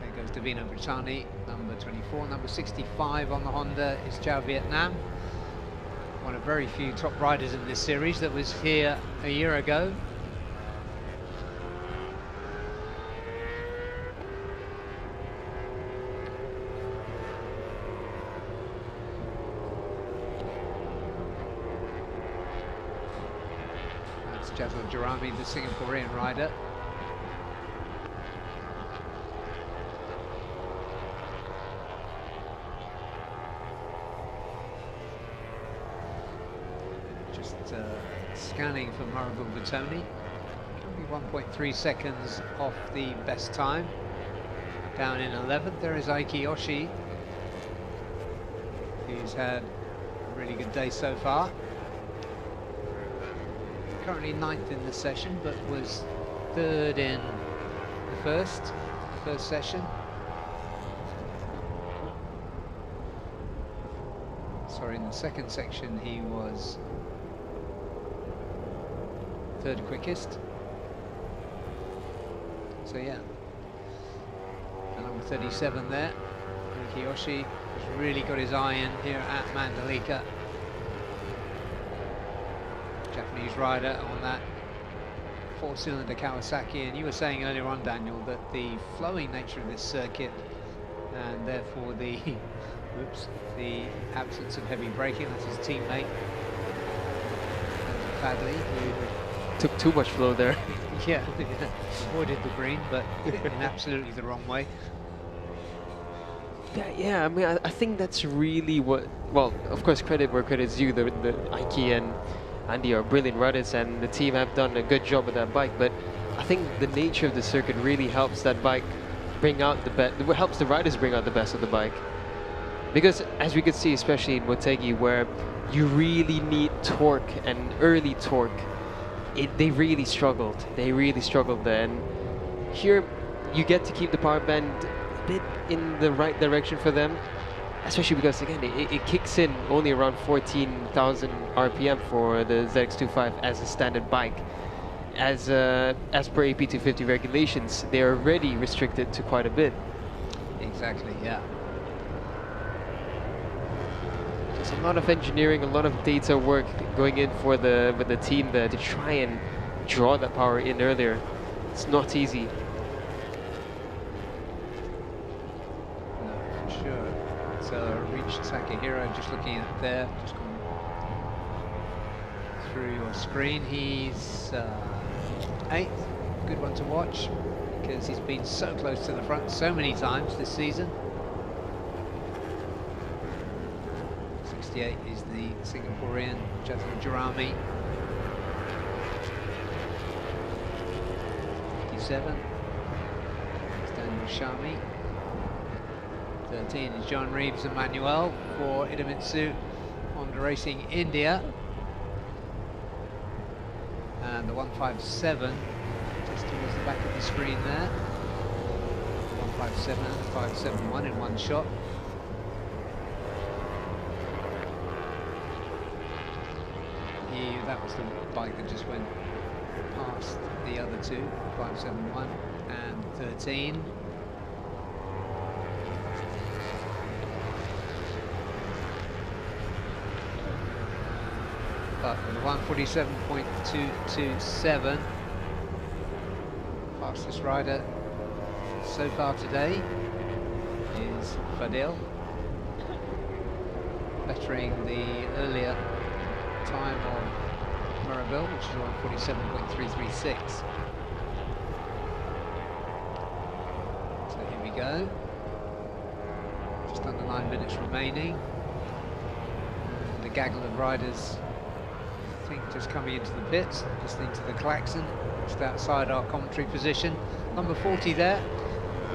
There goes Davina Brittani, number 24. Number 65 on the Honda is Zhao Vietnam. One of very few top riders in this series that was here a year ago. Jazal Jarami, the Singaporean rider. Just Just scanning for Marabou Batoni. Only 1.3 seconds off the best time. Down in 11th, there is Aiki Oshi. He's had a really good day so far. Currently 9th in the session, but was 3rd in the first session. Sorry, in the second section he was 3rd quickest. So yeah, and number 37 there, Kiyoshi has really got his eye in here at Mandalika. Japanese rider on that 4-cylinder Kawasaki, and you were saying earlier on, Daniel, that the flowing nature of this circuit and therefore the the absence of heavy braking, that's his teammate Fadley, who took too much flow there. yeah, avoided the green, but in absolutely the wrong way. Yeah, I mean, I think that's really what, well, of course, credit where credit's due. The Aiki and Andy are brilliant riders, and the team have done a good job with that bike, but I think the nature of the circuit really helps that bike bring out the best, helps the riders bring out the best of the bike. Because as we could see, especially in Motegi, where you really need torque and early torque, they really struggled. They really struggled there. And here, you get to keep the power band a bit in the right direction for them, especially because, again, it kicks in only around 14,000 RPM for the ZX25 as a standard bike. As per AP250 regulations, they are already restricted to quite a bit. Exactly, yeah. There's a lot of engineering, a lot of data work going in for the team there to try and draw that power in earlier. It's not easy. No, for sure. So reached Takahiro, just looking at there, just going through your screen. He's 8th, good one to watch because he's been so close to the front so many times this season. 68 is the Singaporean Jatuh Jerami. 57 is Daniel Shami. 13 is John Reeves Emmanuel for Idemitsu Honda Racing India. And the 157 just towards the back of the screen there. 157 and 571 in one shot. That was the bike that just went past the other two, 571 and 13. But with the 147.227, fastest rider so far today is Fadil, bettering the earlier time of Marabou, which is around 47.336. So here we go. Just under 9 minutes remaining. And the gaggle of riders, I think, just coming into the pits, listening to the klaxon, just outside our commentary position. Number 40 there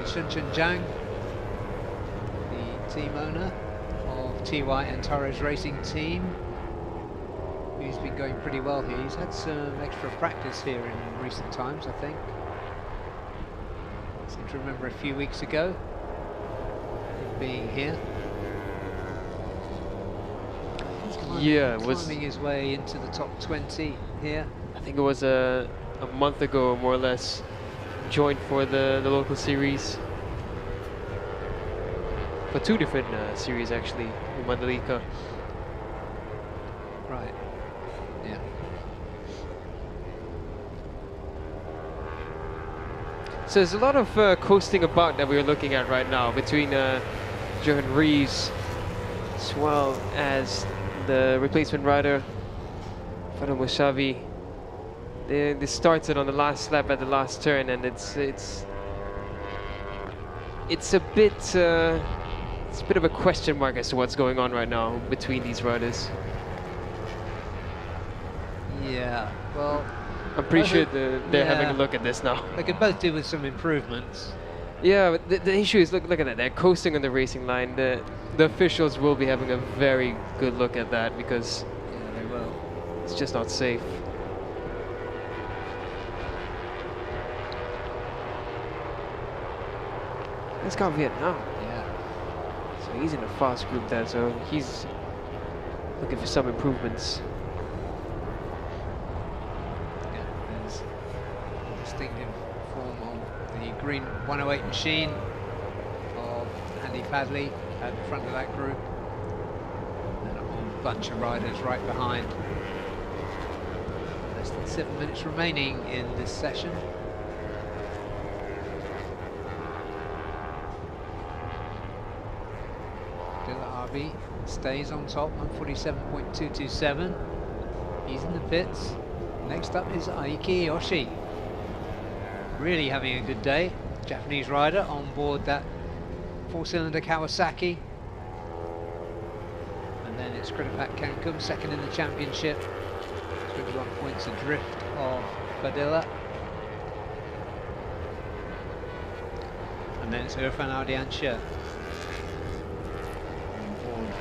is Shunchen Zhang, the team owner of TY and Torres Racing Team. He's been going pretty well here. He's had some extra practice here in recent times, I think. I seem to remember a few weeks ago him being here. He's climbing his way into the top 20 here. I think it was a month ago, more or less, joined for the local series. For two different series, actually, in Mandalika. Right. Yeah. So there's a lot of coasting about that we're looking at right now between Johan Reeves as well as the replacement rider Fado Moshavi. They started on the last lap at the last turn, and it's a bit of a question mark as to what's going on right now between these riders. Yeah, well, I'm pretty sure both they're having yeah. a look at this now. They could both do with some improvements. Yeah, but the issue is, look at that. They're coasting on the racing line. The officials will be having a very good look at that because Yeah, they will. it's just not safe. Let's go Vietnam. Yeah. So he's in a fast group there, so he's looking for some improvements. Yeah, there's a distinctive form of the green 108 machine of Andy Fadley at the front of that group. And a whole bunch of riders right behind. Less than 7 minutes remaining in this session. Arby stays on top, 147.227. He's in the pits. Next up is Aiki Yoshi. Really having a good day. Japanese rider on board that 4-cylinder Kawasaki. And then it's Kritapat Kankum, second in the championship. 21 points adrift of Padilla. And then it's Irfan Ardiansha.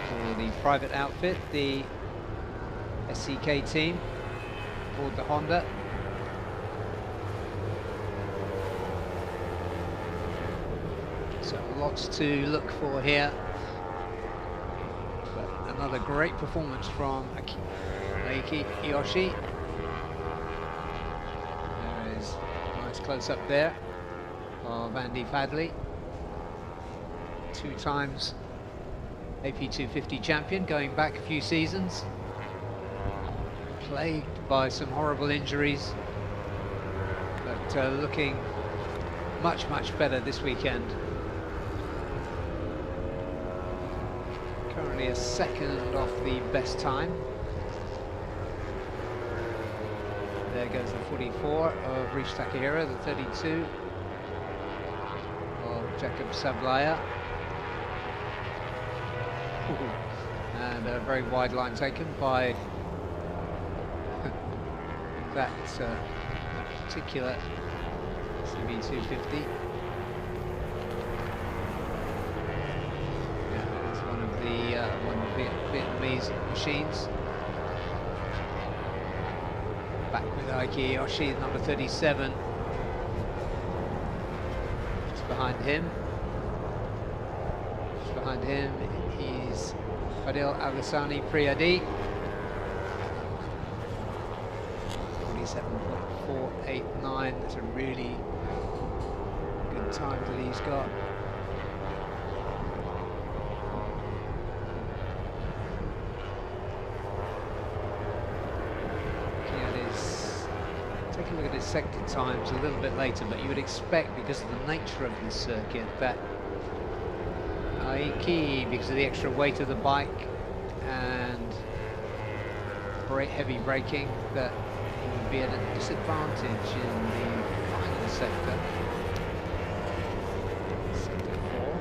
For the private outfit, the SCK team aboard the Honda. So lots to look for here. But another great performance from Aiki Yoshi. There is a nice close-up there of Andy Fadley. 2 times AP250 champion, going back a few seasons. Plagued by some horrible injuries, but looking much better this weekend. Currently a second off the best time. There goes the 44 of Rish Takahira, the 32 of Jacob Sablaya. And a very wide line taken by that particular CB250. Yeah, it's one of the Vietnamese machines. Back with Aiki Yoshi, number 37. Just behind him. Just behind him is Fadil Alisani Priyadi. 47.489. That's a really good time that he's got. Take a look at his sector times a little bit later, but you would expect, because of the nature of this circuit, that Aiki, because of the extra weight of the bike and heavy braking, that he would be at a disadvantage in the final sector. Sector 4.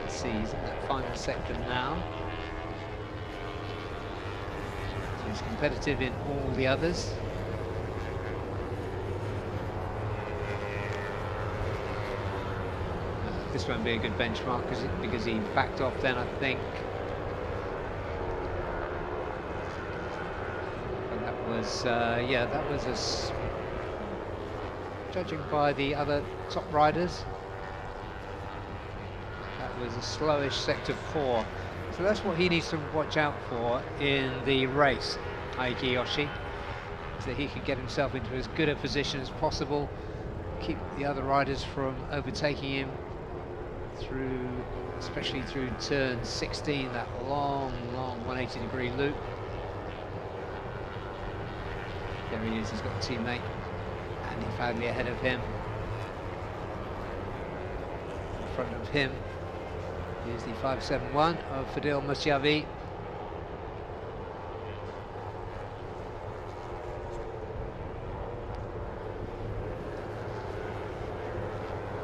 Let's see, he's in that final sector now. So he's competitive in all the others. This won't be a good benchmark because he backed off then, I think. But that was, yeah, that was judging by the other top riders, that was a slowish sector 4. So that's what he needs to watch out for in the race, Aiki Yoshi, so that he can get himself into as good a position as possible, keep the other riders from overtaking him through, especially through turn 16, that long 180-degree loop. There he is, he's got a teammate, Andy Fadley ahead of him. In front of him is the 571 of Fadil Musyavi.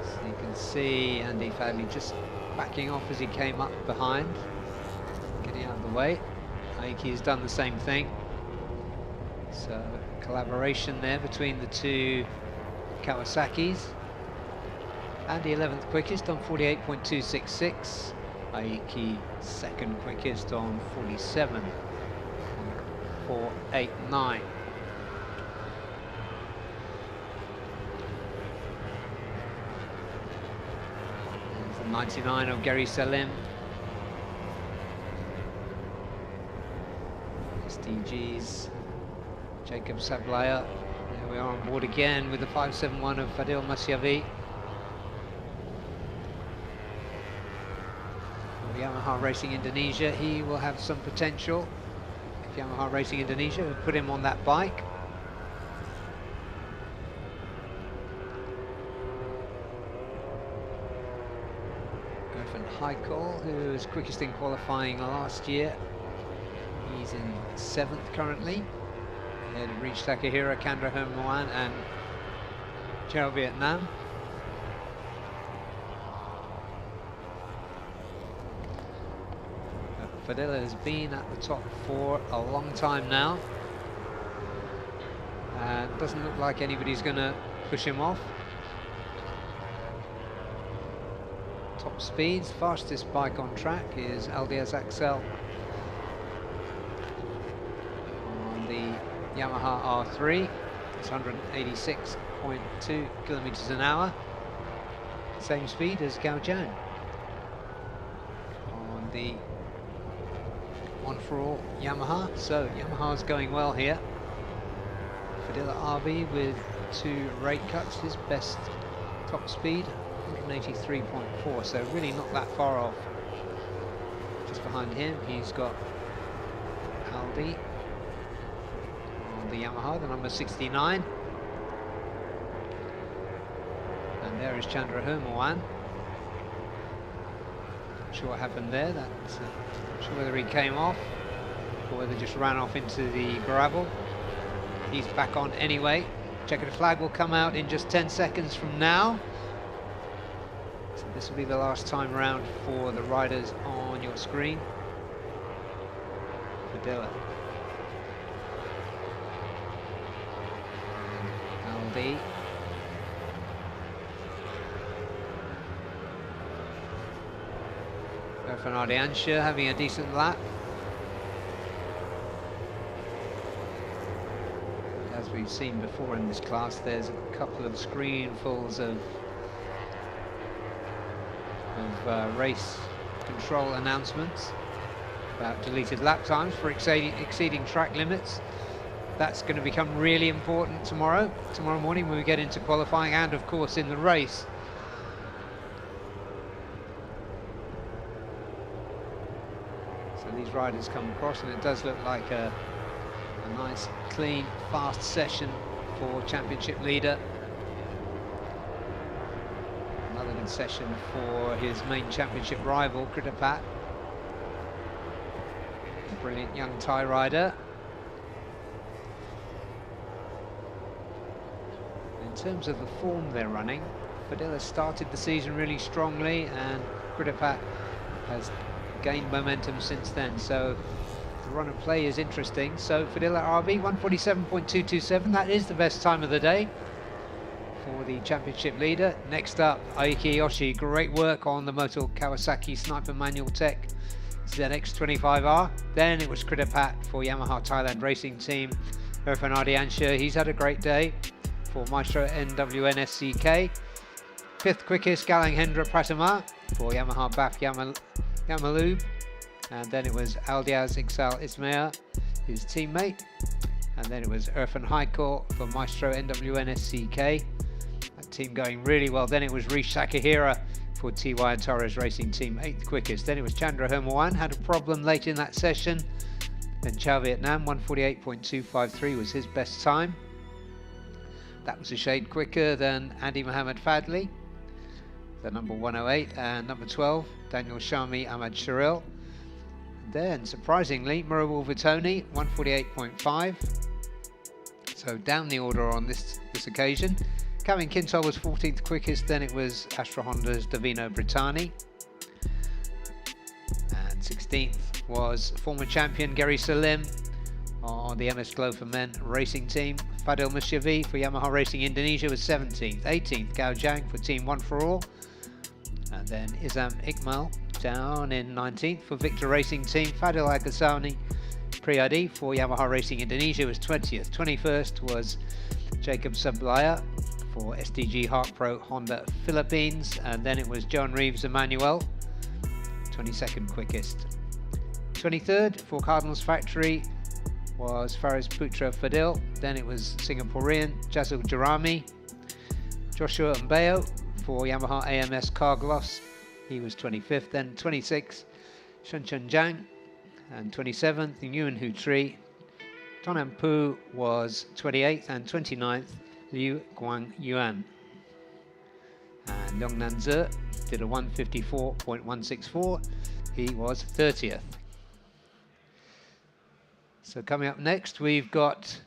So you can see Andy Fadley just backing off as he came up behind, getting out of the way. Aiki has done the same thing. So collaboration there between the two Kawasaki's. Andy 11th quickest on 48.266. Aiki second quickest on 47.489. There's the 99 of Gary Selim. SDG's Jacob Sablaya. There we are on board again with the 571 of Fadil Masyavi. Yamaha Racing Indonesia, he will have some potential if Yamaha Racing Indonesia will put him on that bike. Irfan Haikal, who was quickest in qualifying last year, he's in 7th currently. Ahead of Reach Takahira, Kandra Hermoan and Chao Vietnam. Fadila has been at the top for a long time now, and doesn't look like anybody's going to push him off. Top speeds, fastest bike on track is Aldiaz Axel on the Yamaha R3. It's 186.2 kilometers an hour, same speed as Gao Zhang on the One for All Yamaha. So Yamaha's going well here. Fadila RB with 2 rate cuts, his best top speed 183.4, so really not that far off. Just behind him he's got Aldi on the Yamaha, the number 69, and there is Chandra Hermawan. Not sure what happened there. That's not sure whether he came off or whether just ran off into the gravel. He's back on anyway. Checkered flag will come out in just 10 seconds from now. So this will be the last time round for the riders on your screen. Fadila. Aldi. Irfan Ardiansha having a decent lap. As we've seen before in this class, there's a couple of screenfuls of race control announcements about deleted lap times for exceeding track limits. That's going to become really important tomorrow morning when we get into qualifying, and of course in the race. So these riders come across, and it does look like a nice, clean, fast session for championship leader. Another good session for his main championship rival, Kritapat. A brilliant young Thai rider. In terms of the form they're running, Fadila started the season really strongly, and Kritapat has gained momentum since then. So the run of play is interesting. So Fadila RB 147.227, that is the best time of the day for the championship leader. Next up, Aiki Yoshi, great work on the Moto Kawasaki Sniper Manual Tech ZX25R. Then it was Kritapat for Yamaha Thailand Racing Team. Irfan Ardiansha, he's had a great day for Maestro NWN SCK. 5th quickest, Galang Hendra Pratama for Yamaha BAF Yamalube. And then it was Aldiaz Iksal Ismail, his teammate. And then it was Irfan Haikal for Maestro NWN SCK. That team going really well. Then it was Rish Takahira for TY and Torres Racing Team, 8th quickest. Then it was Chandra Hermawan, had a problem late in that session. Then Chao Vietnam, 148.253 was his best time. That was a shade quicker than Andy Mohammed Fadli, the number 108, and number 12, Daniel Shami Ahmad Sharil. Then, surprisingly, Murabul Vitoni, 148.5. So down the order on this occasion. Kevin Kintel was 14th quickest, then it was Astra Honda's Davino Brittani. And 16th was former champion Gary Salim on the MS Glow for Men racing team. Fadil Musyavi for Yamaha Racing Indonesia was 17th. 18th, Gao Zhang for Team One for All. And then Izam Ikmal down in 19th for Victor Racing Team. Fadil Aghassani Priyadi for Yamaha Racing Indonesia was 20th. 21st was Jacob Sablaya for SDG Heart Pro Honda Philippines. And then it was John Reeves Emmanuel, 22nd quickest. 23rd for Cardinals Factory was Faris Putra Fadil. Then it was Singaporean Jazul Jarami. Joshua Mbeo for Yamaha AMS Carglass, he was 25th. Then 26th, Shunchun Zhang, and 27th, Nguyen Hu Tri. Tonan Pu was 28th, and 29th, Liu Guang Yuan. And Yongnan Ze did a 154.164, he was 30th. So coming up next, we've got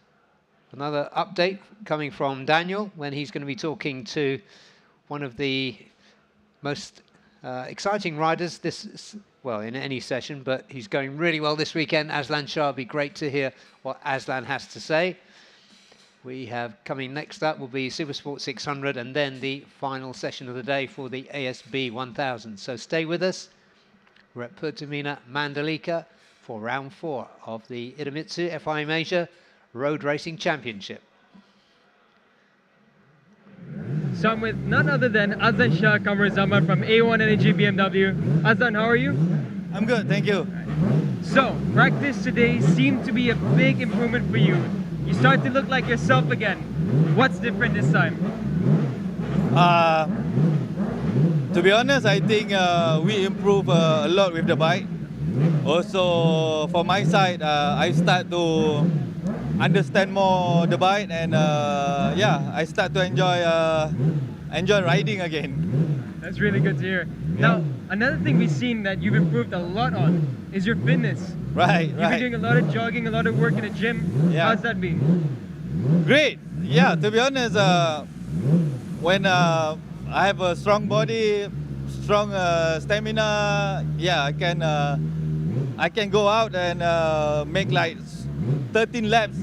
another update coming from Daniel, when he's going to be talking to one of the most exciting riders this, well, in any session, but he's going really well this weekend. Aslan Shah, it'll be great to hear what Aslan has to say. We have coming next up will be Supersport 600 and then the final session of the day for the ASB 1000. So stay with us. We're at Pertamina Mandalika for round 4 of the Idemitsu FIM Asia Road Racing Championship. So I'm with none other than Azan Shah Kamar Zaman from A1 Energy BMW. Azan, how are you? I'm good, thank you. So, practice today seemed to be a big improvement for you. You start to look like yourself again. What's different this time? To be honest, I think we improve a lot with the bike. Also, for my side, I start to understand more the bike, and yeah, I start to enjoy riding again. That's really good to hear. Now, another thing we've seen that you've improved a lot on is your fitness. Right. You've been doing a lot of jogging, a lot of work in the gym. Yeah. How's that been? Great. Yeah, to be honest, when I have a strong body, strong stamina, yeah, I can go out and make like 13 laps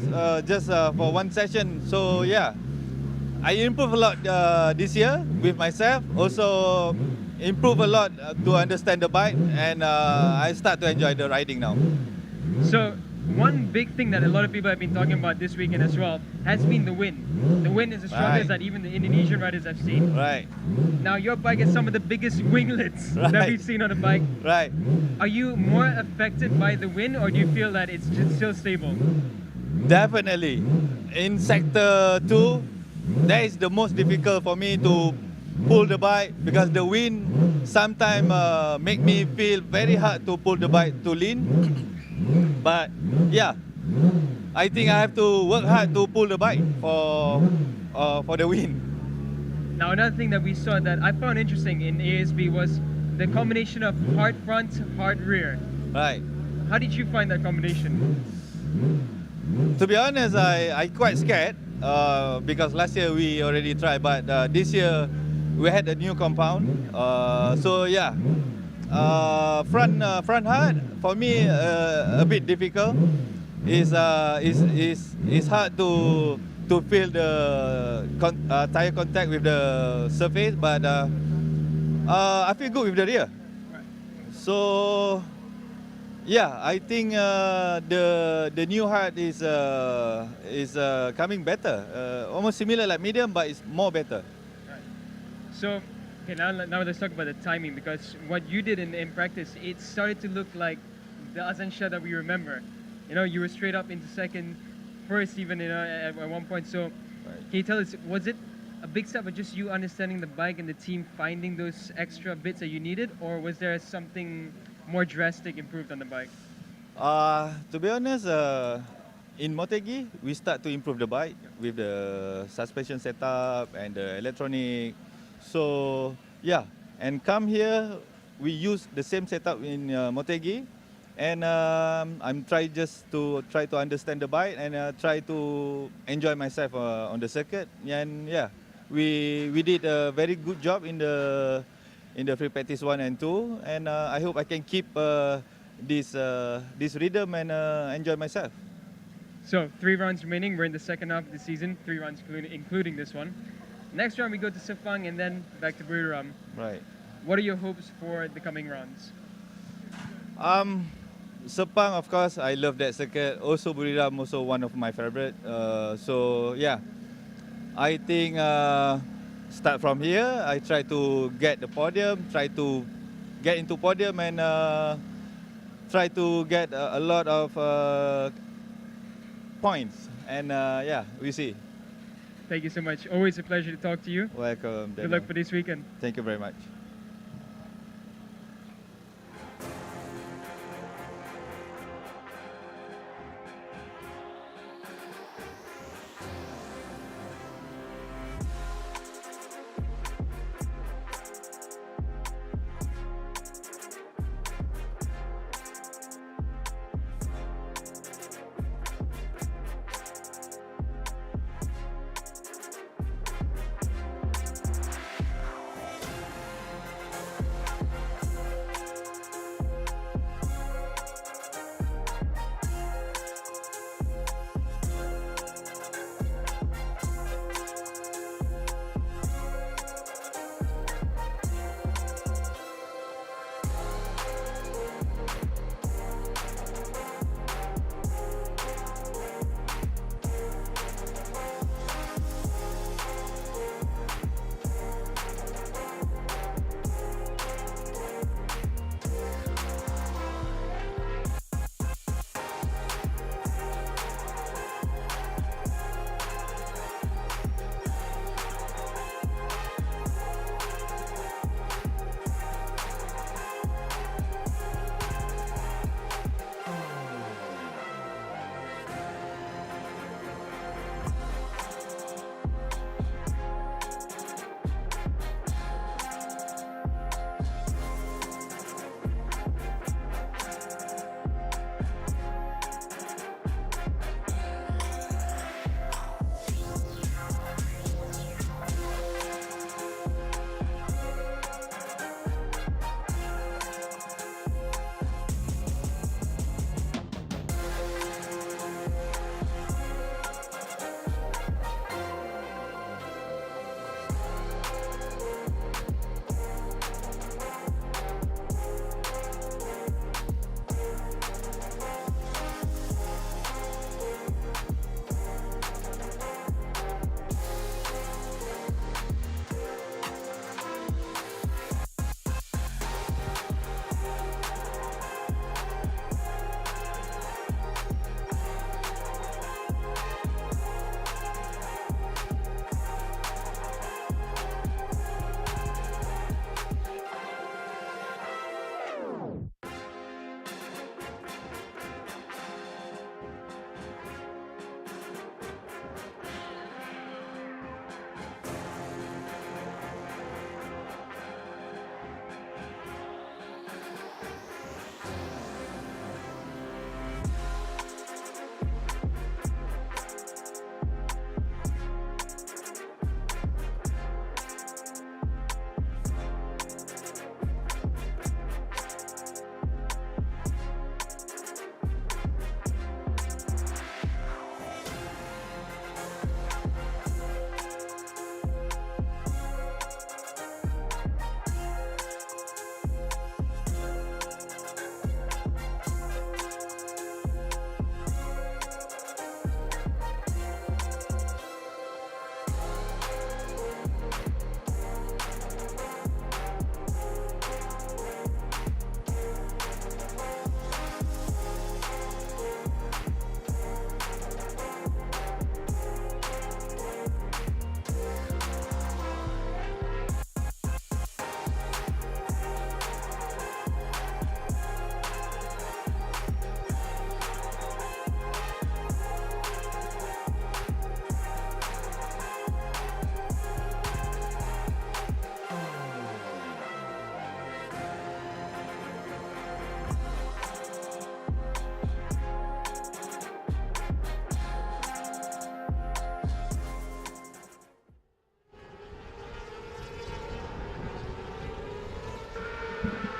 just for one session. So yeah, I improve a lot this year with myself. Also improve a lot to understand the bike, and I start to enjoy the riding now. So one big thing that a lot of people have been talking about this weekend as well has been the wind. The wind is the strongest that even the Indonesian riders have seen. Right. Now your bike has some of the biggest winglets that we've seen on a bike. Right. Are you more affected by the wind, or do you feel that it's just still stable? Definitely. In sector 2, that is the most difficult for me to pull the bike, because the wind sometimes make me feel very hard to pull the bike to lean. But yeah, I think I have to work hard to pull the bike for the win. Now another thing that we saw that I found interesting in ASB was the combination of hard front, hard rear. Right. How did you find that combination? To be honest, I quite scared because last year we already tried, but this year we had a new compound. So yeah, front hard for me a bit difficult. It's hard to feel the tire contact with the surface, but I feel good with the rear. So yeah, I think the new hard is coming better, almost similar like medium, but it's more better. Right. So okay, now let's talk about the timing, because what you did in practice, it started to look like the Azan Shah that we remember. You know, you were straight up into second, first even, you know, at one point. So can you tell us, was it a big step of just you understanding the bike and the team finding those extra bits that you needed, or was there something more drastic improved on the bike? To be honest, in Motegi, we start to improve the bike with the suspension setup and the electronic. So yeah, and come here, we use the same setup in Motegi, and I'm trying just to try to understand the bike and try to enjoy myself on the circuit. And yeah, we did a very good job in the free practice 1 and 2, and I hope I can keep this rhythm and enjoy myself. So 3 rounds remaining. We're in the second half of the season. 3 rounds including this one. Next round we go to Sepang and then back to Buriram. Right. What are your hopes for the coming rounds? Sepang, of course, I love that circuit. Also Buriram, also one of my favorite. So yeah, I think start from here. I try to get the podium, try to get into podium, and try to get a lot of points. And yeah, we see. Thank you so much. Always a pleasure to talk to you. Welcome. Good luck for this weekend. Thank you very much.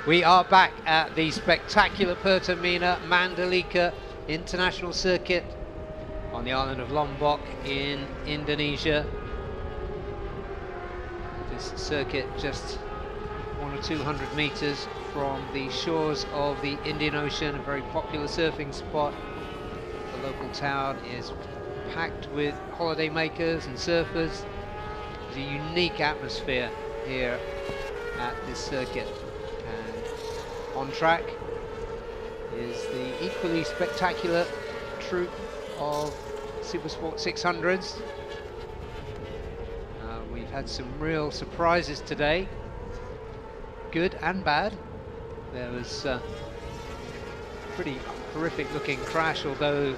We are back at the spectacular Pertamina Mandalika International Circuit on the island of Lombok in Indonesia. This circuit just 100 or 200 meters from the shores of the Indian Ocean, a very popular surfing spot. The local town is packed with holiday makers and surfers. There's a unique atmosphere here at this circuit. And on track is the equally spectacular troupe of Supersport 600s. We've had some real surprises today, good and bad. There was a pretty horrific looking crash, although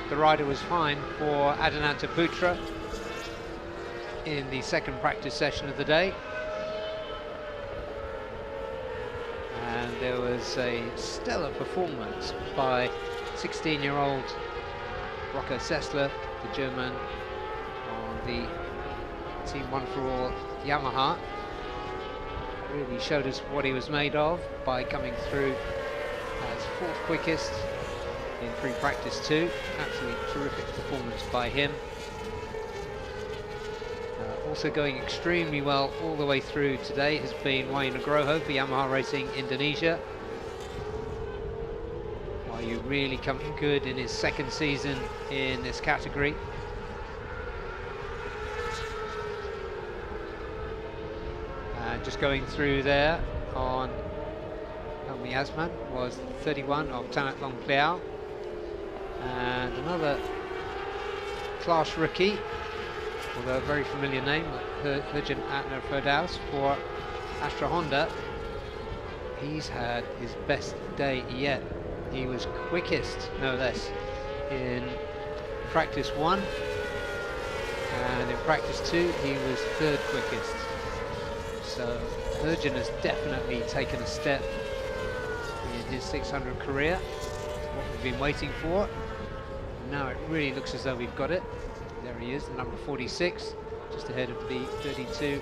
the rider was fine, for Adinata Putra in the second practice session of the day. And there was a stellar performance by 16-year-old Rocco Sessler, the German, on the Team One for All Yamaha. Really showed us what he was made of by coming through as fourth quickest in pre-practice 2. Absolutely terrific performance by him. Also going extremely well all the way through today has been Wahyu Nugroho for Yamaha Racing Indonesia. Wahyu really coming good in his second season in this category. Just going through there on Helmi Asman was 31 of Tanat Long Pliao, and another class rookie, although a very familiar name, Hurjan Atner Ferdaus for Astra Honda. He's had his best day yet. He was quickest, no less, in practice 1, and in practice 2 he was third quickest. So Hurjan has definitely taken a step in his 600 career. It's what we've been waiting for. Now it really looks as though we've got it. There he is, the number 46, just ahead of the 32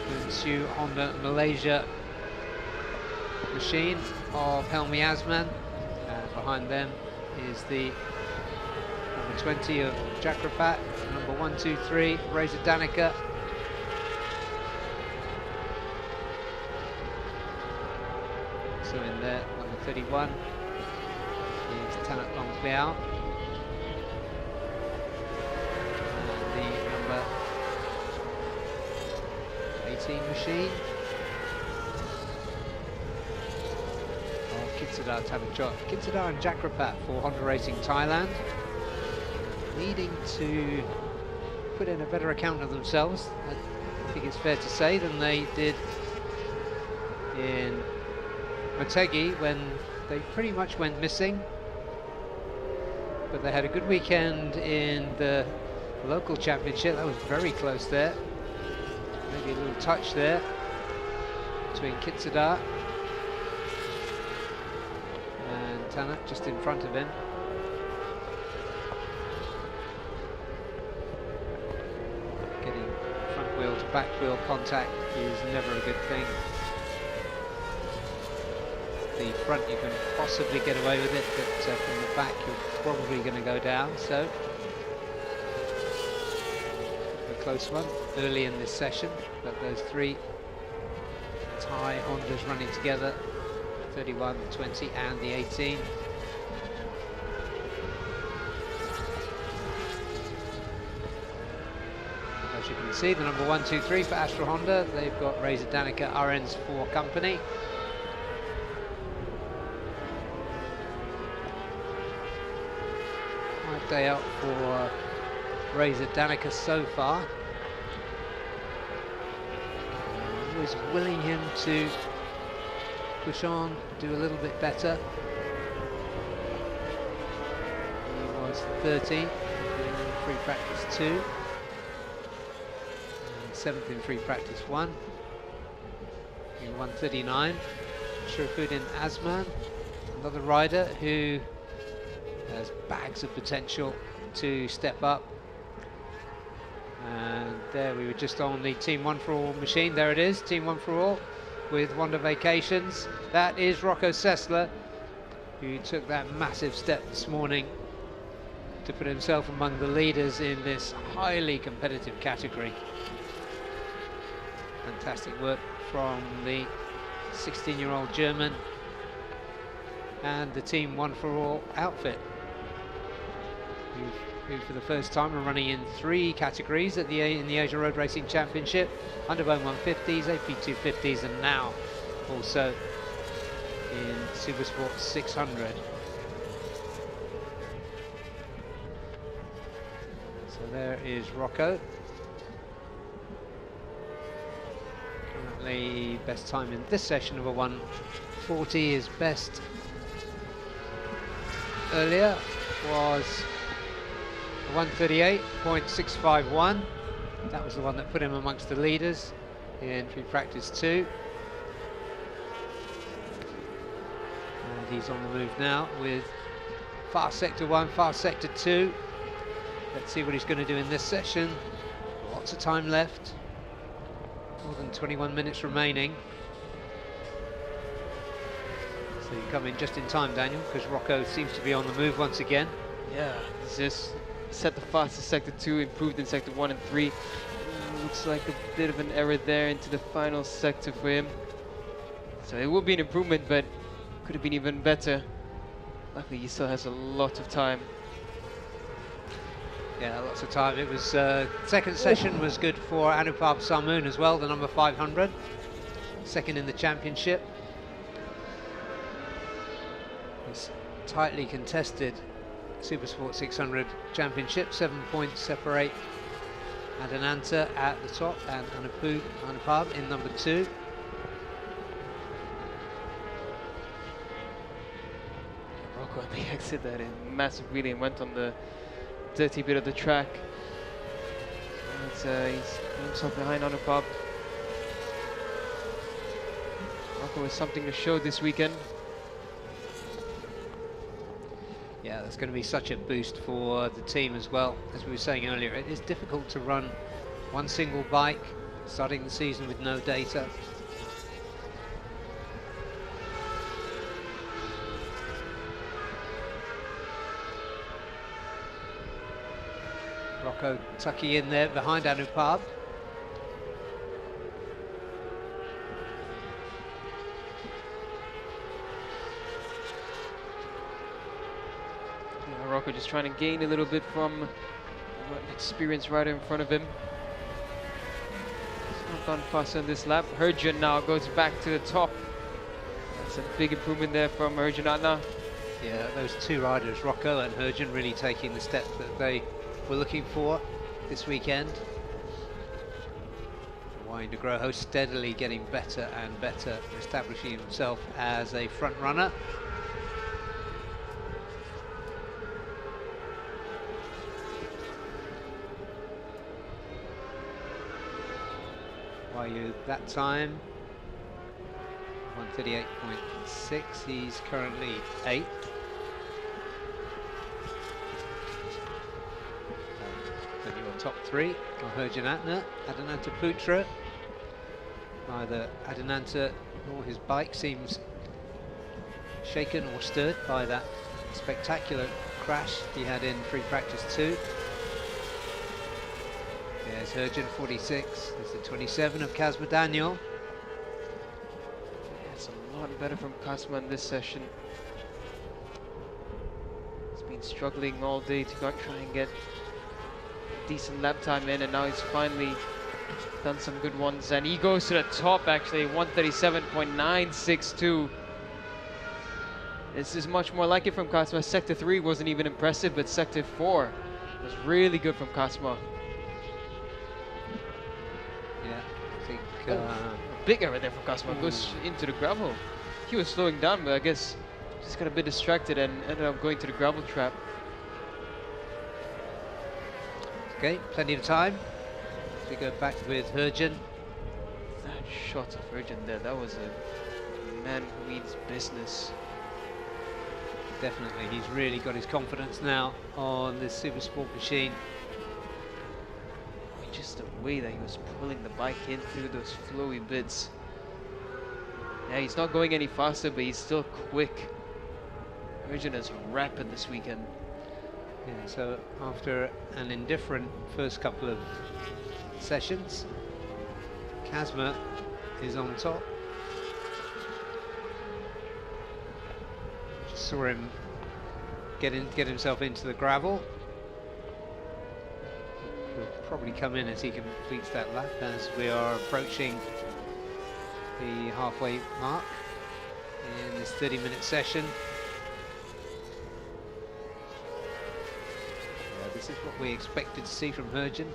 Idemitsu Honda Malaysia machine of Helmi Asman, and behind them is the number 20 of Jakrapat, number 123 Reza Danica. So in there, number 31 is Tanat Long Pliao, and the number 18 machine of Kitsadar Tabachot. Kitsadar and Jakrapat for Honda Racing Thailand, needing to put in a better account of themselves, I think it's fair to say, than they did in Motegi, when they pretty much went missing. But they had a good weekend in the local championship. That was very close there. Maybe a little touch there between Kitsadar and Tanat, just in front of him. To back wheel contact is never a good thing. The front you can possibly get away with it, but from the back you're probably going to go down. So a close one early in this session, but those three Thai Hondas running together, 31, the 20 and the 18. As you can see, the number 1, 2, 3 for Astra Honda, they've got Reza Danica RNs for company. Quiet day out for Reza Danica so far. Always willing him to push on, do a little bit better. He was 30 in free practice 2. 7th in free practice 1, in 139. Sharafuddin Asman, another rider who has bags of potential to step up And there we were just on the Team One for All machine. There it is, Team One for All with Wonder Vacations. That is Rocco Sessler, who took that massive step this morning to put himself among the leaders in this highly competitive category. Fantastic work from the 16-year-old German and the Team One for All outfit, who for the first time are running in 3 categories at in the Asia Road Racing Championship: Underbone 150s, AP 250s, and now also in Supersport 600. So there is Rocco. Currently best time in this session of a 140. His best earlier was 138.651. That was the one that put him amongst the leaders in free practice 2. And he's on the move now with fast sector 1, fast sector 2. Let's see what he's going to do in this session. Lots of time left. More than 21 minutes remaining. So you come in just in time, Daniel, because Rocco seems to be on the move once again. Yeah, he's just set the fastest sector 2, improved in sector 1 and 3. Looks like a bit of an error there into the final sector for him. So it will be an improvement, but could have been even better. Luckily, he still has a lot of time. Yeah, lots of time. It was second session was good for Anupam Sarmoon as well, the number 500, second in the championship. It's tightly contested Supersport 600 championship. 7 points separate Adananta at the top and Anupam in number 2. Rocco on the exit that in massive wheelie and went on the dirty bit of the track. He's himself behind Anupam. Rocco has something to show this weekend. Yeah, that's going to be such a boost for the team as well. As we were saying earlier, it is difficult to run one single bike starting the season with no data. Rocco tucking in there behind Anupam. Rocco just trying to gain a little bit from an experienced rider in front of him. He's not gone faster on this lap. Herjan now goes back to the top. That's a big improvement there from Herjan Atna. Yeah, those 2 riders, Rocco and Herjan, really taking the step that they were looking for this weekend. Wayne de Groho steadily getting better and better, establishing himself as a front runner. Wayu that time 138.6. He's currently 8th. Then your top 3 are Herjan Atna, Adananta Putra. Neither Adananta nor his bike seems shaken or stirred by that spectacular crash he had in free practice 2. There's Herjan 46, there's the 27 of Kazma Daniel. It's a lot better from Kazma in this session. He's been struggling all day to try and get a decent lap time in, and now he's finally done some good ones, and he goes to the top actually, 137.962. This is much more like it from Kazma. Sector 3 wasn't even impressive, but Sector 4 was really good from Kazma. Yeah, I think a big error there from Kazma, goes into the gravel. He was slowing down, but I guess just got a bit distracted and ended up going to the gravel trap. Okay, plenty of time. We go back with Herjan. That shot of Herjan there, that was a man who means business. Definitely, he's really got his confidence now on this Supersport machine. He just just the way that he was pulling the bike in through those flowy bits. Yeah, he's not going any faster, but he's still quick. Herjun is rapid this weekend. Yeah, so after an indifferent first couple of sessions, Kazma is on top. Just saw him get himself into the gravel. He'll probably come in as he completes that lap, as we are approaching the halfway mark in this 30-minute session. This is what we expected to see from Herjun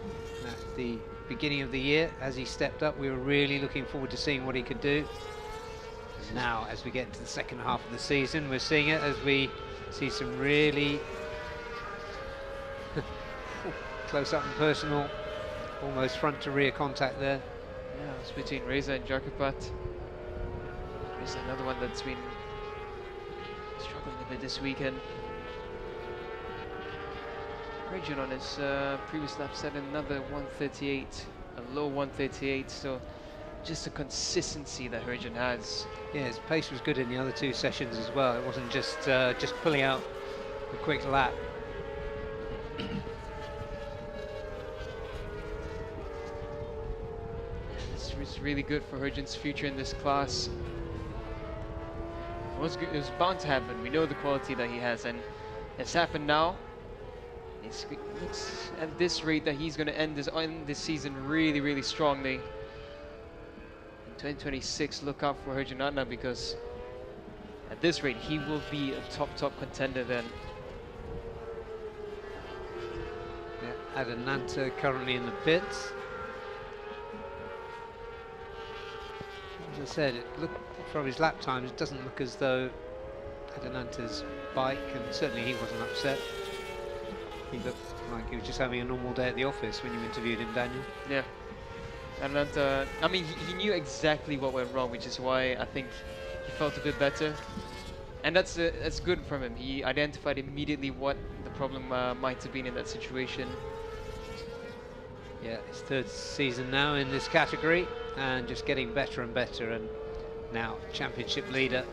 at the beginning of the year. As he stepped up, we were really looking forward to seeing what he could do. And now, as we get into the second half of the season, we're seeing it as we see some really close up and personal, almost front to rear contact there. Yeah, it's between Reza and Jarkapat. Reza, another one that's been struggling a bit this weekend. Herjun on his previous lap set another 138, a low 138, so just the consistency that Herjun has. Yeah, his pace was good in the other two sessions as well. It wasn't just pulling out a quick lap. It's really good for Herjun's future in this class. It was bound to happen. We know the quality that he has, and it's happened now. It looks at this rate that he's going to end this season really strongly. In 2026, look out for Herjun Adna, because at this rate he will be a top contender then. Yeah, Adananta currently in the pits. As I said, from his lap times, it doesn't look as though Adananta's bike, and certainly he wasn't upset. He looked like he was just having a normal day at the office when you interviewed him, Daniel. Yeah. And I mean, he knew exactly what went wrong, which is why I think he felt a bit better. And that's good from him. He identified immediately what the problem might have been in that situation. Yeah, his third season now in this category, and just getting better and better, and now championship leader.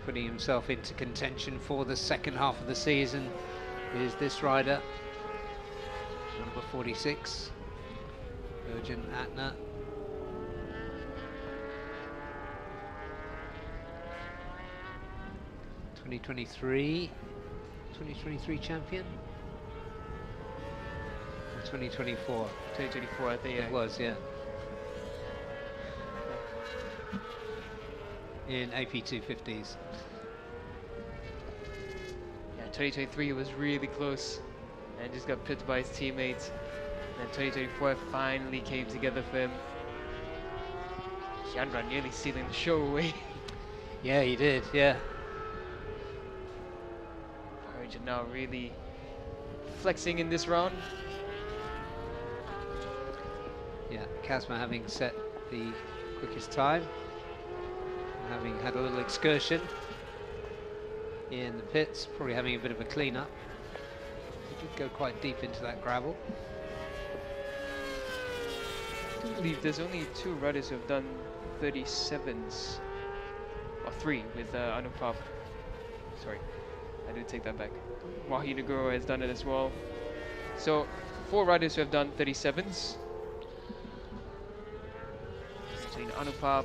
Putting himself into contention for the second half of the season is this rider, number 46, Herjun Adna. (2023 champion? Or 2024? 2024, I think. It was, yeah. In AP250s. Yeah, 2023 was really close and just got pipped by his teammates. And 2024 finally came together for him. Chandra nearly stealing the show away. Yeah, he did, yeah. Herjun now really flexing in this round. Yeah, Kazma having set the quickest time, having had a little excursion in the pits, probably having a bit of a clean-up. He did go quite deep into that gravel. I do believe there's only 2 riders who have done 37s, or 3 with Anupap. Sorry, I do take that back. Wahyu Nugroho has done it as well. So 4 riders who have done 37s. Between Anupap,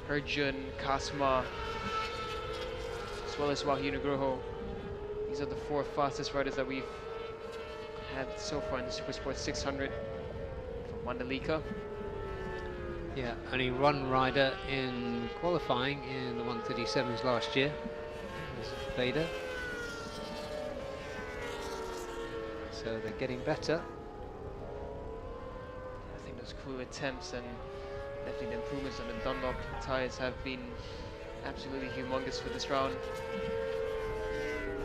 Herjun, Kazma, as well as Wahyu Nugroho. These are the 4 fastest riders that we've had so far in the Supersport 600 from Mandalika. Yeah, only one rider in qualifying in the 137s last year was Vader. So they're getting better. I think those cool attempts and definitely the improvements on the Dunlop tyres have been absolutely humongous for this round.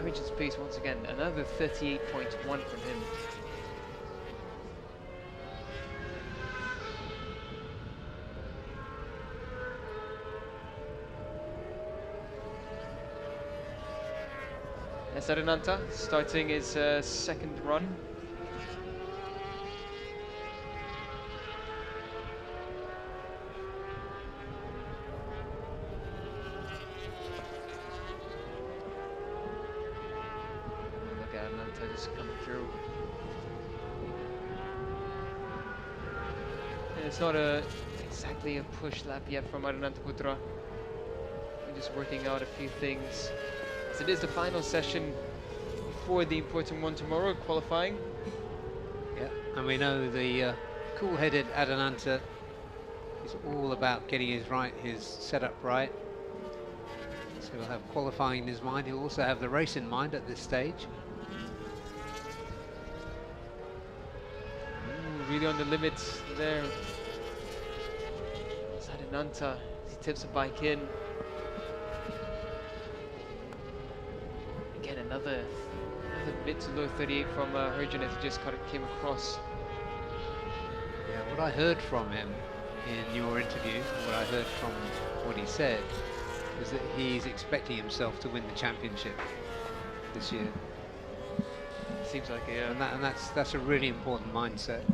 Herjun's pace once again, another 38.1 from him. That's Adananta starting his second run. Look at Adananta just coming through. And it's not exactly a push lap yet from Adananta Putra. We're just working out a few things. So it is the final session before the important one tomorrow, qualifying. Yeah, and we know the cool-headed Adananta is all about getting his setup right. So he'll have qualifying in his mind. He'll also have the race in mind at this stage. Ooh, really on the limits there. It's Adananta. He tips the bike in. Again, another mid to low 38 from Herjan as he just came across. Yeah, what I heard from him in your interview, what I heard from what he said, is that he's expecting himself to win the championship this year. Seems like it, yeah. And that's a really important mindset.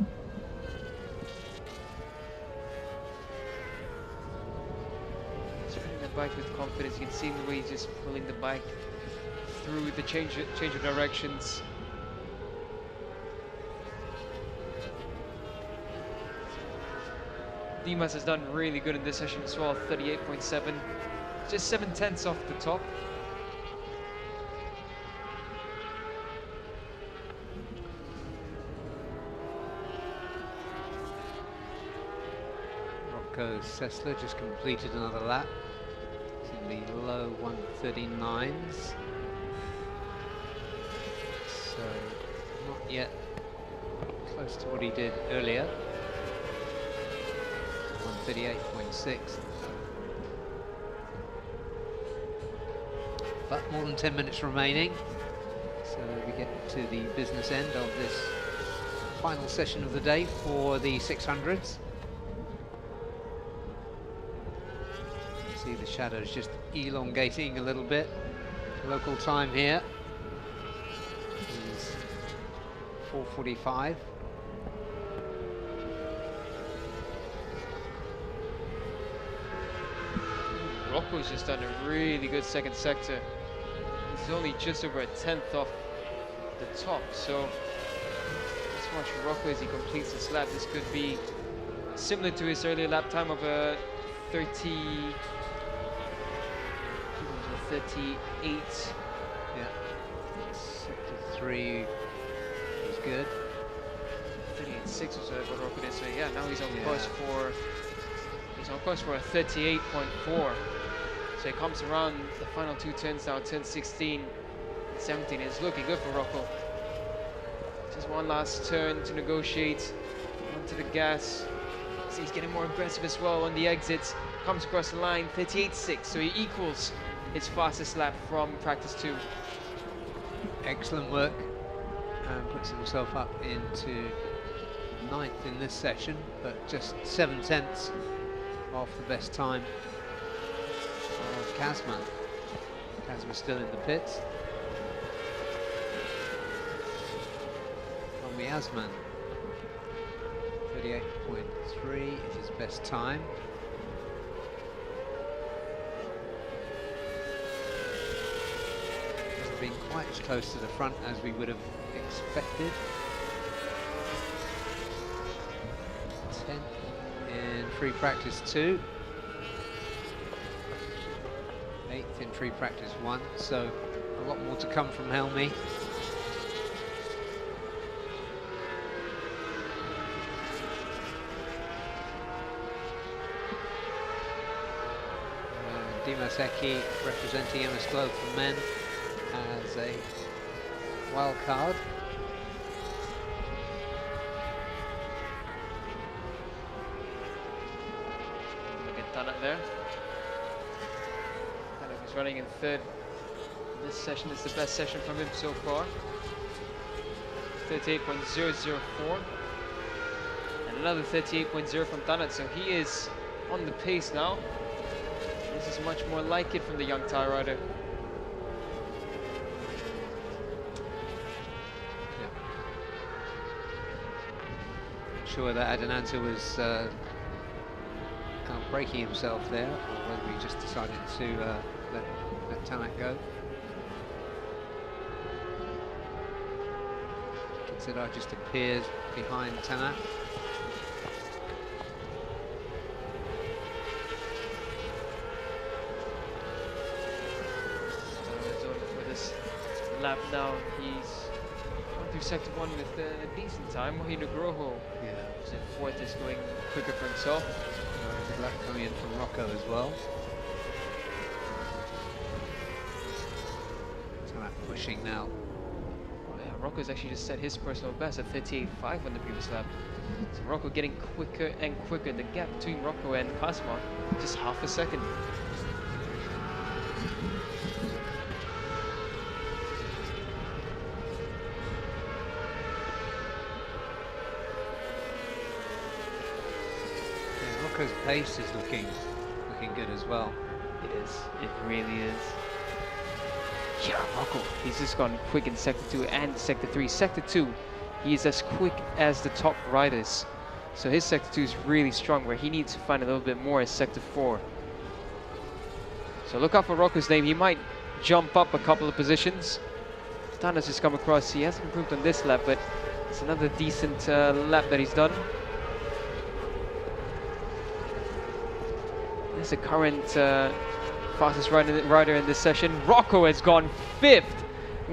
He's riding the bike with confidence. You can see the way he's just pulling the bike through the change of directions. Dimas has done really good in this session as well, 38.7. Just 7/10 off the top. Rocco Sessler just completed another lap. It's in the low 139s. So not yet close to what he did earlier. 138.6. But more than 10 minutes remaining. So we get to the business end of this final session of the day for the 600s. You see the shadows just elongating a little bit. Local time here is 4:45. Rocco's just done a really good second sector. He's only just over a 10th off the top, so let's watch Rocco as he completes this lap. This could be similar to his earlier lap time of a 38. Yeah, sector 3 was good. 38.6 was what Rocco did. So yeah, now he's on course for a 38.4. So he comes around the final two turns now, turn 16 and 17. It's looking good for Rocco. Just one last turn to negotiate onto the gas. So he's getting more aggressive as well on the exits. Comes across the line, 38.6. So he equals his fastest lap from practice 2. Excellent work, and puts himself up into 9th in this session, but just 7/10 off the best time of Kazma. Kazma's still in the pits. Tommy Asman, 38.3 is his best time. Hasn't been quite as close to the front as we would have expected. 10th in free practice 2. 8th in free practice 1, so a lot more to come from Helmi. Dimas Eki representing MS Globe for men as a wild card. Look at Tanak there. Tanak is running in 3rd. This session is the best session from him so far. 38.004. And another 38.0 from Tanak, so he is on the pace now. This is much more like it from the young Thai rider. sure that Adenanza was outbreaking himself there, or whether he just decided to let Tanak go. Kinsella just appears behind Tanak. For this lap now, he's gone through sector 1 with a decent time. Mohino Groho, who's in 4th, is going quicker for himself. Good luck coming in from Rocco as well. Tanak pushing now. Oh yeah, Rocco's actually just set his personal best at 38.5 on the previous lap. So Rocco getting quicker and quicker. The gap between Rocco and Kasma, just half a second. Rocco's pace is looking good as well. It is. It really is. Yeah, Rocco, he's just gone quick in Sector 2 and Sector 3. Sector 2, he is as quick as the top riders. So his Sector 2 is really strong, where he needs to find a little bit more in Sector 4. So look out for Rocco's name. He might jump up a couple of positions. Tana's just come across. He hasn't improved on this lap, but it's another decent lap that he's done. That's the current fastest rider in this session. Rocco has gone 5th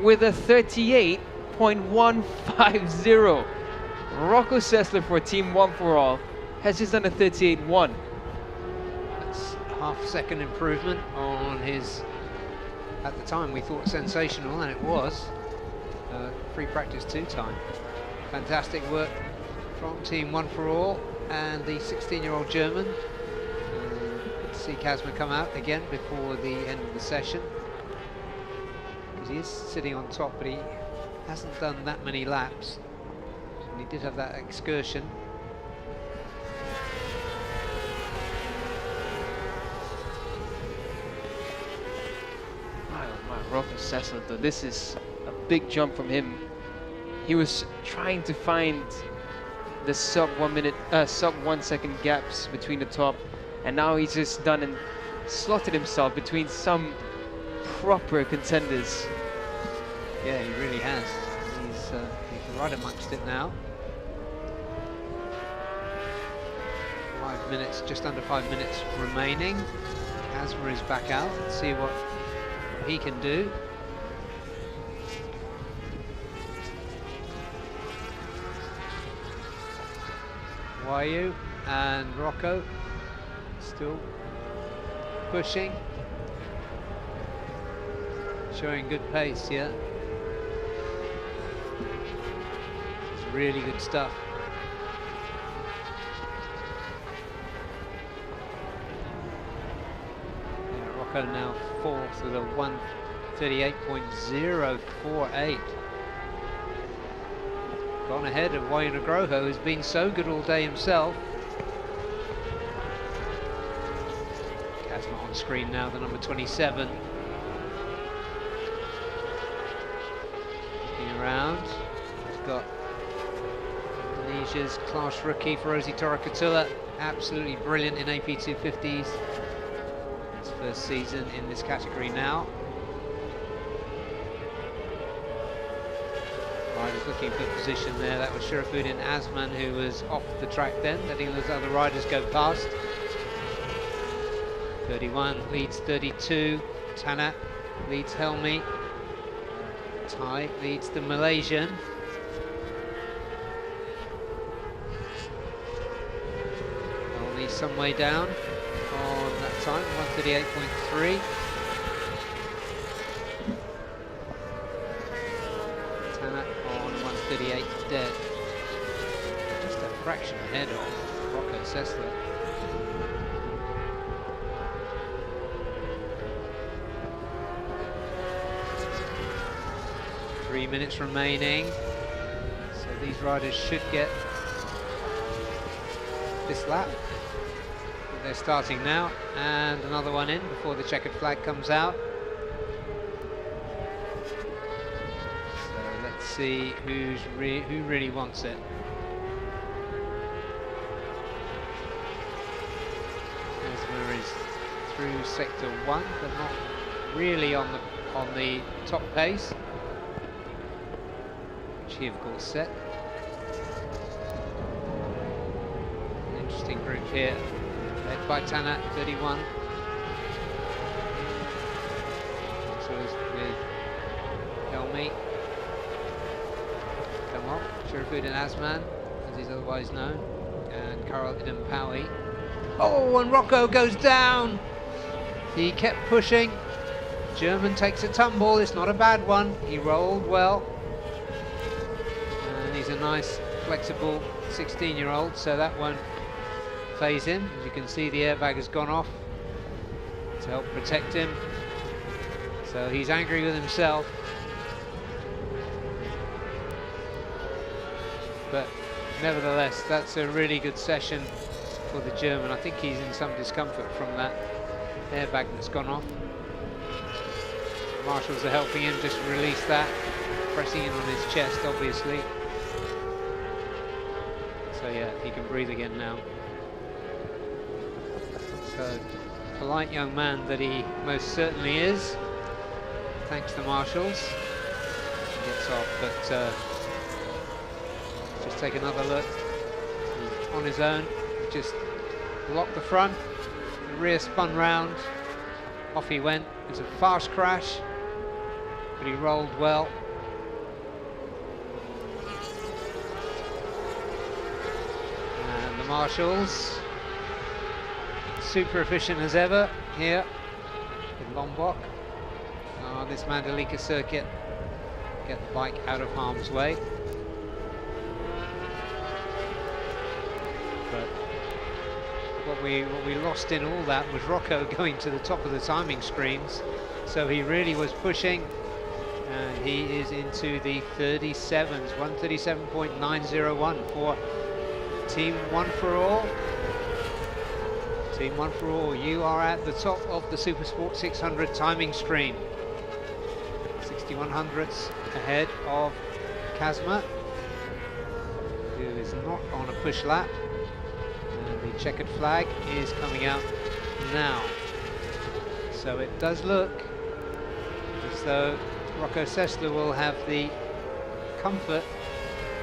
with a 38.150. Rocco Sessler for Team One for All has just done a 38.1. That's half a second improvement on his, at the time we thought, sensational, and it was, free practice 2 time. Fantastic work from Team One for All and the 16-year-old German. See Kazma come out again before the end of the session, because he is sitting on top, but he hasn't done that many laps, and he did have that excursion. My Rocco Sessler, though, this is a big jump from him. He was trying to find the sub 1 second gaps between the top, and now he's just done and slotted himself between some proper contenders. Yeah, he really has. He's right amongst it now. 5 minutes, just under 5 minutes remaining. Kazma is back out. Let's see what he can do. Wayu and Rocco still pushing, showing good pace here. It's really good stuff. Yeah, Rocco now 4th with a 1:38.048. Gone ahead of Wayu Groho, who's been so good all day himself. On screen now, the number 27. Looking around, we've got Indonesia's class rookie Ferozi Torakatula, absolutely brilliant in AP 250s. His first season in this category now. Riders looking for position there. That was Sharafuddin Azman, who was off the track then, letting those other riders go past. 31 leads 32, Tanak leads Helmi, Tai leads the Malaysian. Only some way down on that time, 1:38.3. Tanak on 1:38 dead. Just a fraction ahead of Rocco Sessler. 3 minutes remaining, so these riders should get this lap. They're starting now, and another one in before the checkered flag comes out. So let's see who really wants it. through sector 1, but not really on the top pace, which he of course set. An interesting group here, led by Tanat, 31. So is with Helmi, Kamal, Sherifuddin Azman, as he's otherwise known, and Karol Idampawi. Oh, and Rocco goes down! He kept pushing. German takes a tumble, it's not a bad one. He rolled well. And he's a nice, flexible 16-year-old, so that won't phase him. As you can see, the airbag has gone off to help protect him. So he's angry with himself. But nevertheless, that's a really good session for the German. I think he's in some discomfort from that airbag that's gone off. Marshals are helping him just release that, pressing in on his chest, obviously. So yeah, he can breathe again now. So, polite young man that he most certainly is. Thanks to Marshals. He gets off, but let's just take another look. He's on his own, just locked the front, the rear spun round, off he went. It was a fast crash, but he rolled well. And the Marshals, super efficient as ever here in Lombok. This Mandalika circuit, get the bike out of harm's way. But what we lost in all that was Rocco going to the top of the timing screens. So he really was pushing, and he is into the 37s, 137.901 for Team One for All. Team One for All, you are at the top of the Supersport 600 timing screen. 6100ths ahead of Kazma, who is not on a push lap. And the checkered flag is coming out now. So it does look as though Rocco Sessler will have the comfort,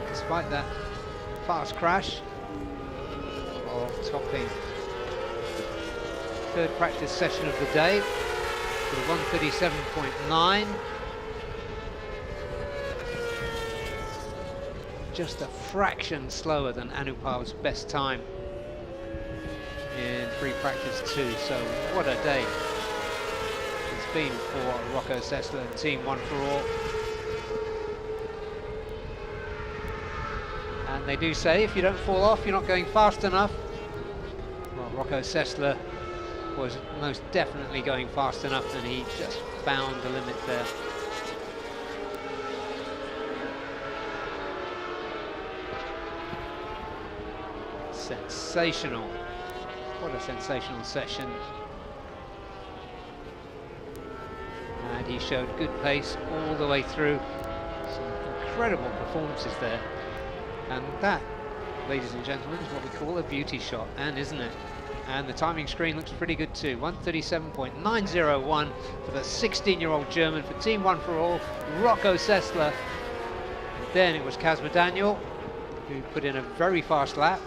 despite that fast crash, of topping third practice session of the day with a 137.9. Just a fraction slower than Anupal's best time in free practice 2. So what a day it's been for Rocco Sessler and Team One for All. And they do say if you don't fall off, you're not going fast enough. Well, Rocco Sessler was most definitely going fast enough, and he just found the limit there. Sensational. What a sensational session. And he showed good pace all the way through. Some incredible performances there. And that, ladies and gentlemen, is what we call a beauty shot, and isn't it? And the timing screen looks pretty good too. 137.901 for the 16-year-old German for Team One for All, Rocco Sessler. And then it was Kazma Daniel, who put in a very fast lap.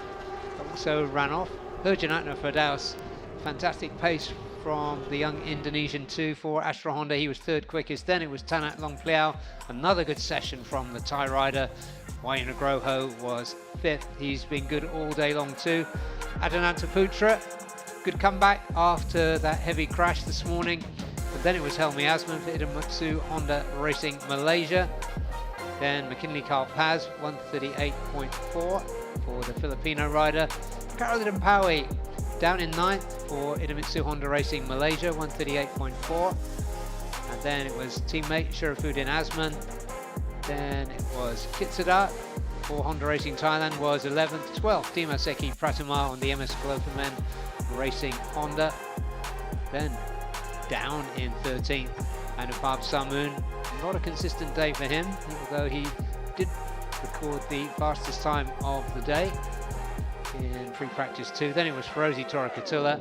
Also ran off. Herjanatna Firdaus, fantastic pace from the young Indonesian too for Astra Honda. He was third quickest. Then it was Tanat Longpliao, another good session from the Thai rider. Wayan Agroho was fifth. He's been good all day long too. Adananta Putra, good comeback after that heavy crash this morning. But then it was Helmi Azman for Idemitsu Honda Racing Malaysia. Then McKinley Carl Paz, 138.4 for the Filipino rider. Karol Idampawi down in 9th for Idemitsu Honda Racing Malaysia, 138.4. And then it was teammate Sherifuddin Azman. Then it was Kitsada for Honda Racing Thailand was 11th. 12th, Dimaseki Pratama on the MS Glovermen Racing Honda. Then down in 13th, Anupab Samoon. Not a consistent day for him, although he did record the fastest time of the day in free practice 2. Then it was Ferozi Torakatula,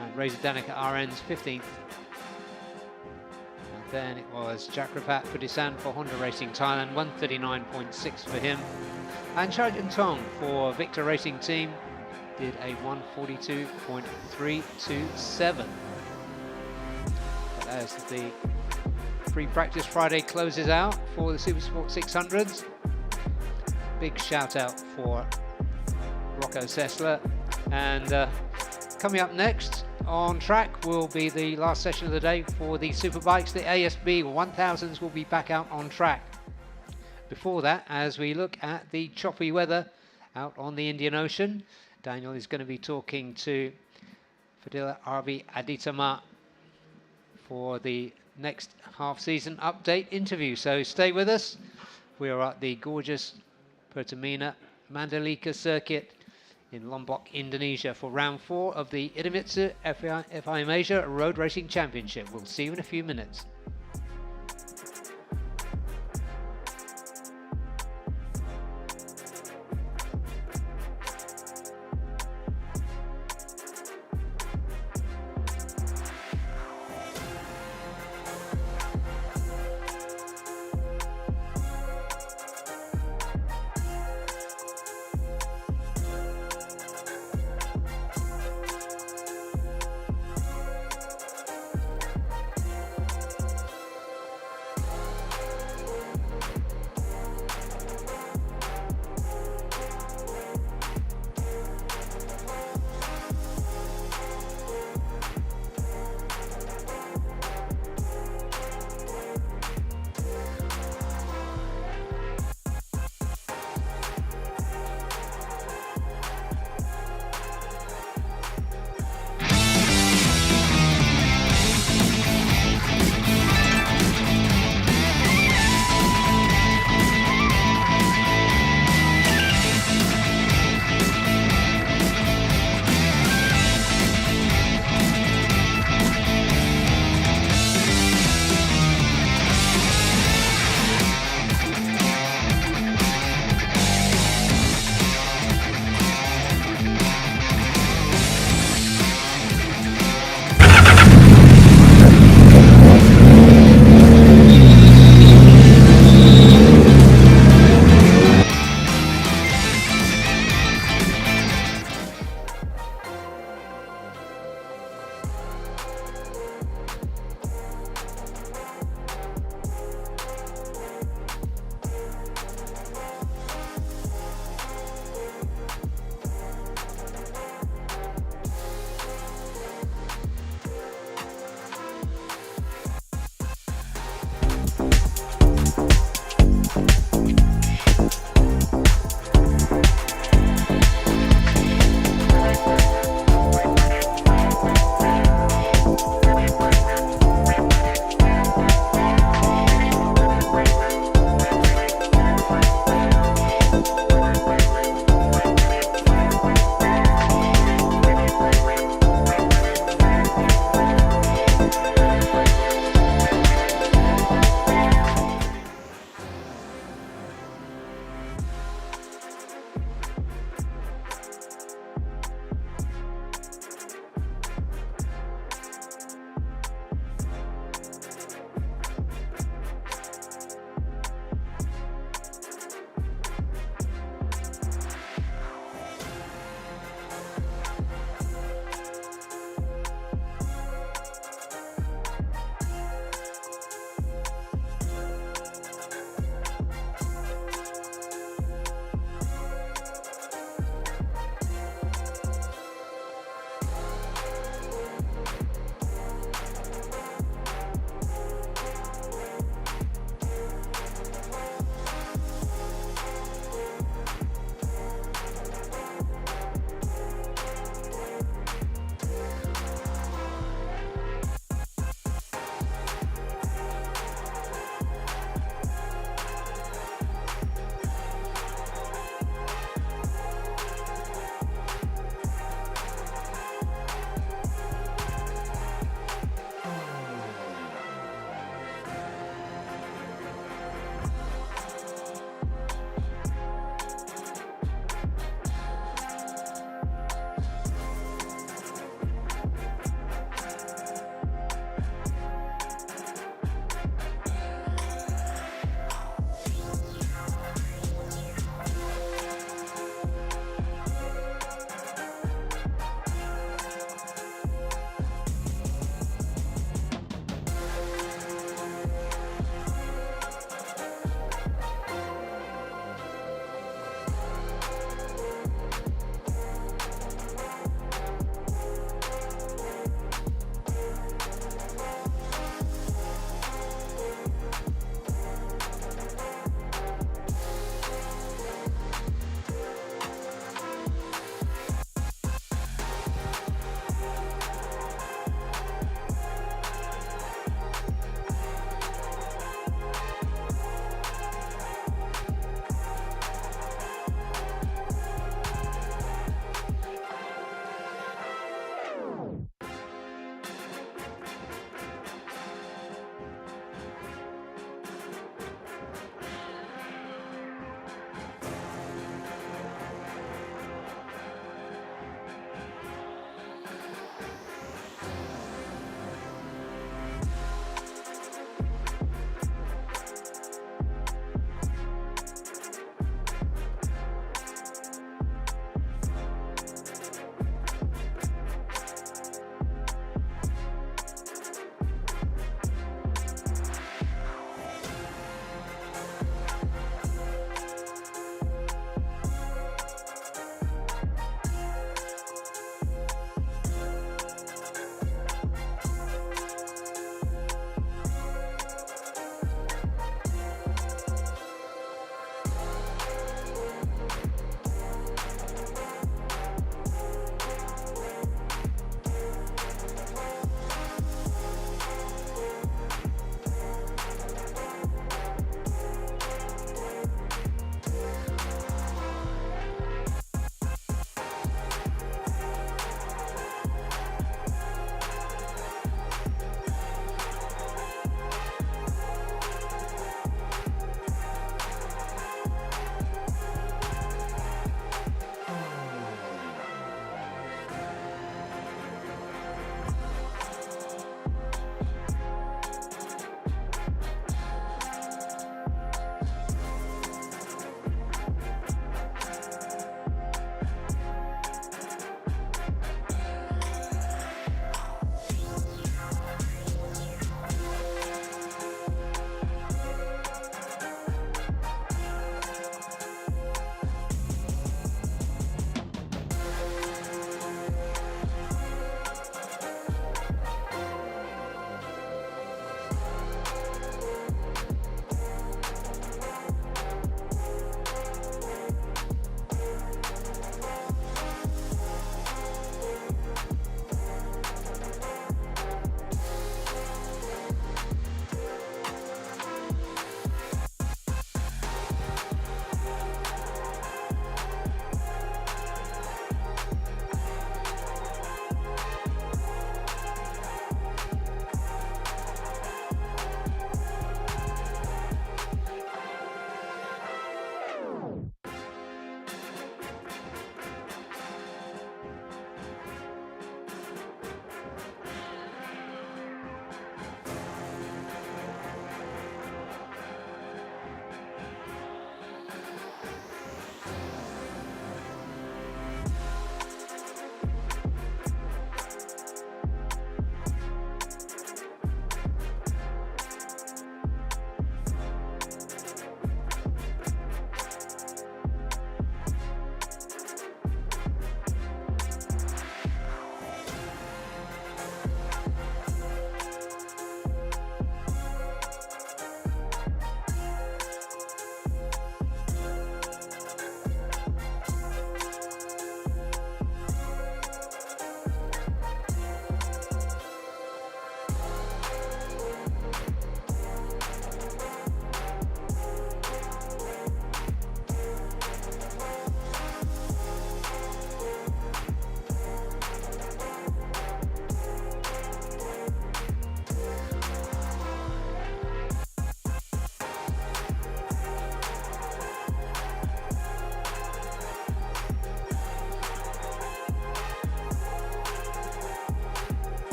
and Razor Danica RN's 15th. And then it was Chakrapat Pudisan for Honda Racing Thailand, 139.6 for him. And Charjun Tong for Victor Racing Team did a 142.327. But as the free practice Friday closes out for the Supersport 600s, big shout out for Rocco Sessler. And coming up next on track will be the last session of the day for the Superbikes. The ASB 1000s will be back out on track. Before that, as we look at the choppy weather out on the Indian Ocean, Daniel is going to be talking to Fadila Arbi Aditama for the next half-season update interview. So stay with us. We are at the gorgeous Pertamina Mandalika circuit in Lombok, Indonesia for round 4 of the Idemitsu FIM Asia Road Racing Championship. We'll see you in a few minutes.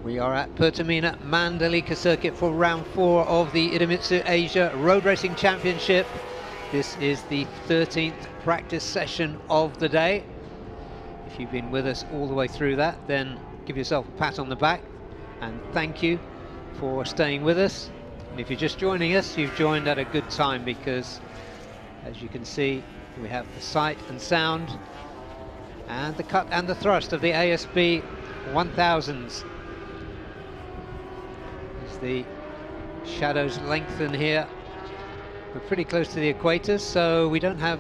We are at Pertamina Mandalika Circuit for round 4 of the Idemitsu Asia Road Racing Championship. This is the 13th practice session of the day. If you've been with us all the way through that, then give yourself a pat on the back and thank you for staying with us. And if you're just joining us, you've joined at a good time, because as you can see, we have the sight and sound and the cut and the thrust of the ASB 1000s. As the shadows lengthen here, we're pretty close to the equator, so we don't have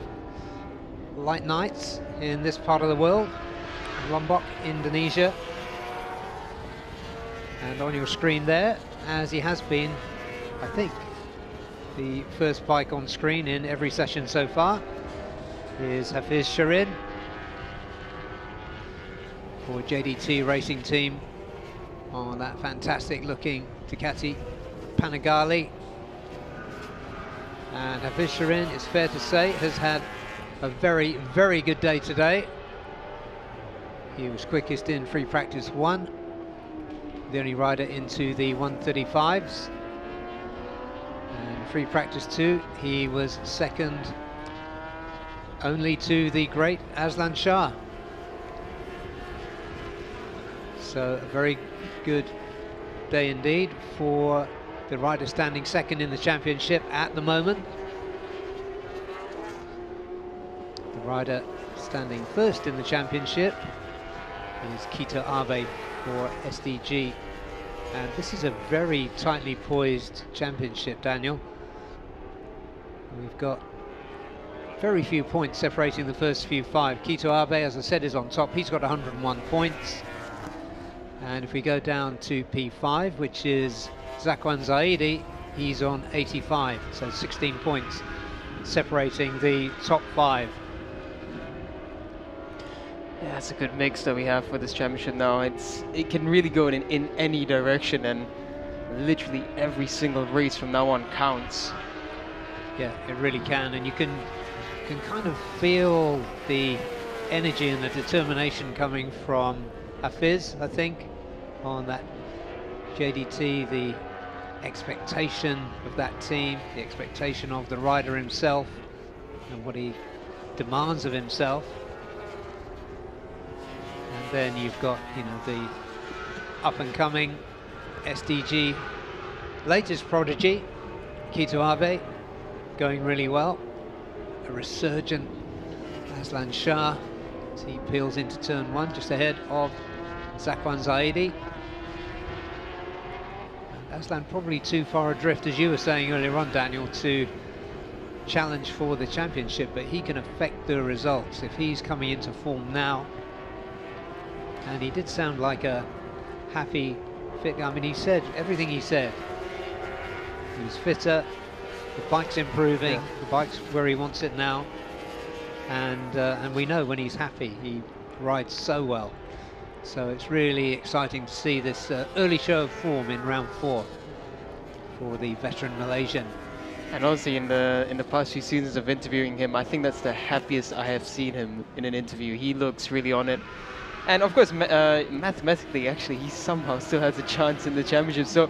light nights in this part of the world. Lombok, Indonesia. And on your screen there, as he has been, I think, the first bike on screen in every session so far, is Hafiz Shirin for JDT Racing Team on that fantastic looking Ducati Panigale. And Hafiz Shirin, it's fair to say, has had a very, very good day today. He was quickest in free practice 1, the only rider into the 135s. And free practice 2, he was second only to the great Aslan Shah. So a very good day indeed for the rider standing second in the championship at the moment. The rider standing first in the championship is Kito Abe for SDG. And this is a very tightly poised championship, Daniel. We've got very few points separating the first few 5. Kito Abe, as I said, is on top. He's got 101 points. And if we go down to P5, which is Zakwan Zaidi, he's on 85. So 16 points separating the top 5. Yeah, it's a good mix that we have for this championship now. It can really go in any direction, and literally every single race from now on counts. Yeah, it really can, and you can kind of feel the energy and the determination coming from Hafiz, I think, on that JDT, the expectation of that team, the expectation of the rider himself, and what he demands of himself. And then you've got, you know, the up-and-coming SDG latest prodigy, Kito Abe, going really well. A resurgent Aslan Shah as he peels into turn 1, just ahead of Zakwan Zaidi. And Aslan probably too far adrift, as you were saying earlier on, Daniel, to challenge for the championship, but he can affect the results if he's coming into form now. And he did sound like a happy, fit guy. I mean, he said everything he said. He was fitter, the bike's improving, the bike's where he wants it now. And we know when he's happy, he rides so well. So it's really exciting to see this early show of form in round 4 for the veteran Malaysian. And honestly, in the past few seasons of interviewing him, I think that's the happiest I have seen him in an interview. He looks really on it. And of course, mathematically, actually, he somehow still has a chance in the championship. So,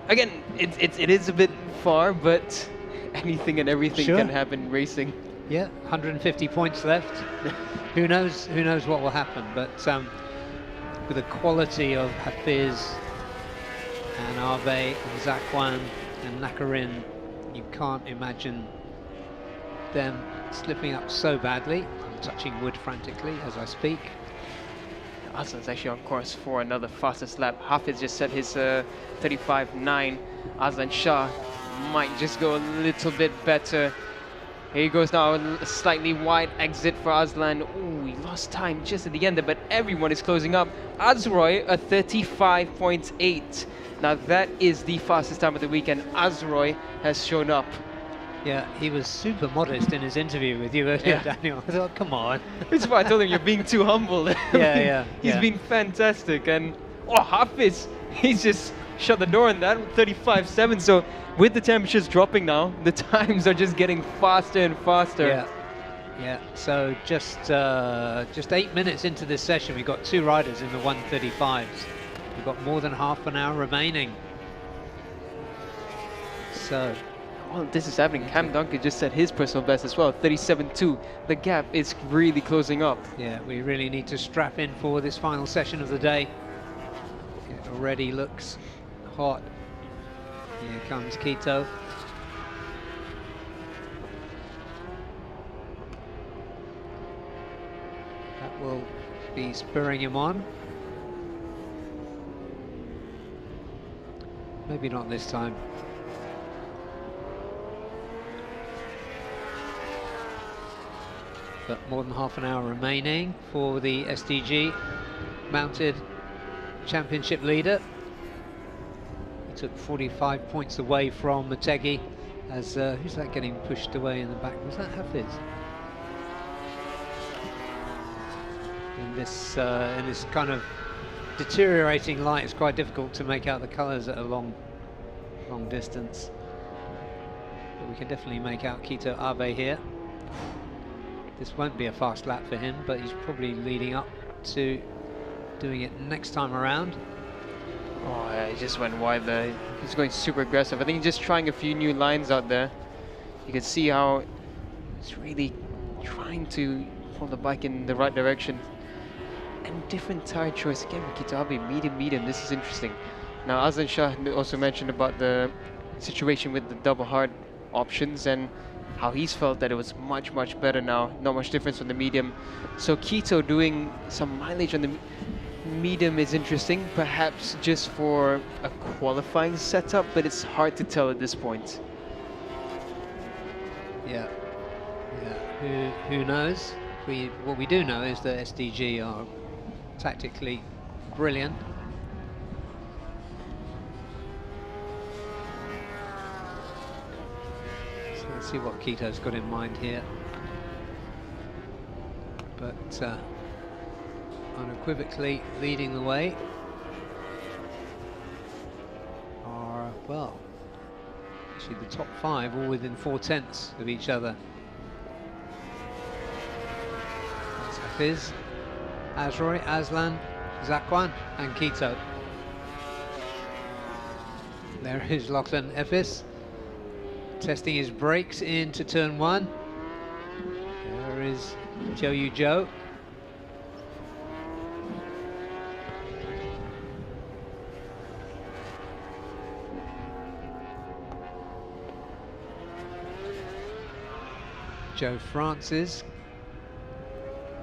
again, it is a bit far, but anything and everything can happen in racing. Yeah, 150 points left. Who knows what will happen? But with the quality of Hafiz and Abe and Zakwan and Nakarin, you can't imagine them slipping up so badly. I'm touching wood frantically as I speak. Aslan's actually on course for another fastest lap. Hafiz just set his 35.9. Aslan Shah might just go a little bit better. Here he goes now, a slightly wide exit for Aslan. Ooh, he lost time just at the end there, but everyone is closing up. Azroy, a 35.8. Now that is the fastest time of the weekend. Azroy has shown up. Yeah, he was super modest in his interview with you earlier, Daniel. I thought, come on. Which is why I told him you're being too humble. He's been fantastic. And, Hafiz, he's just shut the door on that, 35.7. So with the temperatures dropping now, the times are just getting faster and faster. Yeah. So just 8 minutes into this session, we've got 2 riders in the 135s. We've got more than half an hour remaining. So, While this is happening, Cam Duncan just set his personal best as well, 37.2. The gap is really closing up. yeah, we really need to strap in for this final session of the day. It already looks hot. Here comes Quito. That will be spurring him on. Maybe not this time. But more than half an hour remaining for the SDG mounted championship leader. He took 45 points away from Motegi as, who's that getting pushed away in the back? Was that Hafiz? In this kind of deteriorating light, it's quite difficult to make out the colours at a long distance. But we can definitely make out Quito Abe here. This won't be a fast lap for him, but he's probably leading up to doing it next time around. Oh, yeah, he just went wide there. He's going super aggressive. I think he's just trying a few new lines out there. You can see how he's really trying to pull the bike in the right direction. And different tire choice. Again, Quito Abe, medium. This is interesting. Now, Azlan Shah also mentioned about the situation with the double hard options and how he's felt that it was much better now. Not much difference on the medium. So Quito doing some mileage on the medium is interesting, perhaps just for a qualifying setup, but it's hard to tell at this point. Yeah. Who knows? What we do know is that SDG are tactically brilliant. So let's see what Quito's got in mind here. But unequivocally leading the way are, well, actually the top five all within 4/10 of each other. That's Hafiz, Azroy, Aslan, Zakwan and Quito. There is Lachlan Efis testing his brakes into turn one. There is Joe. Joe Francis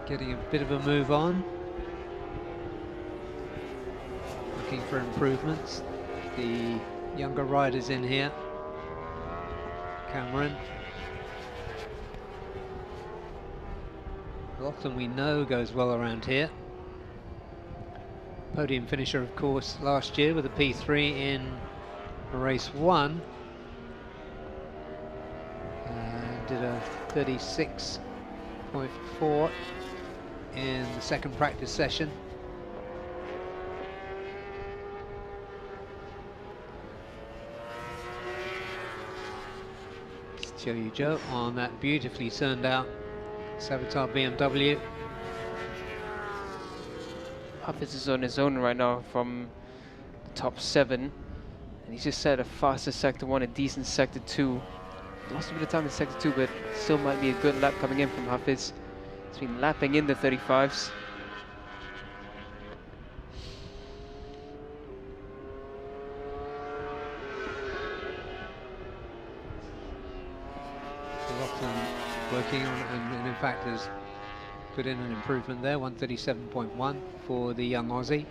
getting a bit of a move on, looking for improvements. The younger riders in here, Cameron. Lachlan we know goes well around here. Podium finisher of course last year with a P3 in race 1. Did a 36.4 in the second practice session. It's Joe on that beautifully turned out Savitar BMW. Hafiz is on his own right now from the top 7, and he's just set a faster sector 1, a decent sector 2. Lost a bit of time in sector 2, but still might be a good lap coming in from Hafiz. He's been lapping in the 35s. Lachlan working on, and in fact has put in an improvement there, 137.1 for the young Aussie.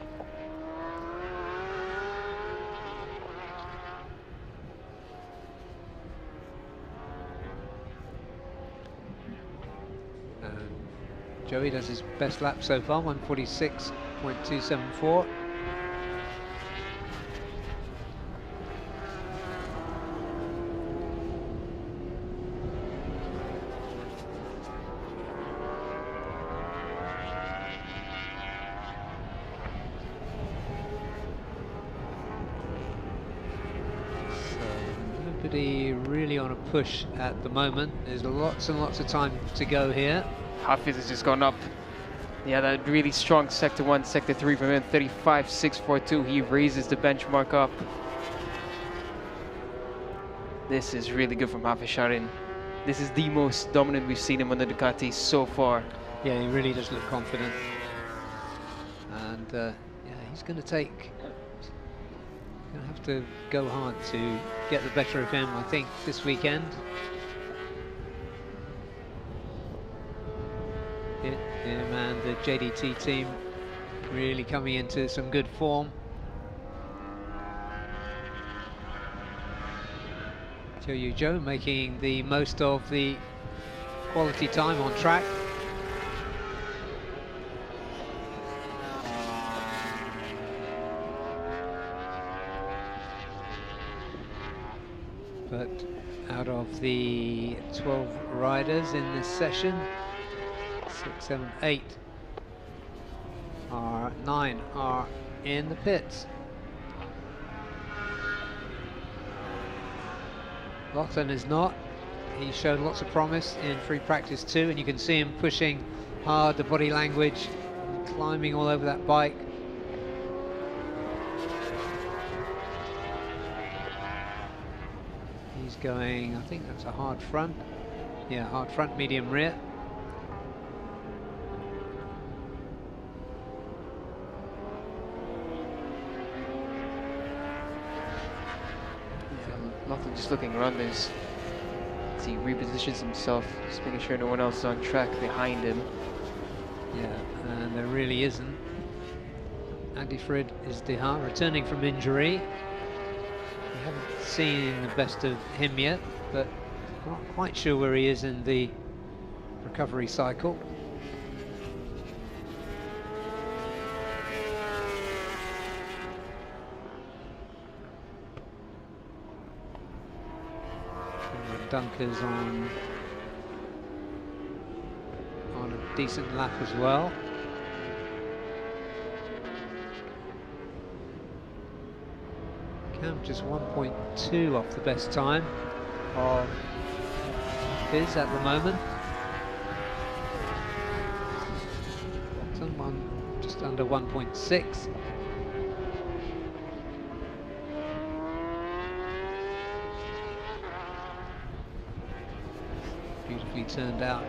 Joey does his best lap so far, 146.274. Nobody really on a push at the moment. There's lots and lots of time to go here. Hafiz has just gone up Yeah, that really strong sector 1, sector 3 from him, 35.642. He raises the benchmark up. This is really good from Afisharin. This is the most dominant we've seen him on the Ducati so far. Yeah, he really does look confident. And yeah, he's going to have to go hard to get the better of him, I think, this weekend. Him and the JDT team really coming into some good form. Joe making the most of the quality time on track. But out of the 12 riders in this session, 6, 7, 8 are 9 are in the pits. Lachlan is not. He showed lots of promise in free practice too, and you can see him pushing hard, the body language, climbing all over that bike. He's going, I think that's a hard front. Yeah, hard front, medium rear. Lachlan just looking around this as he repositions himself, just making sure no one else is on track behind him. Yeah, and there really isn't. Andy Frid is returning from injury. We haven't seen the best of him yet, but not quite sure where he is in the recovery cycle. Dunker's on a decent lap as well. Cam just 1.2 off the best time of his at the moment. Someone just under 1.6. Beautifully turned out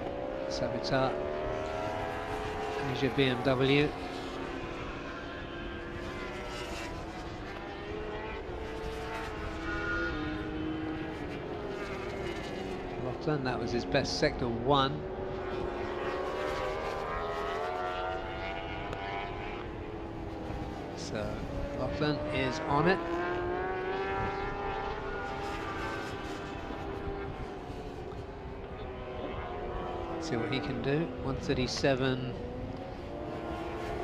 Savitar, Asia BMW. Lachlan, that was his best sector 1. So Lachlan is on it. See what he can do. 137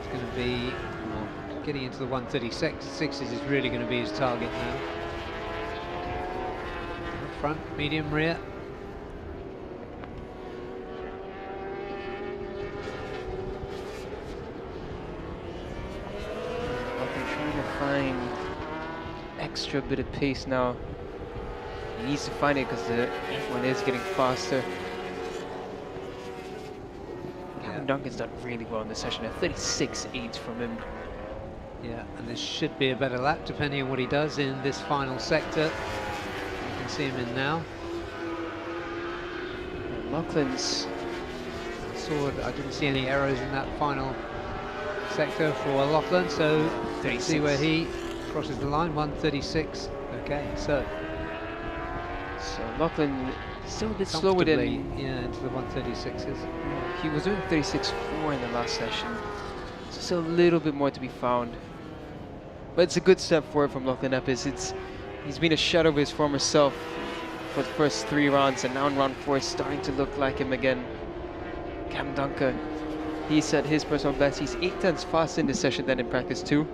is going to be, well, getting into the 136s is really going to be his target now. Front, medium, rear. Lachlan trying to find extra bit of pace now. He needs to find it because the one is getting faster. Duncan's done really well in this session, a 36.8 from him. Yeah, and this should be a better lap depending on what he does in this final sector. You can see him in now. And Lachlan's I didn't see any errors in that final sector for Lachlan, so let's see where he crosses the line. 136. Okay, so Lachlan still a bit slower than into the 136s. He was doing 36.4 in the last session, so still a little bit more to be found. But it's a good step forward from Lachlan Epis. He's been a shadow of his former self for the first 3 rounds, and now in round 4 it's starting to look like him again. Cam Duncan, he set his personal best. He's 8/10 faster in this session than in practice 2.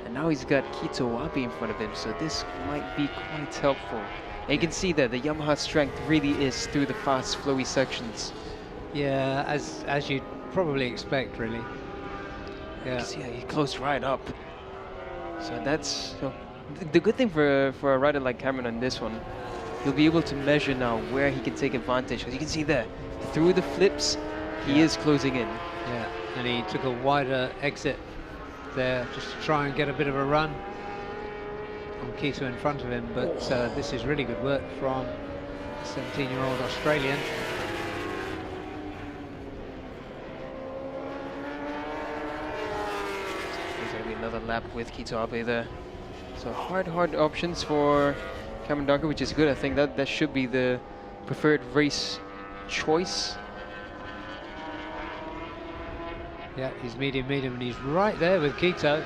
And now he's got Kito Wabi in front of him, so this might be quite helpful. And you can see that the Yamaha strength really is through the fast, flowy sections. Yeah, as you'd probably expect, really. Yeah. See, he closed right up. So that's the good thing for a rider like Cameron on this one. He'll be able to measure now where he can take advantage. Because you can see there, through the flips, he is closing in. Yeah, and he took a wider exit there just to try and get a bit of a run on Kito in front of him, but this is really good work from 17-year-old Australian. There's going to be another lap with Kito Abe there. So hard options for Cameron Duncan, which is good. I think that should be the preferred race choice. Yeah, he's medium, and he's right there with Kito.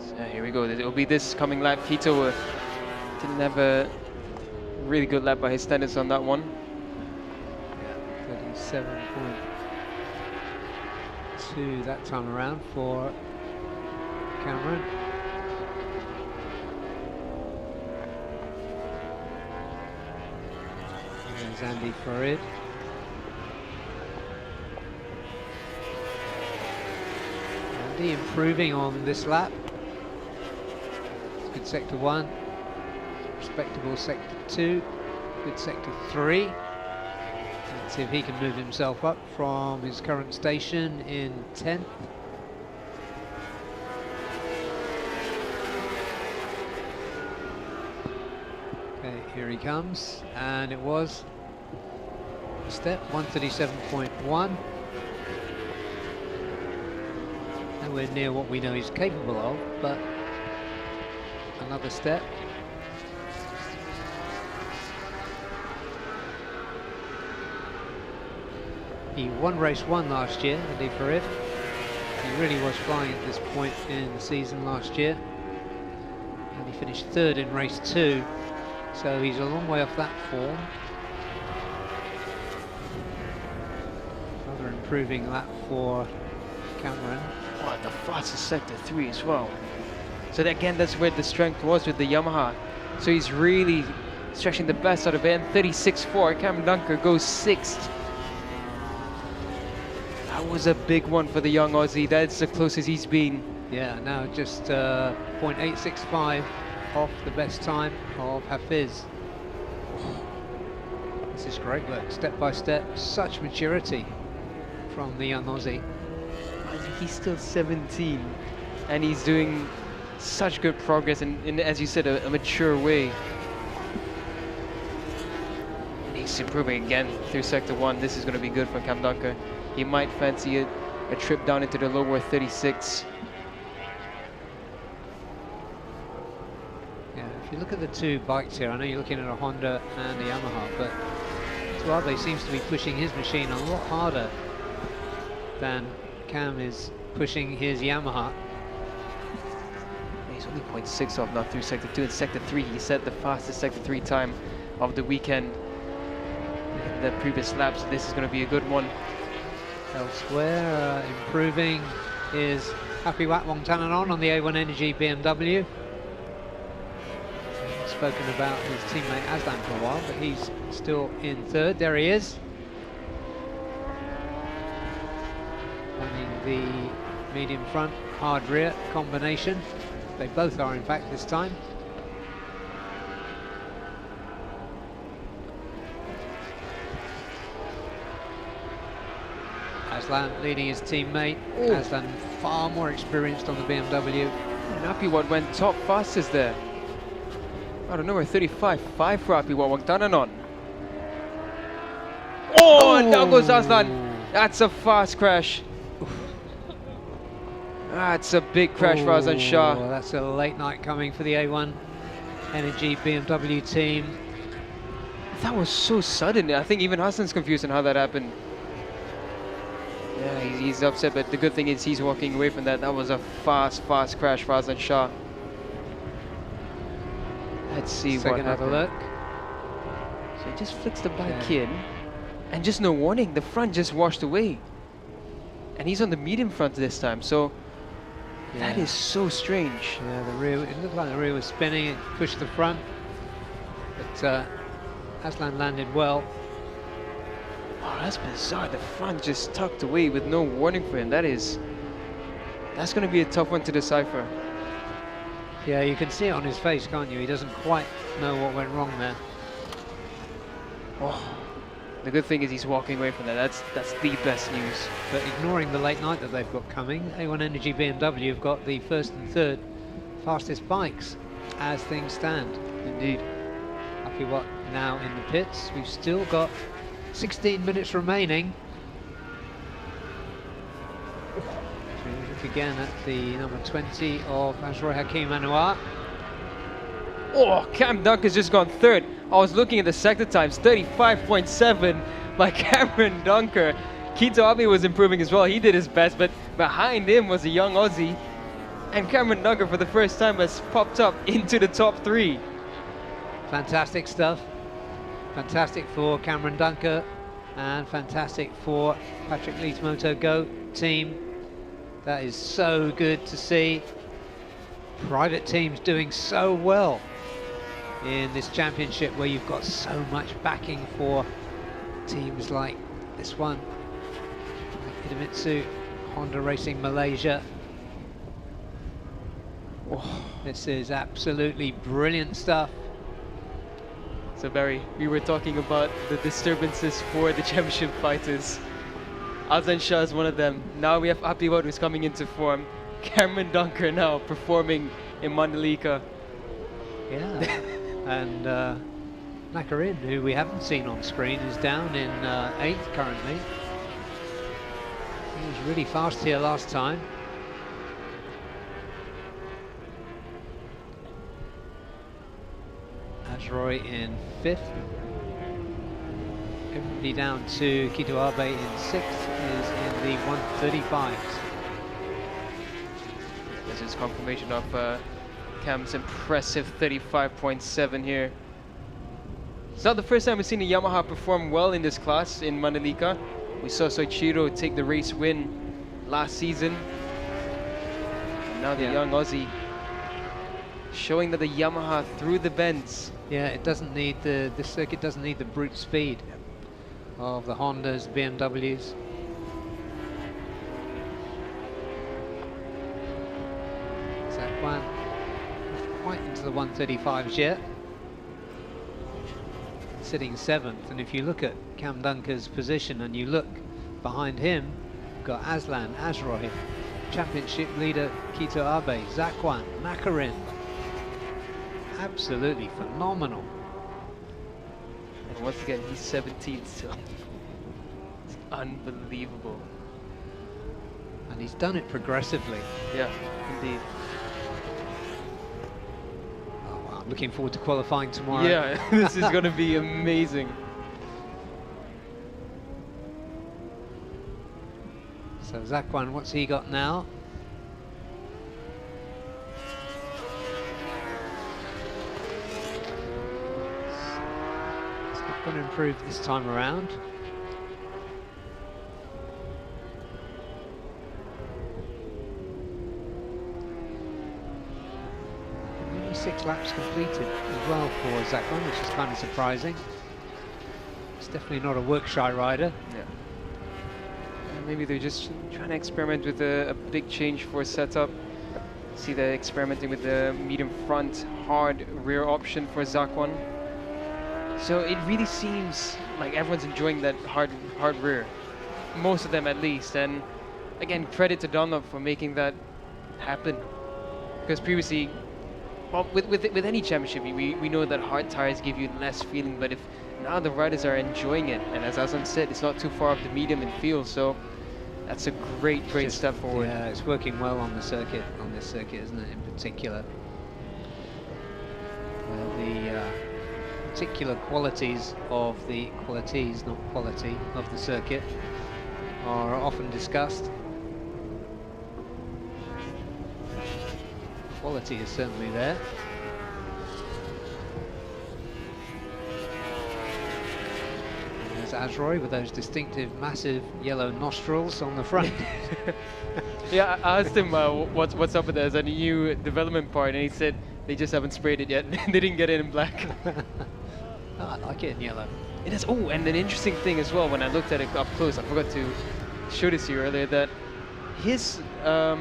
So here we go. It will be this coming lap. Kito didn't have a really good lap by his standards on that one. Yeah, 37.2 that time around for Cameron. There's Andy Farid. Andy improving on this lap. Good sector 1, respectable sector 2, good sector 3. Let's see if he can move himself up from his current station in 10th. Okay, here he comes, and it was a step 137.1. Nowhere near what we know he's capable of, but another step. He won race 1 last year, Andy Farid. He really was flying at this point in the season last year. And he finished 3rd in race 2, so he's a long way off that form. Another improving lap for Cameron. Oh, and the fastest sector 3 as well. So again, that's where the strength was with the Yamaha. So he's really stretching the best out of it. And 36.4, Cameron Dunker goes 6th. That was a big one for the young Aussie. That's the closest he's been. Yeah, now just 0.865 off the best time of Hafiz. This is great work, step by step, such maturity from the young Aussie. He's still 17 and he's doing such good progress in as you said, a mature way. And he's improving again through sector 1. This is going to be good for Cam Dunker. He might fancy a trip down into the lower 36. Yeah, if you look at the two bikes here, I know you're looking at a Honda and a Yamaha, but Suave seems to be pushing his machine a lot harder than Cam is pushing his Yamaha. He's only 0.6 off now through sector 2. In sector 3, he set the fastest sector 3 time of the weekend in the previous lap, so this is going to be a good one. Elsewhere, improving is Happy Wat Wongtananon on the A1 Energy BMW. Spoken about his teammate Aslan for a while, but he's still in 3rd. There he is. Running the medium front, hard rear combination. They both are, in fact, this time. Aslan leading his teammate. Ooh. Aslan far more experienced on the BMW. And Apiwat went top fastest there. I don't know, we're 35.5 for Apiwat Wongtananon. Oh, and down goes Aslan. That's a fast crash. That's a big crash for Azan Shah. That's a late night coming for the A1 Energy BMW team. That was so sudden. I think even Hassan's confused on how that happened. Yeah, he's upset, but the good thing is he's walking away from that. That was a fast crash for Azan Shah. Let's see what happened. Second look. So he just flicks the bike in, and just no warning, the front just washed away. And he's on the medium front this time, so that is so strange. Yeah, the rear, it looked like the rear was spinning, it pushed the front, but Aslan landed well. Oh, that's bizarre. The front just tucked away with no warning for him. That's going to be a tough one to decipher. Yeah, you can see it on his face, can't you? He doesn't quite know what went wrong there. Oh, The good thing is he's walking away from that. That's the best news. But ignoring the late night that they've got coming, A1 Energy BMW have got the first and third fastest bikes as things stand. Indeed. Happy what now in the pits. We've still got 16 minutes remaining. So we look again at the number 20 of Azroy Hakim Anouar. Oh, Cam Dunker's just gone third. I was looking at the sector times, 35.7 by Cameron Dunker. Kito Abe was improving as well. He did his best, but behind him was a young Aussie. And Cameron Dunker, for the first time, has popped up into the top 3. Fantastic stuff. Fantastic for Cameron Dunker and fantastic for Patrick Lee's Moto Go team. That is so good to see. Private teams doing so well in this championship where you've got so much backing for teams like this one, like Idemitsu, Honda Racing Malaysia. Oh, this is absolutely brilliant stuff. So Barry, we were talking about the disturbances for the championship fighters. Azlan Shah is one of them. Now we have Apiwat who's coming into form. Cameron Dunker now performing in Mandalika. Yeah. And Nakarin, who we haven't seen on screen, is down in 8th currently. He was really fast here last time. Azroy in 5th. Everybody down to Kito Abe in 6th is in the 135s. This is confirmation of Cam's impressive 35.7 here. It's not the first time we've seen a Yamaha perform well in this class in Mandalika. We saw Soichiro take the race win last season. And now the young Aussie showing that the Yamaha through the bends. Yeah, it doesn't need this circuit doesn't need the brute speed of the Hondas, BMWs. Zakwan not quite into the 135s yet. Sitting 7th, and if you look at Cam Dunker's position and you look behind him, you've got Aslan, Azroy, championship leader Kito Abe, Zakwan, Nakarin. Absolutely phenomenal. And once again, he's 17 still. It's unbelievable. And he's done it progressively. Yeah, indeed. Oh, wow. Looking forward to qualifying tomorrow. Yeah, this is going to be amazing. So Zakwan, what's he got now? It's not going to improve this time around. Only 6 laps completed as well for Zakwan, which is kind of surprising. It's definitely not a work-shy rider. Yeah. Maybe they're just trying to experiment with a big change for setup. See, they're experimenting with the medium front, hard rear option for Zakwan. So it really seems like everyone's enjoying that hard rear. Most of them at least. And again, credit to Dunlop for making that happen. Because previously, well, with any championship, we know that hard tires give you less feeling, but if now the riders are enjoying it, and as Azlan said, it's not too far off the medium in field, so that's a great step forward. Yeah, it's working well on the circuit, on this circuit, isn't it, in particular? The particular qualities of the qualities, not quality, of the circuit are often discussed. Quality is certainly there. There's Azroy with those distinctive, massive yellow nostrils on the front. Yeah, I asked him what's up with that. It's a new development part, and he said they just haven't sprayed it yet. They didn't get it in black. Oh, I like it in yellow. It is. Oh, and an interesting thing as well, when I looked at it up close, I forgot to show this to you earlier, that his air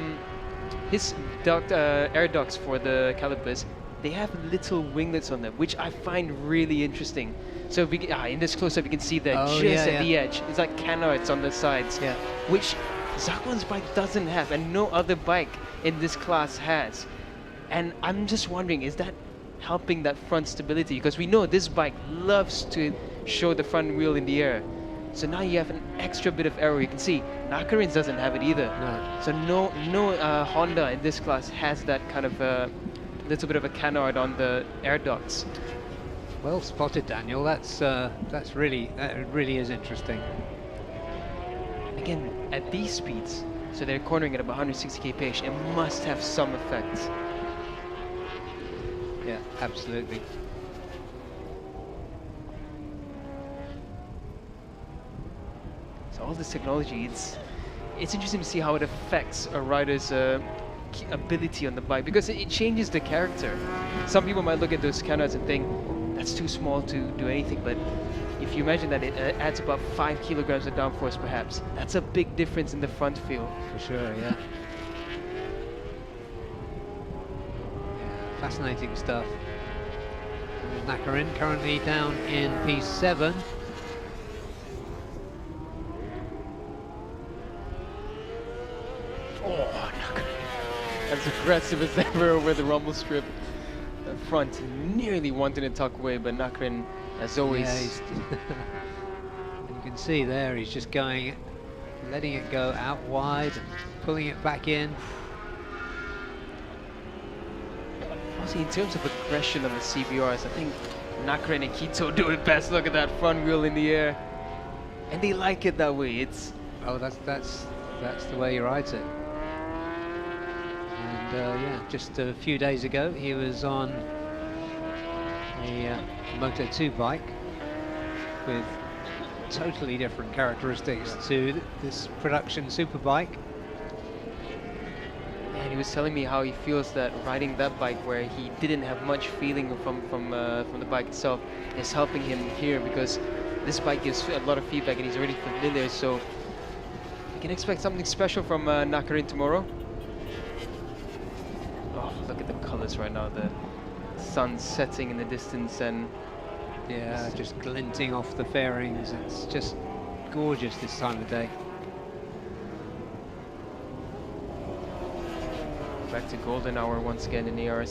ducts for the calipers, they have little winglets on them, which I find really interesting. So in this close-up, you can see that Oh, just yeah, at the edge. It's like canards on the sides, Yeah. which Zakuan's bike doesn't have, and no other bike in this class has. And I'm just wondering, is that helping that front stability? Because we know this bike loves to show the front wheel in the air. So now you have an extra bit of aero. You can see Nakarin's doesn't have it either. No. So no Honda in this class has that kind of little bit of a canard on the air ducts. Well spotted, Daniel. That really is interesting. Again, at these speeds, so they're cornering at about 160 kph, it must have some effect. Yeah, absolutely. So all this technology, it's interesting to see how it affects a rider's ability on the bike, because it changes the character. Some people might look at those canards and think that's too small to do anything, but if you imagine that it adds about 5 kilograms of downforce perhaps, that's a big difference in the front feel. For sure, yeah. Fascinating stuff. Nakarin currently down in P7. Oh, as aggressive as ever over the rumble strip. The front nearly wanted to tuck away, but Nakarin, as always. Yeah, and you can see there he's just going, letting it go out wide, and pulling it back in. Also, in terms of aggression on the CBRs, I think Nakarin and Kito do it best. Look at that front wheel in the air, and they like it that way. It's that's the way he rides it. And yeah, just a few days ago he was on a Moto2 bike with totally different characteristics to this production superbike. And he was telling me how he feels that riding that bike, where he didn't have much feeling from the bike itself, is helping him here, because this bike gives a lot of feedback and he's already familiar. So you can expect something special from Nakarin tomorrow. Oh, look at the colors right now. The sun setting in the distance, and yeah, just glinting off the fairings. It's just gorgeous this time of day. Back to golden hour once again in the ARC.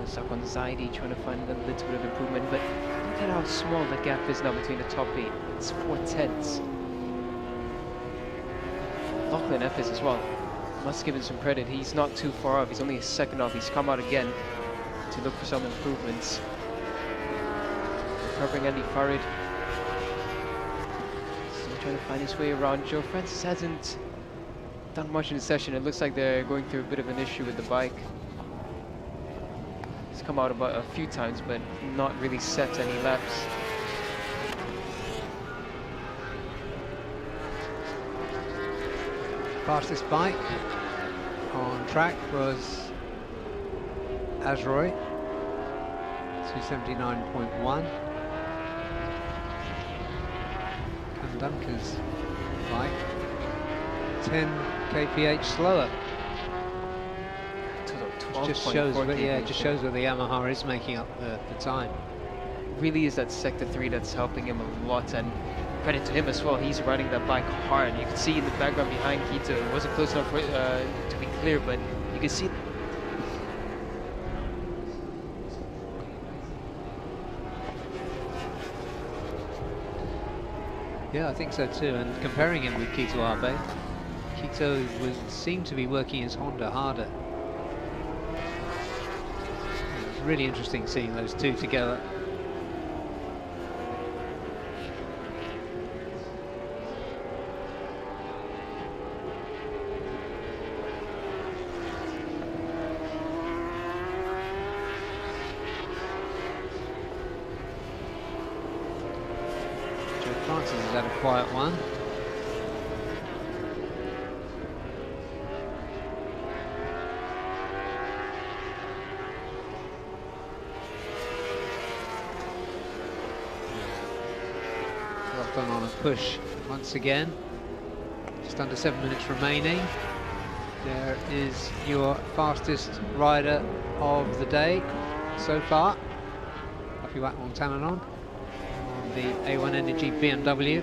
Zakuan Zaidi trying to find a little bit of improvement, but look at how small the gap is now between the top 8. It's 4/10. Lachlan Efes as well. Must give him some credit. He's not too far off. He's only a second off. He's come out again to look for some improvements. Recovering Andy Farid. Still trying to find his way around. Joe Francis hasn't done much in the session. It looks like they're going through a bit of an issue with the bike. He's come out about a few times, but not really set any laps. Fastest bike on track was Azroy, 279.1. Cam Dunker's bike, 10 kph slower. Just shows where the Yamaha is making up the time. Really is that sector 3 that's helping him a lot, and credit to him as well. He's riding that bike hard. You can see in the background behind Kito. It wasn't close enough for, to be clear, but you can see. Yeah, I think so too. And comparing him with Kito Abe, Kito seemed to be working his Honda harder. It's really interesting seeing those two together. Francis has had a quiet one. Well done on a push once again. Just under 7 minutes remaining. There is your fastest rider of the day so far, Afiwatwong Tananon, on the A1 Energy BMW.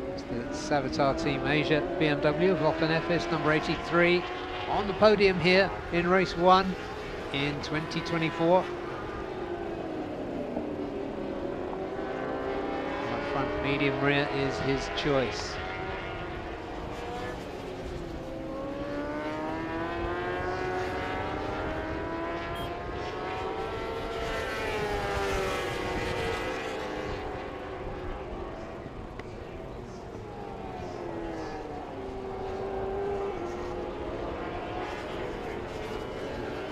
It's the Savitar Team Asia BMW of Lachlan Effis, number 83, on the podium here in race 1 in 2024. Right front, medium rear is his choice.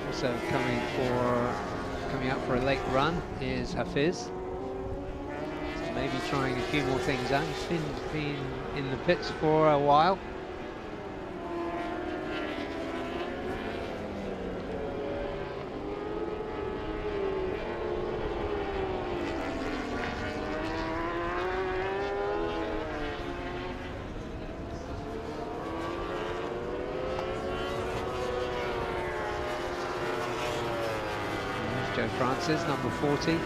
Also coming out for a late run is Hafiz. So maybe trying a few more things out. He's been in the pits for a while. Joe Francis, number 40.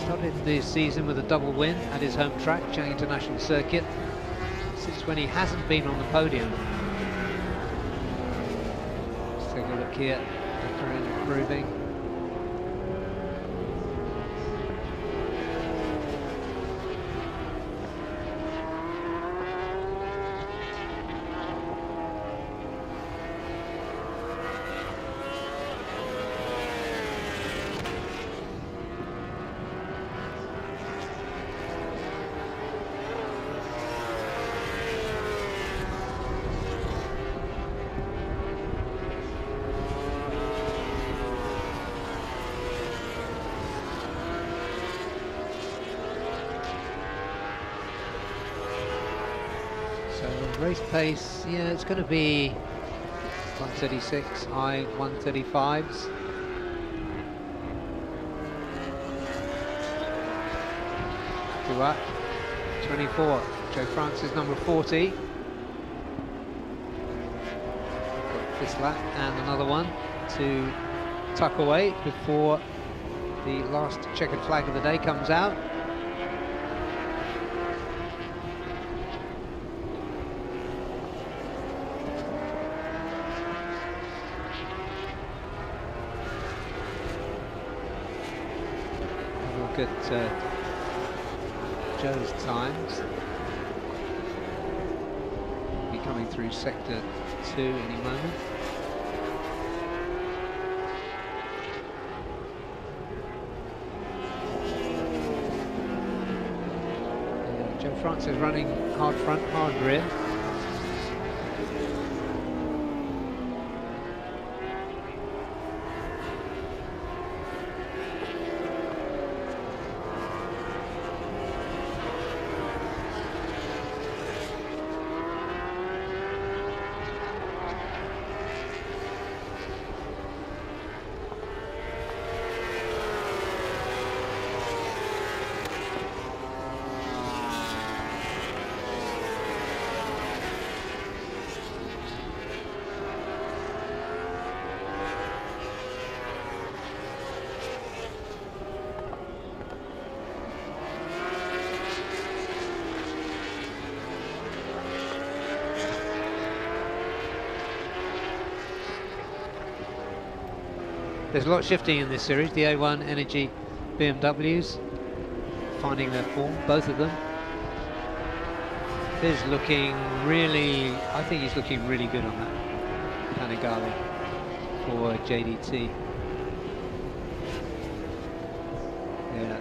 Started the season with a double win at his home track, Chang International Circuit, since when he hasn't been on the podium. Let's take a look here, improving. Race pace, yeah, it's going to be 136, high 135s. Duat, 24, Joe Francis, number 40. Got this lap and another one to tuck away before the last checkered flag of the day comes out. Look at Joe's times. Be coming through sector 2 any moment. Joe Francis running hard front, hard rear. There's a lot shifting in this series. The A1 Energy BMWs finding their form, both of them. Is looking really, I think he's looking really good on that Panigale for JDT. Yeah,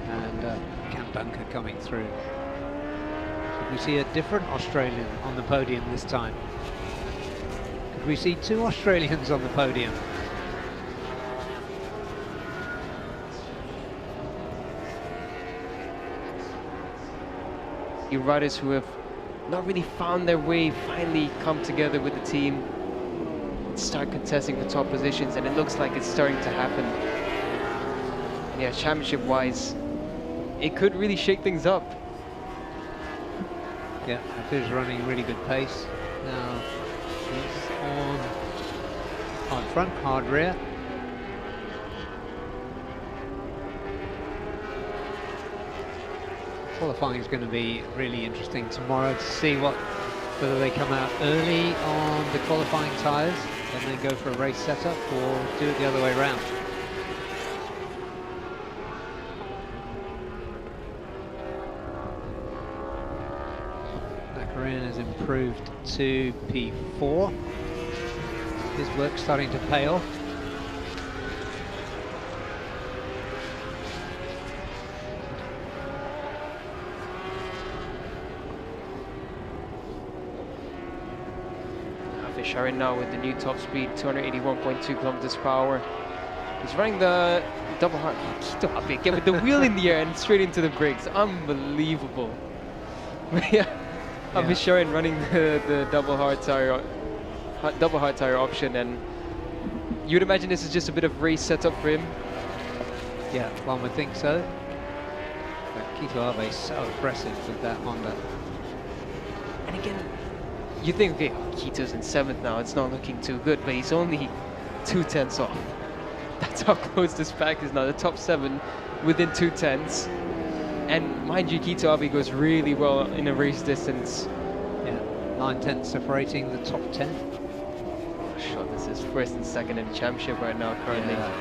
and Cam Dunker coming through. Could we see a different Australian on the podium this time? Could we see two Australians on the podium? Riders who have not really found their way finally come together with the team, start contesting for top positions, and it looks like it's starting to happen. Yeah, championship wise, it could really shake things up. Yeah, Hafiz running really good pace. Now he's on hard front, hard rear. Qualifying is going to be really interesting tomorrow to see whether they come out early on the qualifying tyres and then go for a race setup, or do it the other way around. Nakarin has improved to P4. His work starting to pay off. Sharon now with the new top speed, 281.2 kilometers per hour. He's running the double hard. Kito Abe again with the wheel in the air and straight into the brakes. Unbelievable. Yeah, Abe Sharon running the double hard tire option, and you'd imagine this is just a bit of race setup for him. Yeah, one would think so. But Kito Abe is so aggressive with that Honda. And again, you think, okay, Kito's in 7th now, it's not looking too good, but he's only 2/10 off. That's how close this pack is now. The top 7 within 2/10. And mind you, Kito Abe goes really well in a race distance. Yeah, 9/10 separating the top 10. Sure, this is 1st and 2nd in the championship right now currently. Yeah.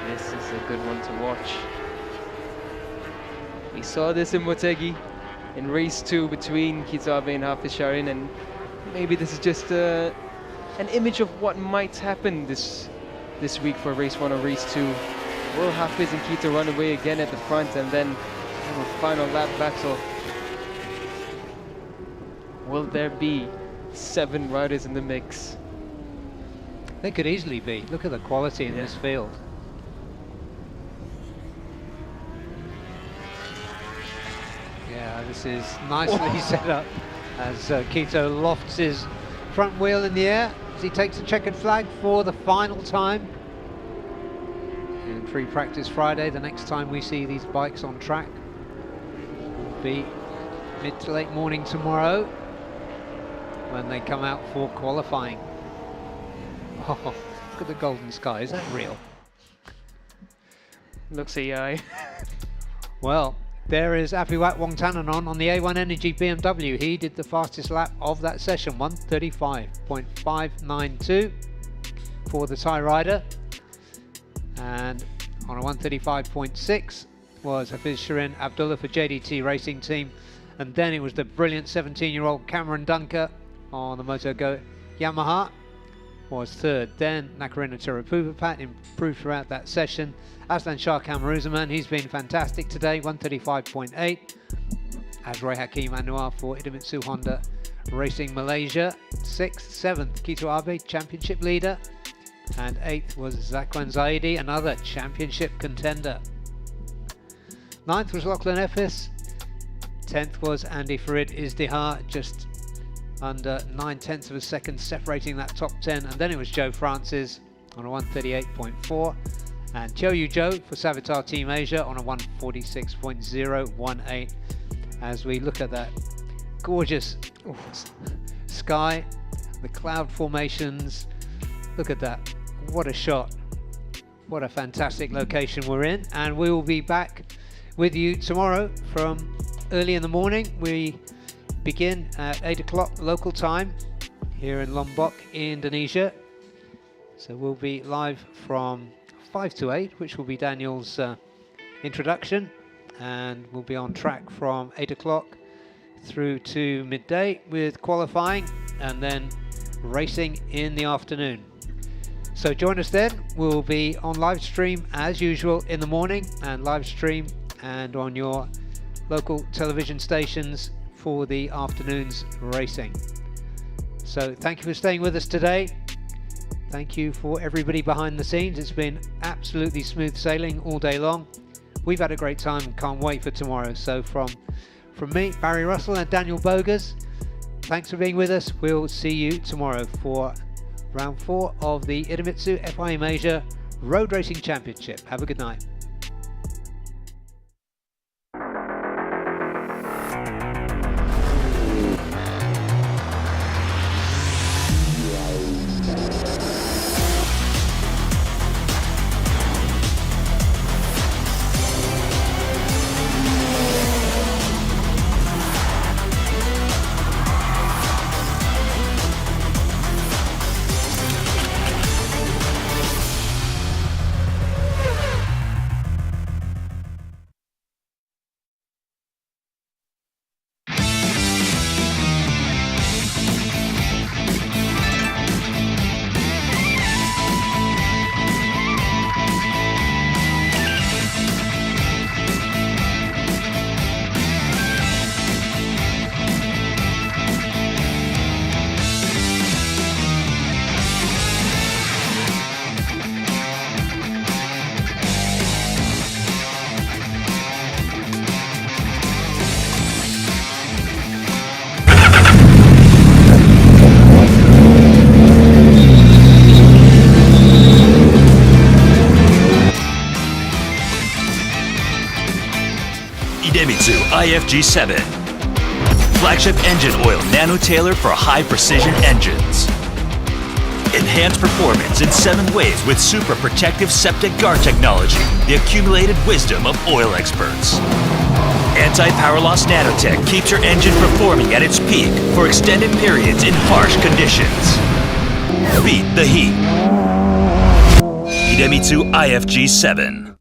This is a good one to watch. We saw this in Motegi in race 2 between Kito Abe and Hafiz Sharin, and maybe this is just an image of what might happen this week for race 1 or race 2. Will Hafiz and Kito run away again at the front, and then have a final lap battle? Will there be 7 riders in the mix? They could easily be. Look at the quality in this field. Yeah, this is nicely set up as Kito lofts his front wheel in the air as he takes the checkered flag for the final time. In free practice Friday, the next time we see these bikes on track will be mid to late morning tomorrow when they come out for qualifying. Oh, look at the golden sky. Is that real? Looks AI. Well, there is Apiwat Wongtananon on the A1 Energy BMW. He did the fastest lap of that session, 1:35.592 for the Thai rider. And on a 1:35.6 was Hafiz Shirin Abdullah for JDT Racing Team. And then it was the brilliant 17-year-old Cameron Dunker on the MotoGo Yamaha was 3rd. Then Nakarina Terapupapat improved throughout that session. Aslan Shah Kamaruzaman, he's been fantastic today, 1:35.8. Azrai Hakim Anwar for Idemitsu Honda Racing Malaysia, 6th. 7th, Kito Abe, championship leader. And 8th was Zakwan Zaidi, another championship contender. 9th was Lachlan Effis. 10th was Andy Farid Izdihar, just under 9/10 of a second separating that top 10. And then it was Joe Francis on a 1:38.4. And Choyu Zhou for Savitar Team Asia on a 1:46.018. As we look at that gorgeous sky, the cloud formations, look at that, what a shot, what a fantastic location we're in. And we will be back with you tomorrow from early in the morning. We begin at 8 o'clock local time here in Lombok, Indonesia. So we'll be live from 5 to 8, which will be Daniel's introduction, and we'll be on track from 8 o'clock through to midday with qualifying and then racing in the afternoon. So join us then. We'll be on live stream as usual in the morning, and live stream and on your local television stations for the afternoon's racing. So thank you for staying with us today. Thank you for everybody behind the scenes. It's been absolutely smooth sailing all day long. We've had a great time, can't wait for tomorrow. So from me, Barry Russell and Daniel Bogas, thanks for being with us. We'll see you tomorrow for round 4 of the Idemitsu FIM Asia Road Racing Championship. Have a good night. Idemitsu IFG7. Flagship engine oil nano-tailored for high-precision engines. Enhanced performance in 7 ways with super protective septic guard technology, the accumulated wisdom of oil experts. Anti-power loss nanotech keeps your engine performing at its peak for extended periods in harsh conditions. Beat the heat. Idemitsu IFG7.